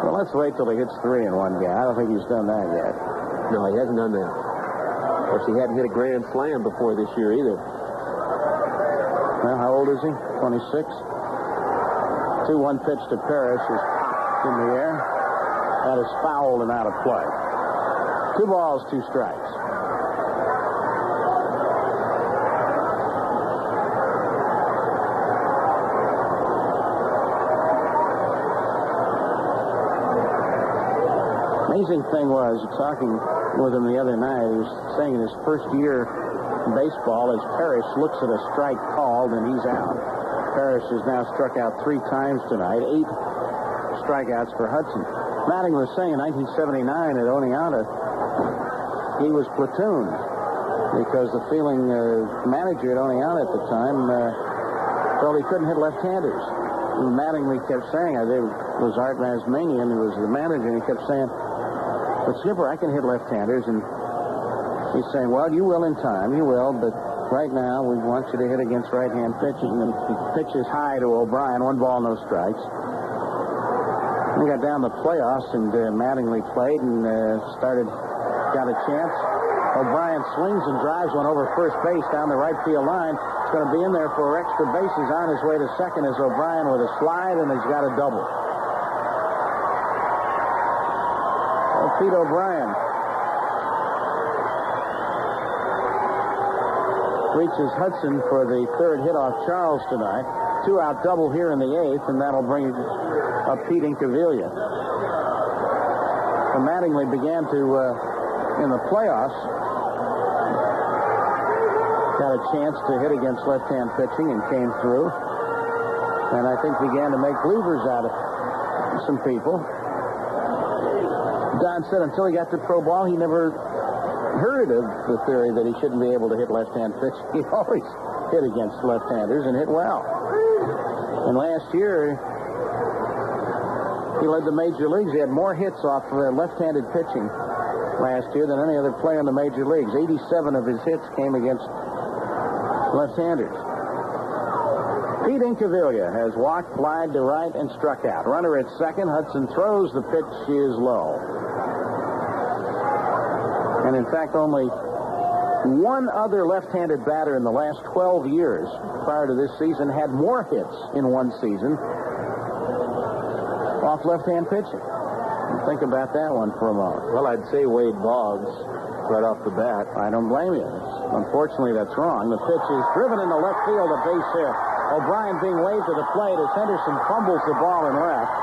Well, let's wait till he hits 3 in one guy. I don't think he's done that yet. No, he hasn't done that. Of course, he hadn't hit a grand slam before this year either. Well, how old is he? 26. 2-1 pitch to Parrish is popped in the air. That is fouled and out of play. 2 balls, 2 strikes. Amazing thing was, talking with him the other night, he was saying in his first year in baseball, as Parrish looks at a strike called and he's out. Parrish has now struck out 3 times tonight, 8 strikeouts for Hudson. Mattingly was saying in 1979 at Oneonta, he was platooned because the manager at Oneonta at the time felt he couldn't hit left-handers. And Mattingly kept saying, it was Art Rasmussen who was the manager, and he kept saying, but Skipper, I can hit left-handers. And he's saying, well, you will in time, you will, but right now we want you to hit against right-hand pitching. And he pitches high to O'Brien, 1 ball, no strikes. We got down the playoffs, and Mattingly played and got a chance. O'Brien swings and drives one over first base down the right field line. It's going to be in there for extra bases. On his way to second is O'Brien with a slide, and he's got a double. Pete O'Brien reaches Hudson for the 3rd hit off Charles tonight. 2-out double here in the 8th, and that'll bring up Pete Incaviglia. So Mattingly began to, in the playoffs, got a chance to hit against left-hand pitching and came through. And I think began to make believers out of some people. Don said until he got to pro ball, he never heard of the theory that he shouldn't be able to hit left-hand pitch. He always hit against left-handers and hit well. And last year, he led the major leagues. He had more hits off left-handed pitching last year than any other player in the major leagues. 87 of his hits came against left-handers. Pete Incaviglia has walked, flied to right, and struck out. Runner at second. Hudson throws. The pitch is low. And in fact, only one other left-handed batter in the last 12 years prior to this season had more hits in one season off left-hand pitching. Think about that one for a moment. Well, I'd say Wade Boggs right off the bat. I don't blame you. Unfortunately, that's wrong. The pitch is driven into left field, a base hit. O'Brien being waved to the plate as Henderson fumbles the ball in left.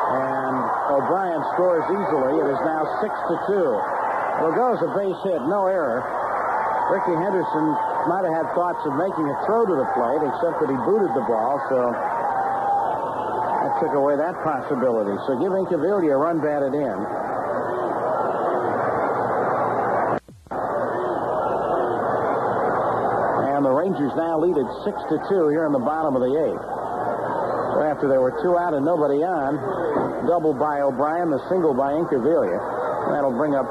And O'Brien scores easily. It is now 6-2. Well, it goes a base hit, no error. Rickey Henderson might have had thoughts of making a throw to the plate, except that he booted the ball, so that took away that possibility. So give Incaviglia a run batted in. And the Rangers now lead at 6-2 here in the bottom of the 8th. So after there were 2 out and nobody on. Double by O'Brien, the single by Incaviglia. That'll bring up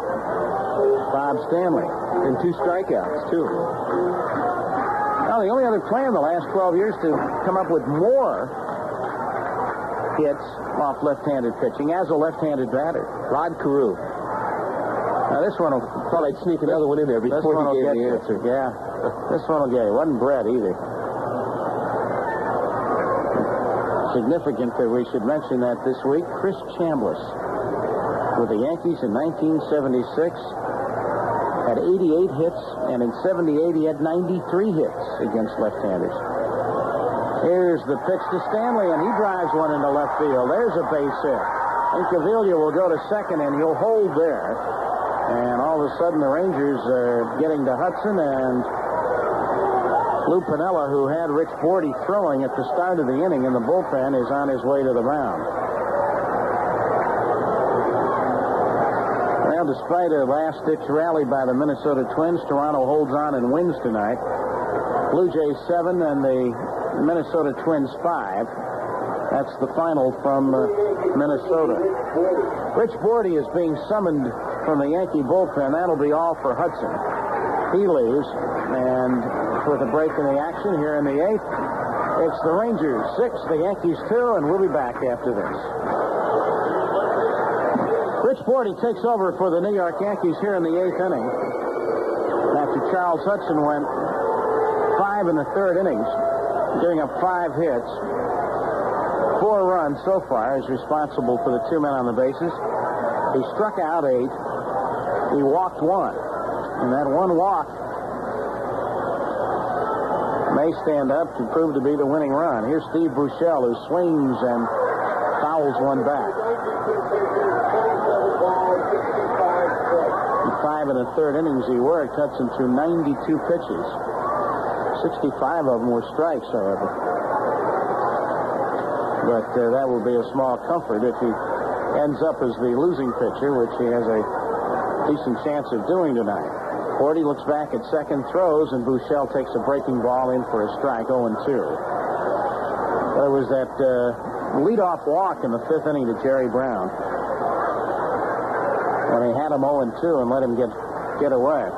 Bob Stanley. And 2 strikeouts, too. Well, the only other player in the last 12 years to come up with more hits off left-handed pitching as a left-handed batter. Rod Carew. Now, this one will... Thought I'd sneak another one in there before he gave the answer. Yeah. This one will get you. Wasn't Brett either. Significant that we should mention that this week. Chris Chambliss with the Yankees in 1976 had 88 hits, and in 78 he had 93 hits against left-handers. Here's the pitch to Stanley, and he drives one into left field. There's a base hit. Incaviglia will go to second, and he'll hold there. And all of a sudden, the Rangers are getting to Hudson, and Lou Piniella, who had Rich Bordy throwing at the start of the inning in the bullpen, is on his way to the mound. Well, despite a last-ditch rally by the Minnesota Twins, Toronto holds on and wins tonight. Blue Jays 7 and the Minnesota Twins 5. That's the final from Minnesota. Rich Bordy is being summoned from the Yankee bullpen. That'll be all for Hudson. He leaves, and with a break in the action here in the 8th, it's the Rangers 6, the Yankees 2, and we'll be back after this. Rich Bordy takes over for the New York Yankees here in the 8th inning. After Charles Hudson went 5 in the 3rd innings, giving up 5 hits. 4 runs so far, is responsible for the 2 men on the bases. He struck out 8. He walked 1. And that 1 walk may stand up to prove to be the winning run. Here's Steve Buechele, who swings and fouls one back. 5 in the 3rd innings he worked. Hudson threw 92 pitches. 65 of them were strikes, however. But that will be a small comfort if he ends up as the losing pitcher, which he has a decent chance of doing tonight. Bordy looks back at second, throws, and Buechele takes a breaking ball in for a strike, 0-2. There was that leadoff walk in the 5th inning to Jerry Browne, when he had him 0-2 and let him get away.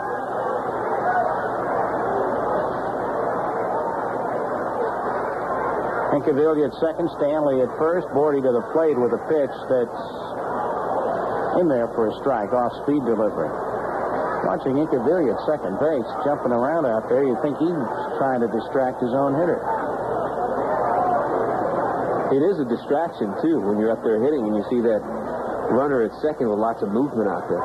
Incaviglia at second, Stanley at first, Bordy to the plate with a pitch that's in there for a strike, off-speed delivery. Watching Incaviglia at second base, jumping around out there, you'd think he's trying to distract his own hitter. It is a distraction, too, when you're up there hitting and you see that runner at second with lots of movement out there.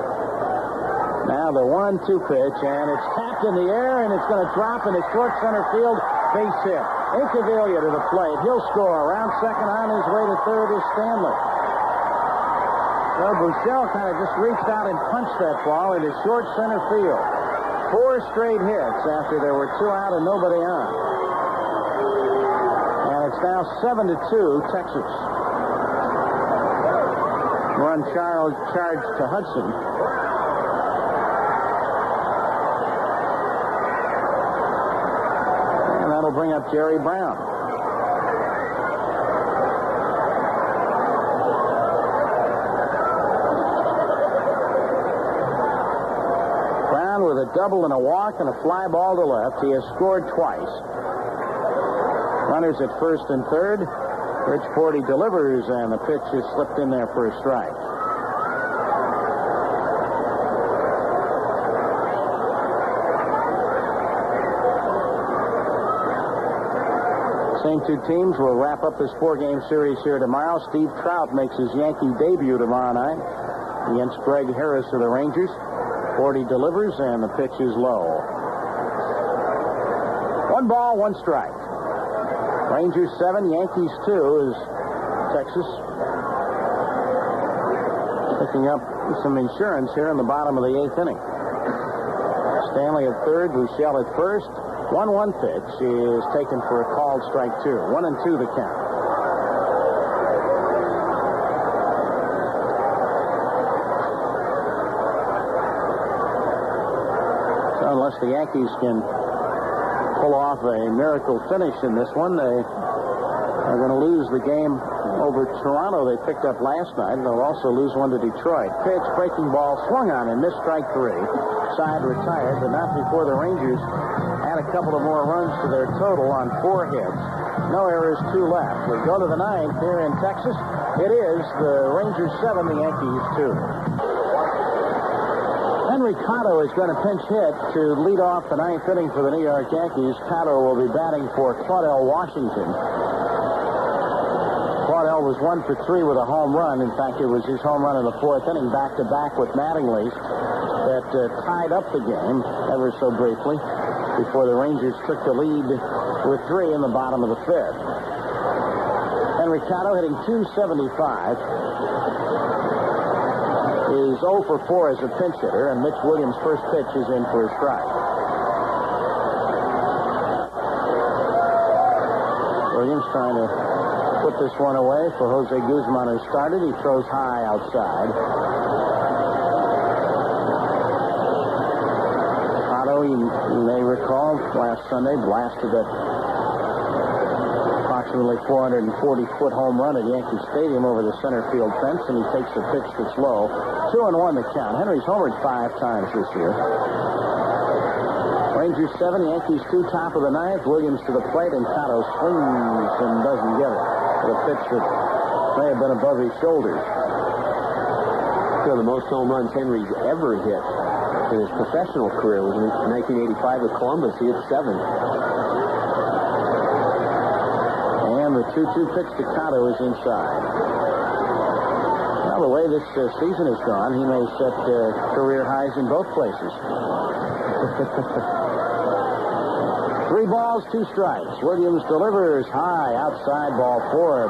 Now the 1-2 pitch, and it's tapped in the air, and it's going to drop into short center field. Base hit. Incaviglia to the plate. He'll score. Around second, on his way to third is Stanley. Well, Buechele kind of just reached out and punched that ball into short center field. 4 straight hits after there were 2 out and nobody on. And it's now 7-2, Texas. Run charged to Hudson. And that'll bring up Jerry Browne. With a double and a walk and a fly ball to left. He has scored twice. Runners at first and third. Rich Bordy delivers, and the pitch is slipped in there for a strike. Same 2 teams will wrap up this 4-game series here tomorrow. Steve Trout makes his Yankee debut tomorrow night against Greg Harris of the Rangers. Bordy delivers, and the pitch is low. 1 ball, 1 strike. Rangers 7, Yankees 2 is Texas picking up some insurance here in the bottom of the 8th inning. Stanley at third, Buechele at first. 1-1 pitch is taken for a called strike 2. 1-2 the count. Unless the Yankees can pull off a miracle finish in this one. They are going to lose the game over Toronto they picked up last night. They'll also lose one to Detroit. Pitch, breaking ball, swung on and missed strike 3. Side retired, but not before the Rangers add a couple of more runs to their total on 4 hits. No errors, 2 left. We go to the 9th here in Texas. It is the Rangers 7, the Yankees 2. Henry Cotto is going to pinch hit to lead off the 9th inning for the New York Yankees. Cotto will be batting for Claudell Washington. Claudell was 1 for 3 with a home run. In fact, it was his home run in the 4th inning, back-to-back with Mattingly's, that tied up the game ever so briefly before the Rangers took the lead with 3 in the bottom of the 5th. Henry Cotto hitting .275. Is 0 for 4 as a pinch hitter, and Mitch Williams' first pitch is in for a strike. Williams trying to put this one away for Jose Guzman, who started. He throws high outside. Cotto, you may recall, last Sunday blasted that approximately 440-foot home run at Yankee Stadium over the center field fence, and he takes a pitch that's low. 2-1 the count. Henry's homered 5 times this year. Rangers 7, Yankees 2, top of the 9th. Williams to the plate, and Cotto swings and doesn't get it. With a pitch that may have been above his shoulders. One of the most home runs Henry's ever hit in his professional career was in 1985 with Columbus. He hit 7. And the 2-2 pitch to Cotto is inside. Well, the way this season has gone, he may set career highs in both places. 3 balls, 2 strikes. Williams delivers high outside, ball 4.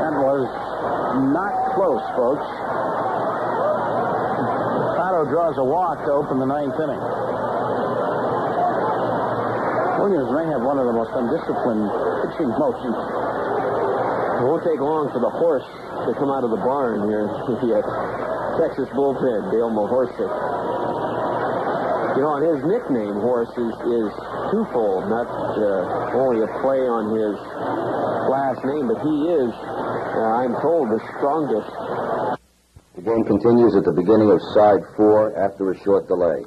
That was not close, folks. Cotto draws a walk to open the 9th inning. Williams may have one of the most undisciplined pitching motions. It won't take long for the horse to come out of the barn here in the Texas bullpen, Dale Mahorsic. You know, and his nickname, Horse, is twofold. Not only a play on his last name, but he is, I'm told, the strongest. The game continues at the beginning of side 4 after a short delay.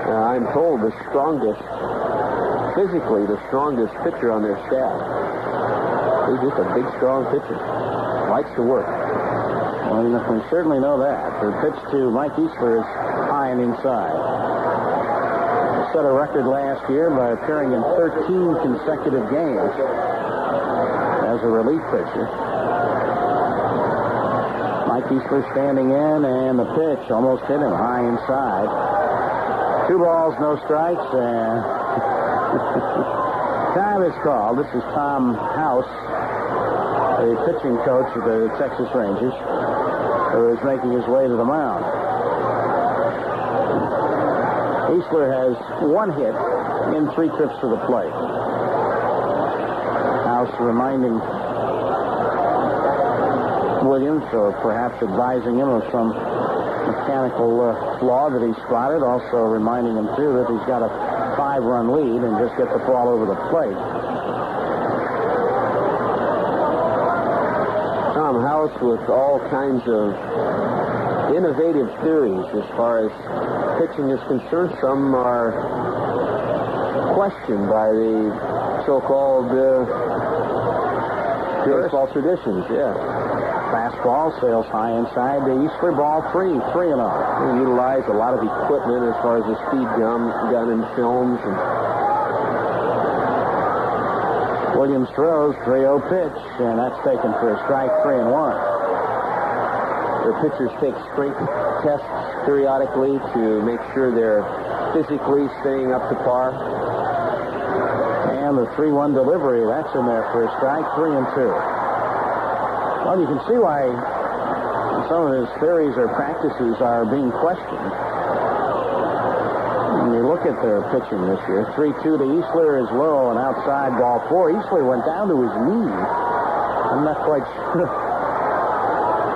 I'm told the strongest, physically the strongest pitcher on their staff. He's just a big, strong pitcher. Likes to work. Well, we certainly know that. The pitch to Mike Easler is high and inside. He set a record last year by appearing in 13 consecutive games as a relief pitcher. Mike Easler standing in, and the pitch almost hit him high inside. 2 balls, no strikes, and time is called. This is Tom House, the pitching coach of the Texas Rangers, who is making his way to the mound. Easler has 1 hit in 3 trips to the plate. House reminding Williams, or perhaps advising him of some mechanical flaw that he spotted, also reminding him, too, that he's got a 5-run lead and just get the ball over the plate. Tom House with all kinds of innovative theories as far as pitching is concerned. Some are questioned by the so-called baseball traditions, yeah. Fastball sails high inside the Easler, ball 3, 3-0. They utilize a lot of equipment as far as the speed gun and films. And Williams throws, 3-0 pitch, and that's taken for a strike, 3-1. Their pitchers take strength tests periodically to make sure they're physically staying up to par. And the 3-1 delivery, that's in there for a strike, 3-2. Well, you can see why some of his theories or practices are being questioned. When you look at their pitching this year, 3-2 to Easler is low and outside, ball 4. Easler went down to his knee. I'm not quite sure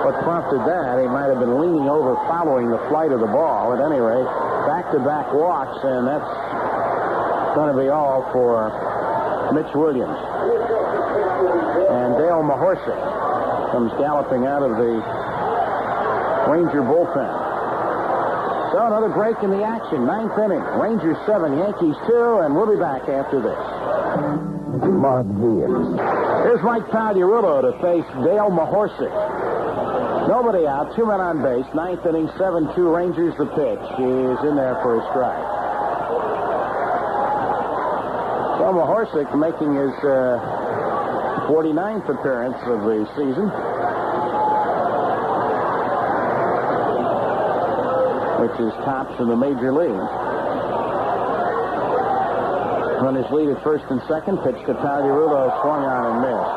what prompted that. He might have been leaning over following the flight of the ball. At any rate, back-to-back walks, and that's going to be all for Mitch Williams. And Dale Mahorsic comes galloping out of the Ranger bullpen. So another break in the action. 9th inning. Rangers 7, Yankees 2, and we'll be back after this. Mark Veers. Here's Mike Pagliarulo to face Dale Mahorsic. Nobody out, 2 men on base. 9th inning, 7-2 Rangers. The pitch is in there for a strike. So Mahorsic making his 49th appearance of the season, which is tops in the major leagues. Runners lead at first and second. Pitch to Pagliarulo, swung on and missed.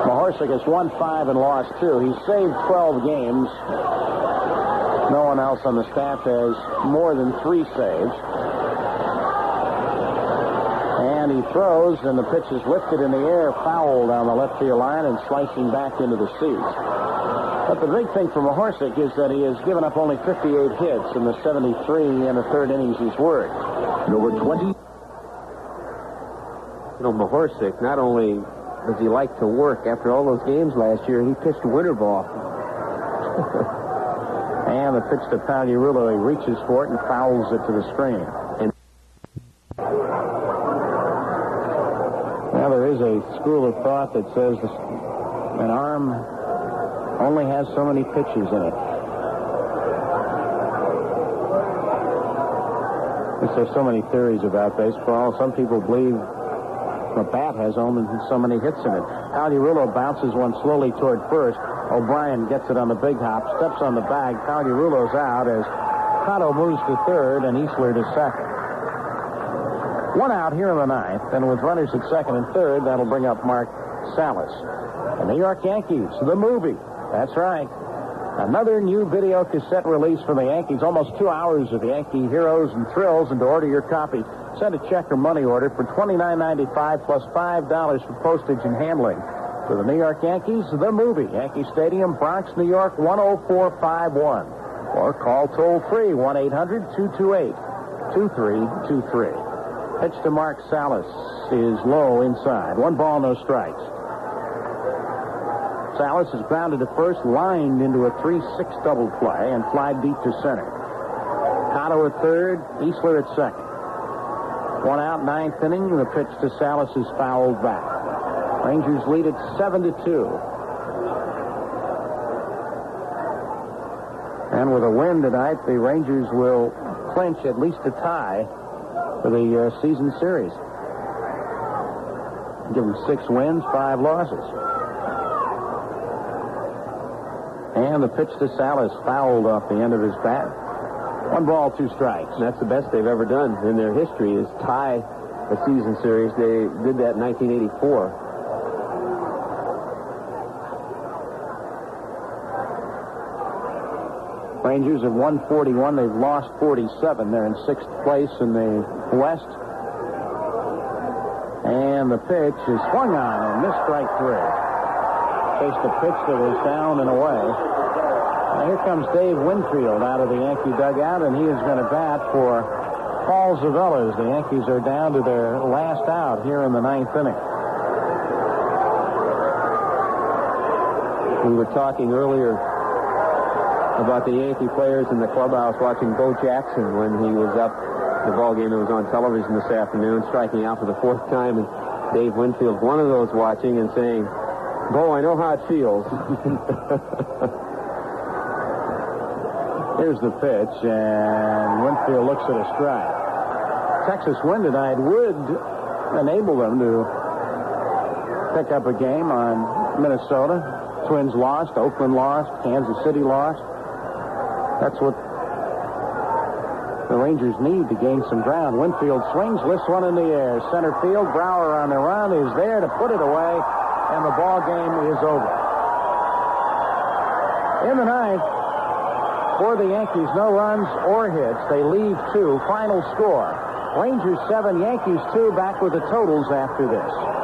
Mahorsic has won 5 and lost 2. He's saved 12 games. No one else on the staff has more than 3 saves. And he throws, and the pitch is lifted in the air, foul down the left field line and slicing back into the seats. But the big thing for Mahorsic is that he has given up only 58 hits in the 73 and the third innings he's worked. Number 20. You know, Mahorsic, not only does he like to work, after all those games last year, he pitched winter ball. And the pitch to Pagliarulo, he reaches for it and fouls it to the screen. Now, there is a school of thought that says an arm only has so many pitches in it. There's so many theories about baseball. Some people believe the bat has only so many hits in it. Pagliarulo bounces one slowly toward first. O'Brien gets it on the big hop, steps on the bag. Pagliarulo's out as Cotto moves to third and Easler to second. 1 out here in the 9th, and with runners at second and third, that'll bring up Mark Salas. The New York Yankees, the movie. That's right. Another new video cassette release from the Yankees. Almost 2 hours of Yankee heroes and thrills. And to order your copy, send a check or money order for $29.95 plus $5 for postage and handling. To the New York Yankees, the movie. Yankee Stadium, Bronx, New York, 10451. Or call toll-free, 1-800-228-2323. Pitch to Mark Salas is low inside. 1 ball, no strikes. Salas is grounded to first, lined into a 3-6 double play, and fly deep to center. Cotto at third, Easler at second. 1 out, 9th inning. The pitch to Salas is fouled back. Rangers lead at 7-2. And with a win tonight, the Rangers will clinch at least a tie for the season series. Give them 6 wins, 5 losses. And the pitch to Salas fouled off the end of his bat. 1 ball, 2 strikes. That's the best they've ever done in their history, is tie a season series. They did that in 1984. Rangers have won 41. They've lost 47. They're in 6th place in the West. And the pitch is swung on and missed strike 3. Faced a pitch that was down and away. Now here comes Dave Winfield out of the Yankee dugout, and he is going to bat for Paul Zuvella as the Yankees are down to their last out here in the 9th inning. We were talking earlier about the Yankee players in the clubhouse watching Bo Jackson when he was up the ball game that was on television this afternoon, striking out for the 4th time, and Dave Winfield, one of those watching and saying, "Bo, I know how it feels." Here's the pitch, and Winfield looks at a strike. Texas win tonight would enable them to pick up a game on Minnesota. Twins lost, Oakland lost, Kansas City lost. That's what The Rangers need to gain some ground. Winfield swings, lifts one in the air. Center field, Brower on the run is there to put it away, and the ball game is over. In the ninth, for the Yankees, no runs or hits. They leave 2. Final score, Rangers 7, Yankees 2. Back with the totals after this.